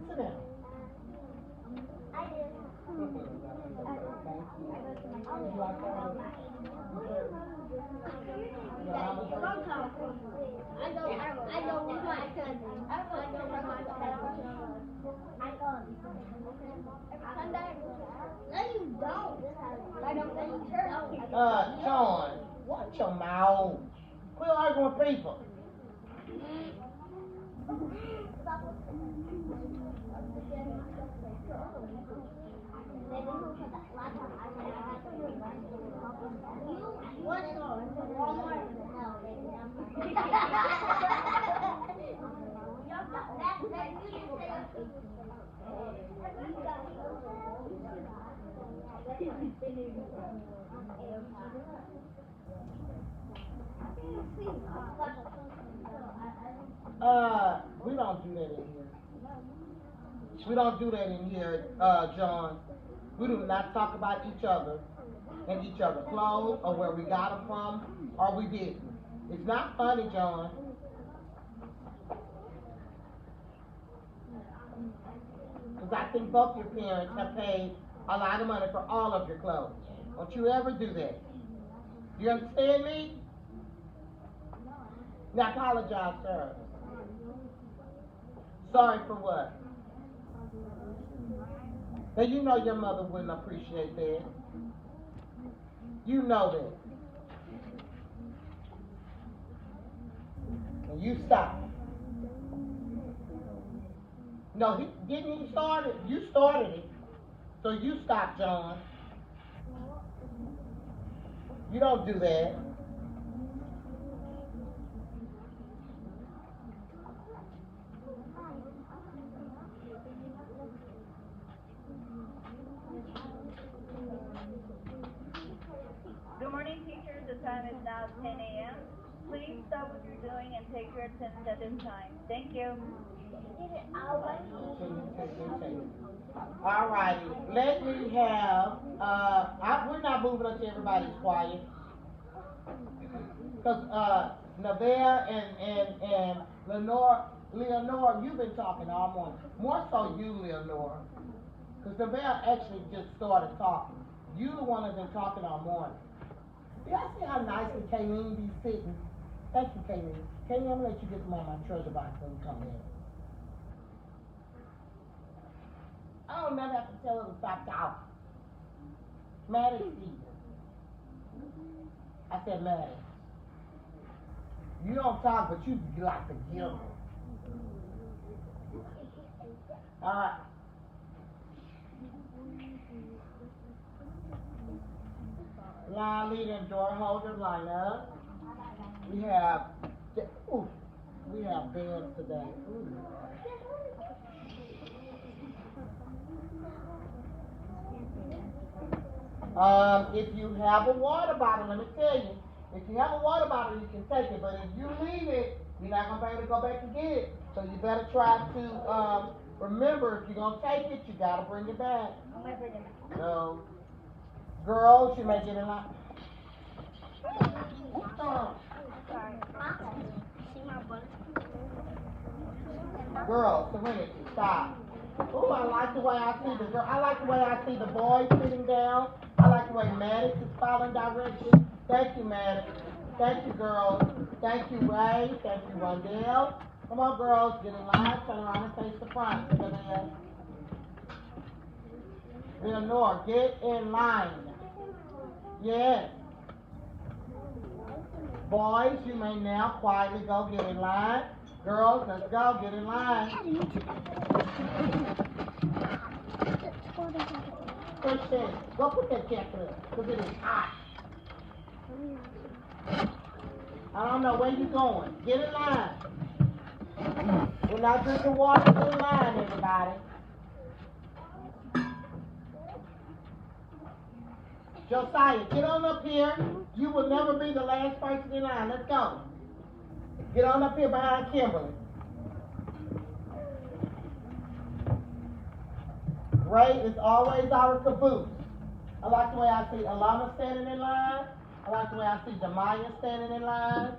sit down. I did. Sean, watch your mouth. Quit arguing with people. We don't do that in here. We don't do that in here, John. We do not talk about each other and each other's clothes or where we got them from or we didn't. It's not funny, John. Because I think both your parents have paid a lot of money for all of your clothes. Don't you ever do that. You understand me? Now apologize, sir. Sorry for what? Now you know your mother wouldn't appreciate that. You know that. And you stop. No, didn't he start it? You started it. So you stop, John. You don't do that. Good morning, teachers. The time is now 10 a.m. Please stop what you're doing and take your attendance at this time. Thank you. All righty. Let me have, we're not moving until everybody's quiet. Because Nevaeh and Leonore, you've been talking all morning. More so you, Leonore. Because Nevaeh actually just started talking. You the one that's been talking all morning. Y'all see how nicely Kayleen be sitting? Thank you, Kayleen. Kayleen, I'm going to let you get some on my treasure box when you come in. I don't never have to tell her to stop talking. Maddie season. I said Maddie. You don't talk, but you like to giggle. All right. Line leader and door holder, line up. We have bands today. Ooh. If you have a water bottle, let me tell you, if you have a water bottle, you can take it, but if you leave it, you're not going to be able to go back and get it. So you better try to remember, if you're going to take it, you got to bring it back. So, girls, you may get in line. Girls, Serenity, stop. Oh, I like the way I see the girl. I like the way I see the boys sitting down. I like the way Maddox is following directions. Thank you, Maddox. Thank you, girls. Thank you, Ray. Thank you, Rondell. Come on, girls, get in line. Turn around and face the front. Leonore, get in line. Yes. Boys, you may now quietly go get in line. Girls, let's go, get in line. Christian, go put that jacket up, because it is hot. I don't know where you're going. Get in line. We're not drinking water, get in line, everybody. Josiah, get on up here. You will never be the last person in line. Let's go. Get on up here behind Kimberly. Ray is always our caboose. I like the way I see Alana standing in line. I like the way I see Demaya standing in line.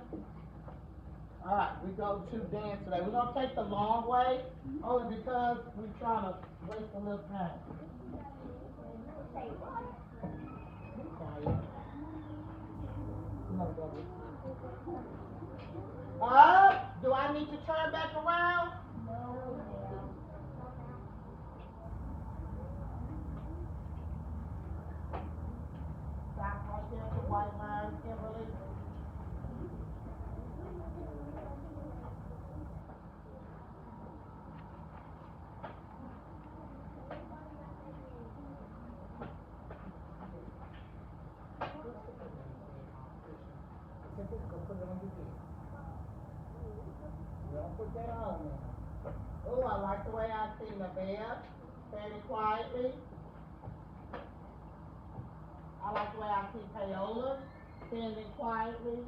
All right, we go to dance today. We're going to take the long way only because we're trying to waste a little time. Do I need to turn back around? No. Stop right there at the white line, Kimberly. Don't put that on there. Oh, I like the way I see Nevaeh standing quietly. I like the way I see Paola standing quietly.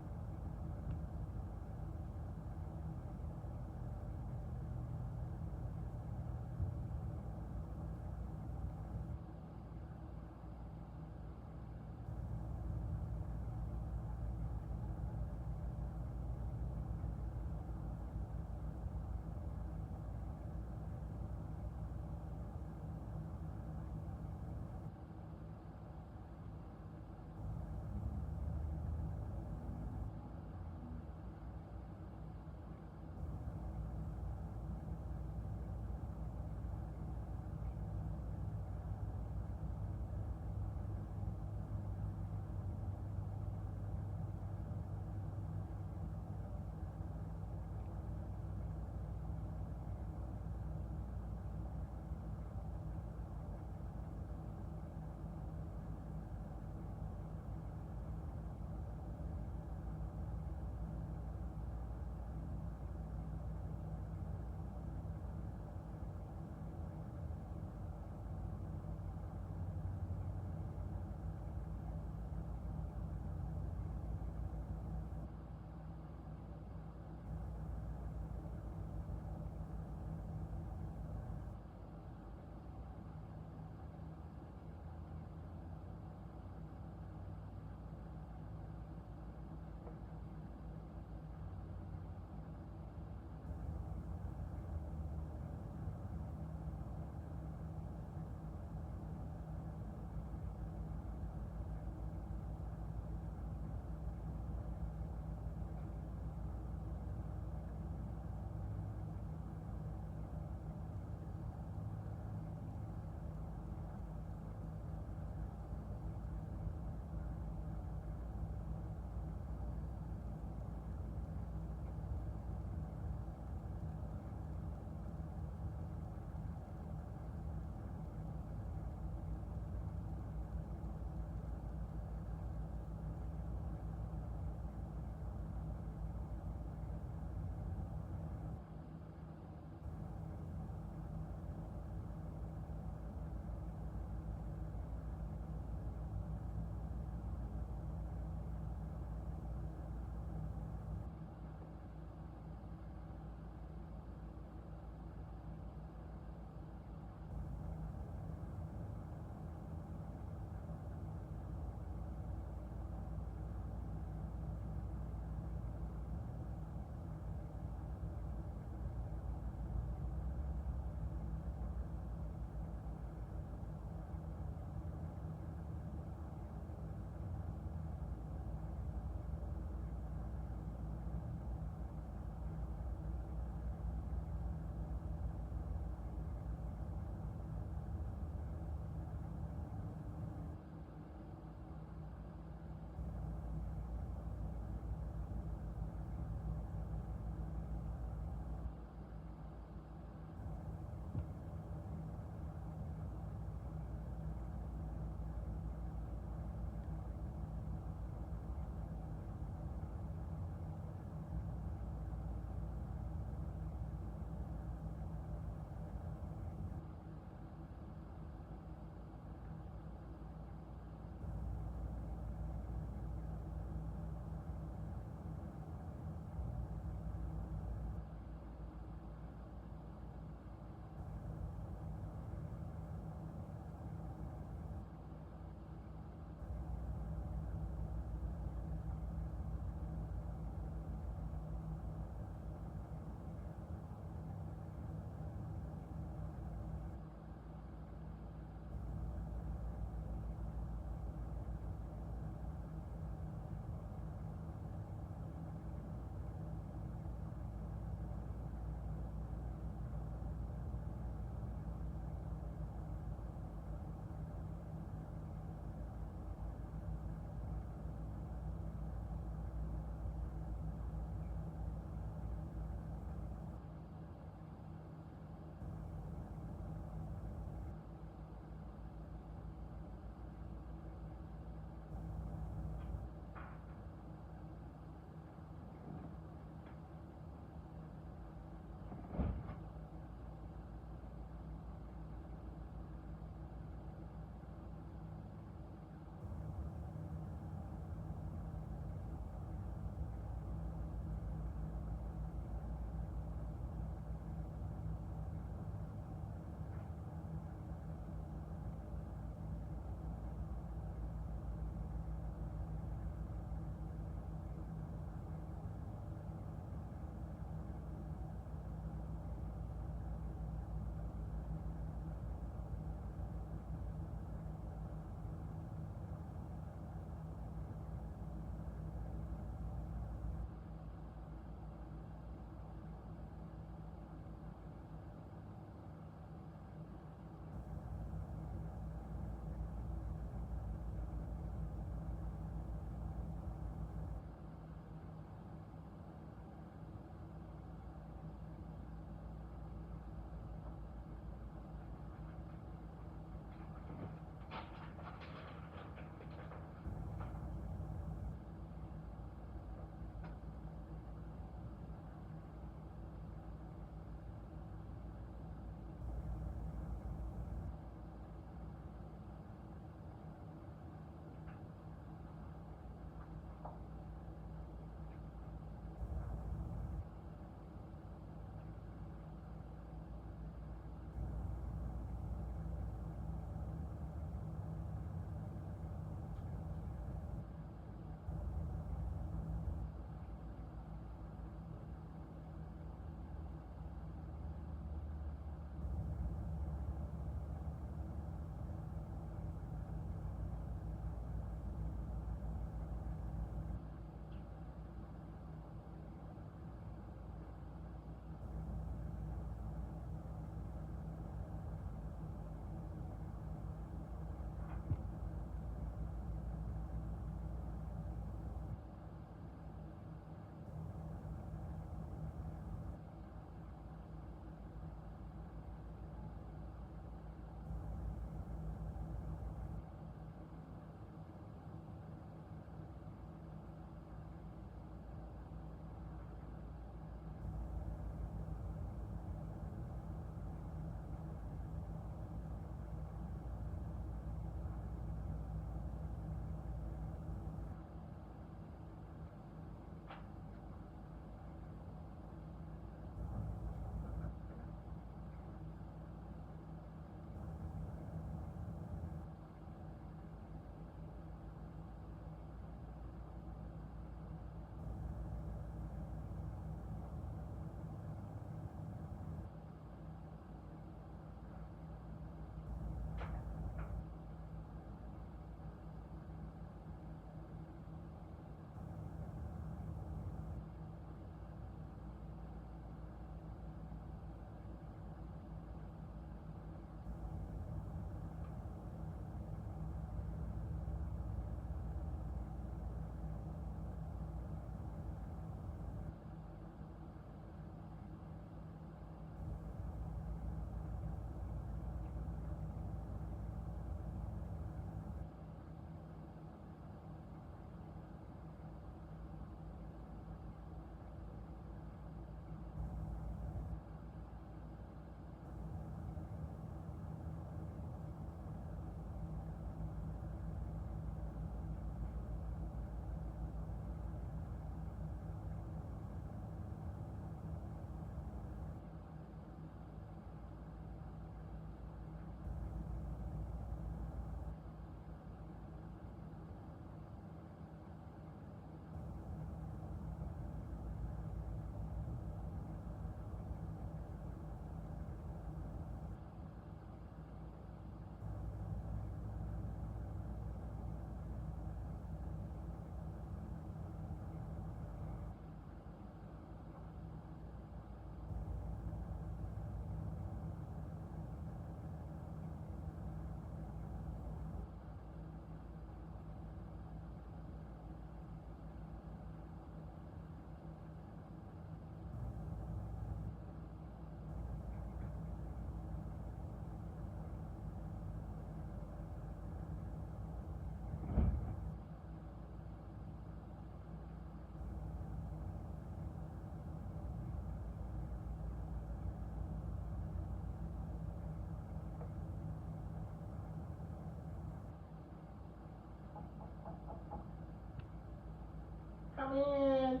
in.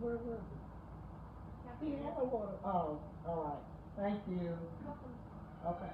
Where was it? He had a water. Oh, all right. Thank you. Okay.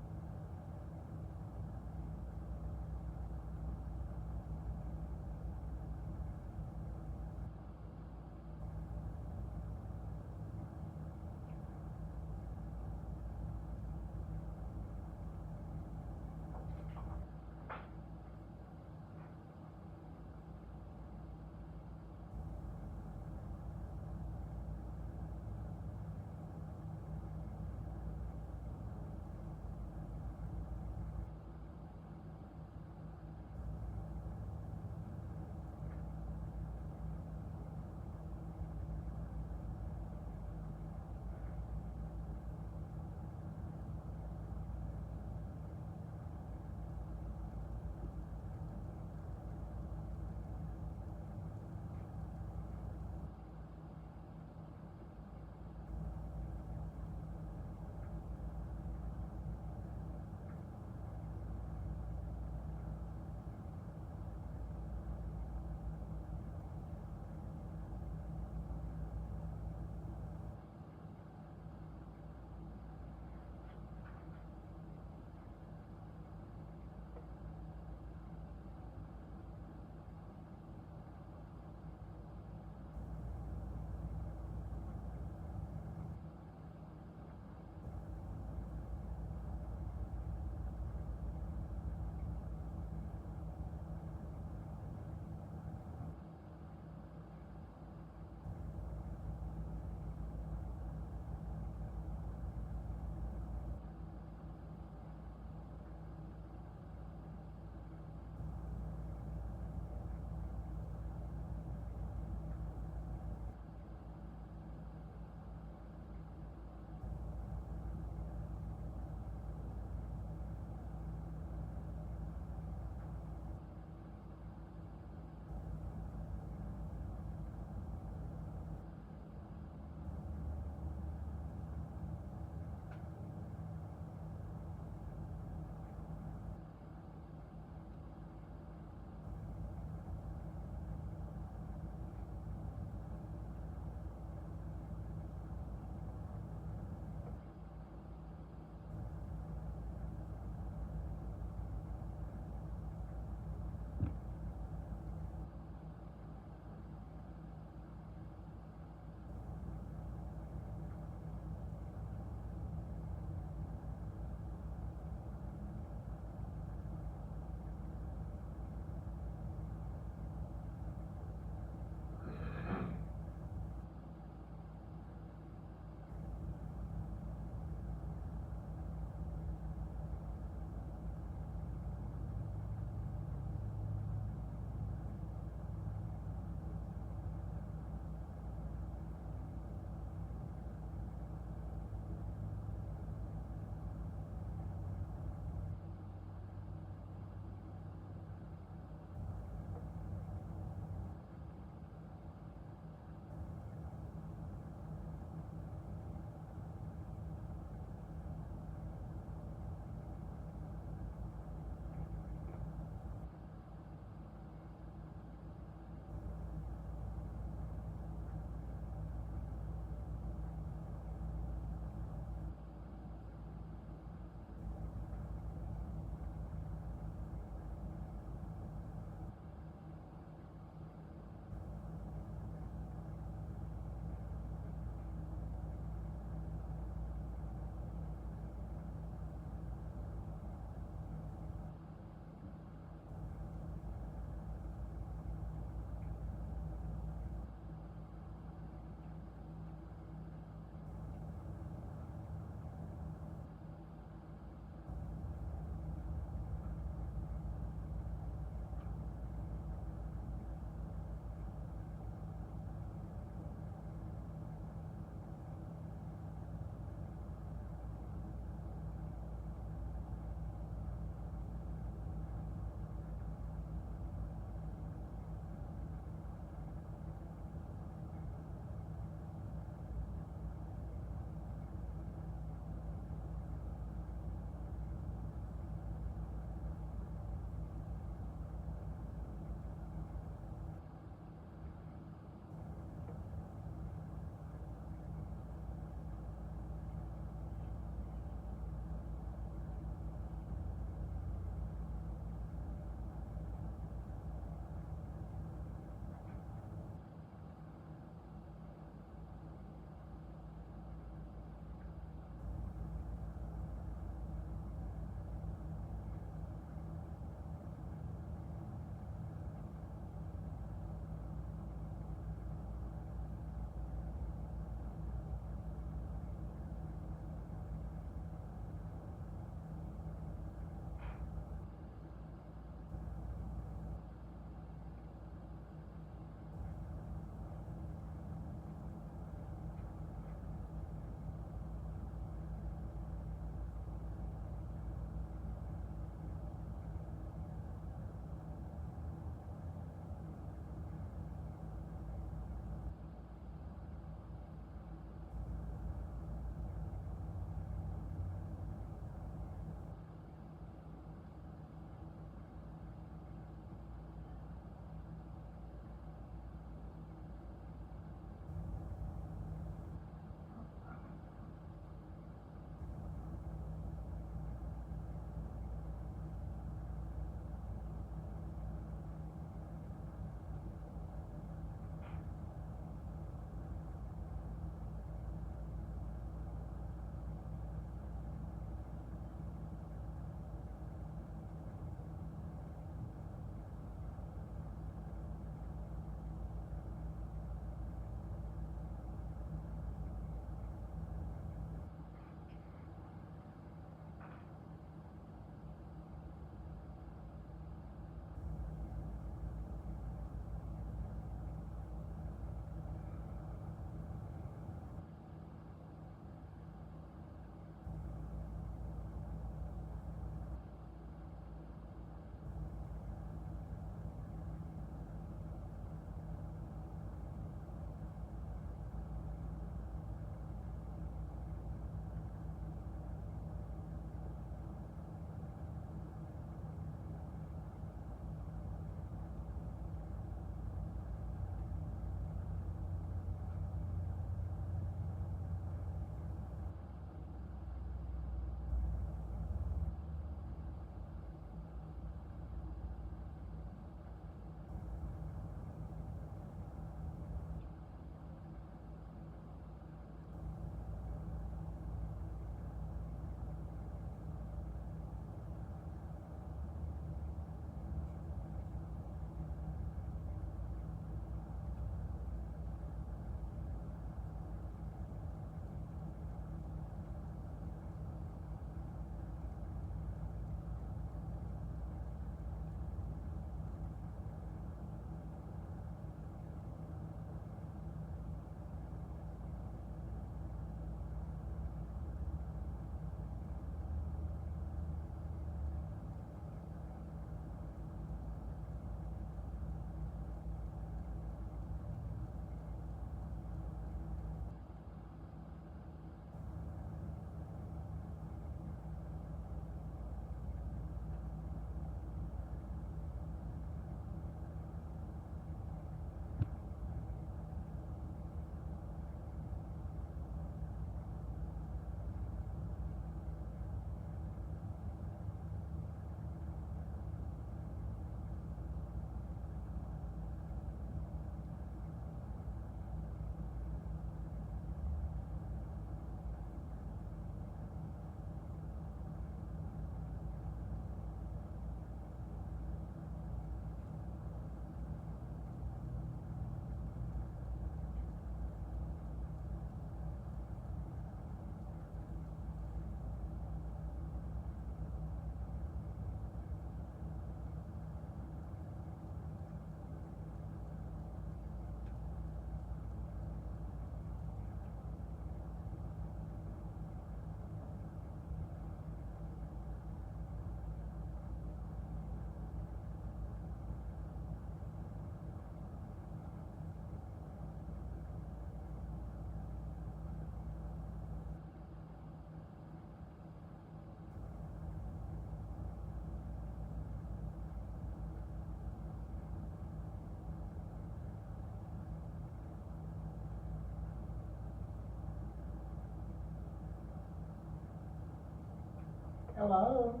Hello?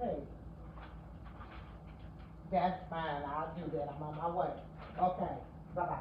Hey. That's fine, I'll do that, I'm on my way. Okay, bye-bye.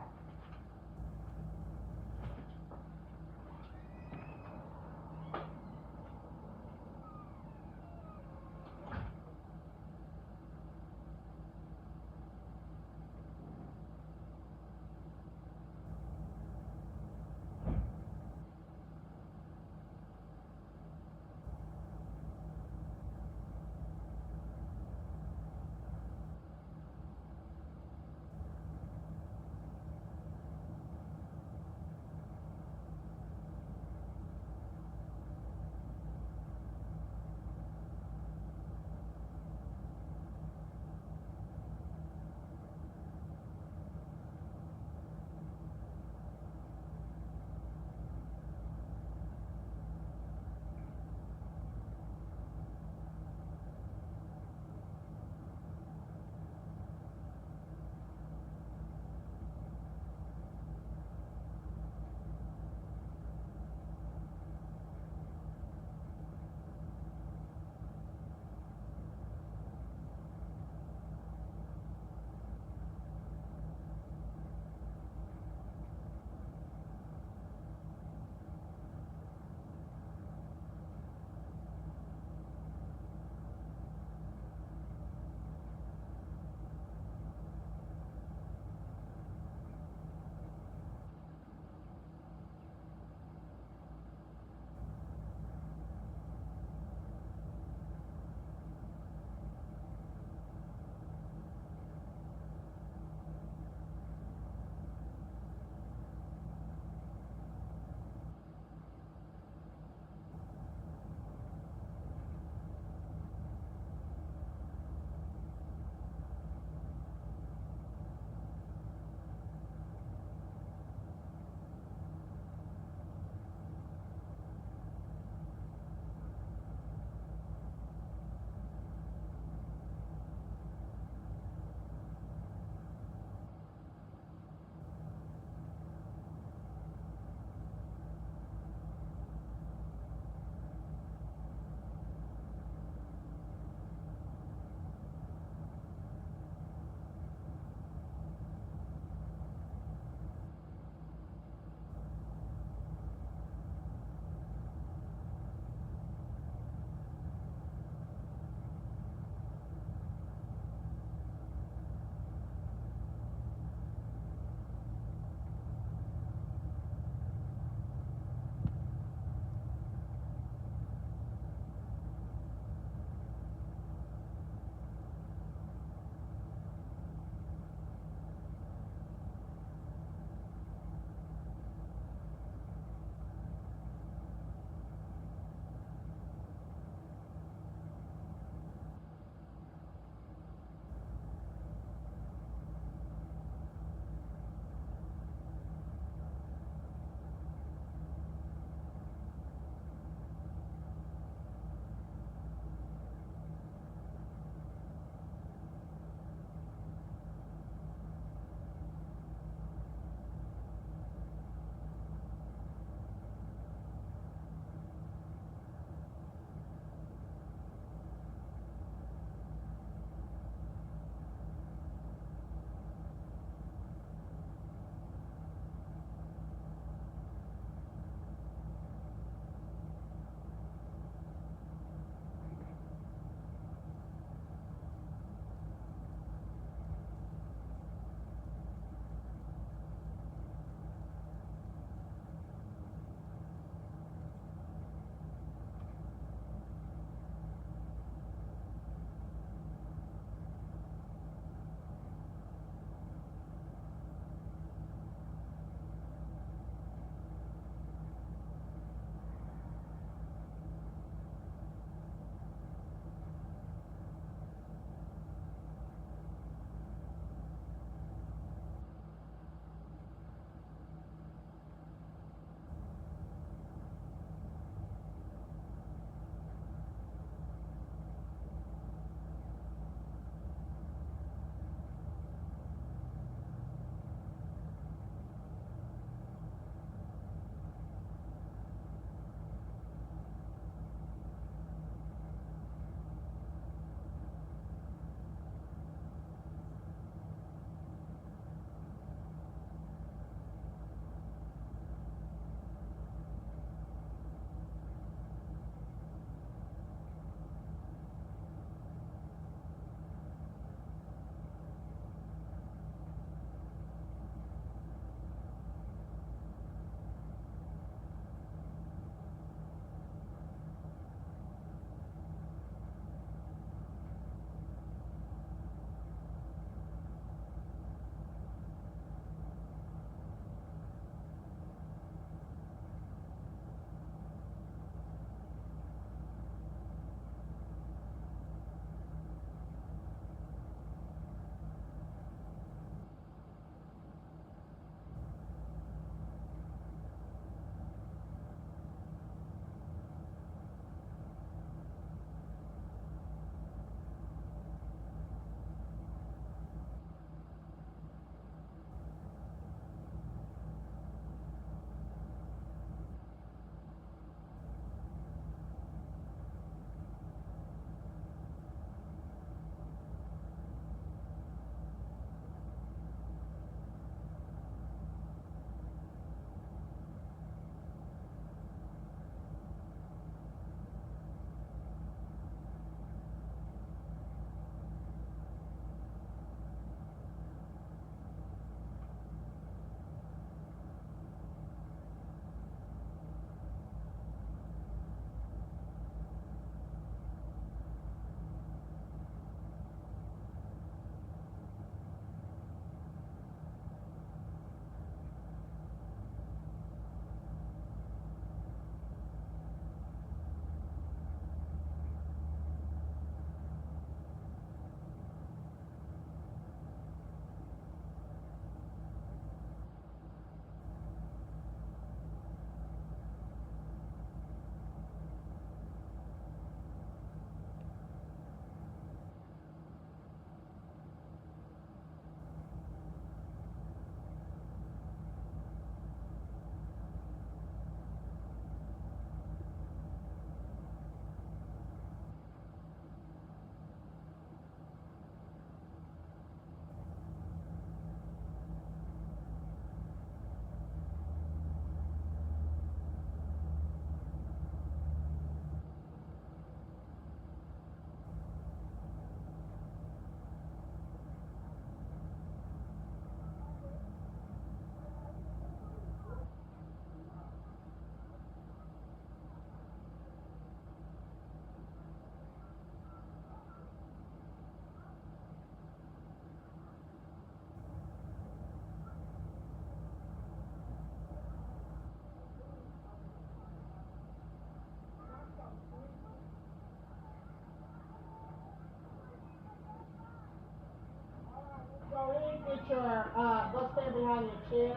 get your, go stand behind your chair.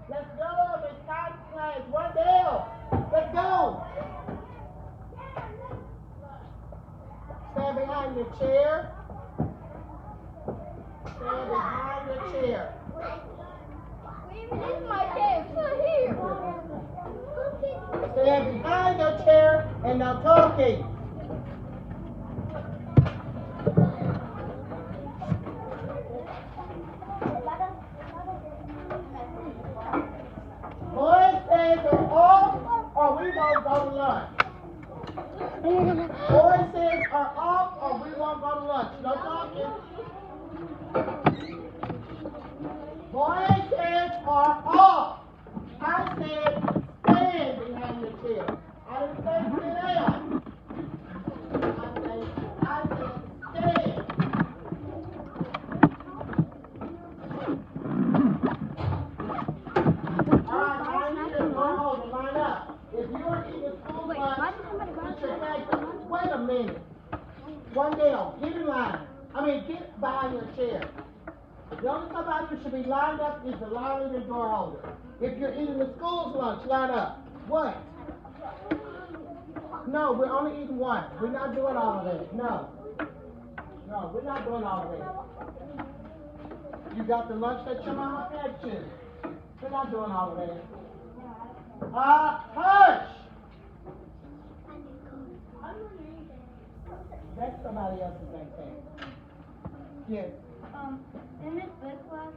Let's go, it's time to play. One down. Let's go. Stand behind your chair. Stand behind your chair. This is my chair. It's not here. Stand behind your chair and no talking. Boys, hands are off or we won't go to lunch. Boys' hands are off or we won't go to lunch. No talking. Boys' hands are off. I said stand behind your chair. I didn't say sit down. I said stand. Alright, line up. If you're eating school lunch, put your back up. Wait a minute. One down. Get in line. Get behind your chair. The only somebody who should be lined up is the line and door holder. If you're eating the school's lunch, line up. What? No, we're only eating one. We're not doing all of that. No. No, we're not doing all of that. You got the lunch that your mama fed you. We're not doing all of that. Hush! That's somebody else's backpack. Yes. In this book class,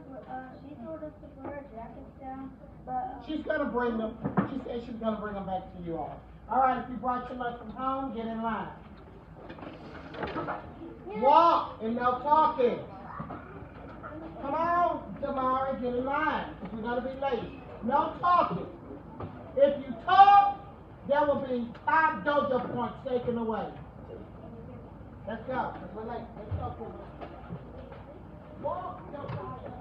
she told us to put our jackets down, but She's gonna bring them. She said she's gonna bring them back to you all. All right, if you brought your lunch from home, get in line. Walk and no talking. Come on, Damari, get in line, because we're gonna be late. No talking. If you talk, there will be 5 dojo points taken away. Let's go, because we're late. Let's go, Puma. Walk, no talking.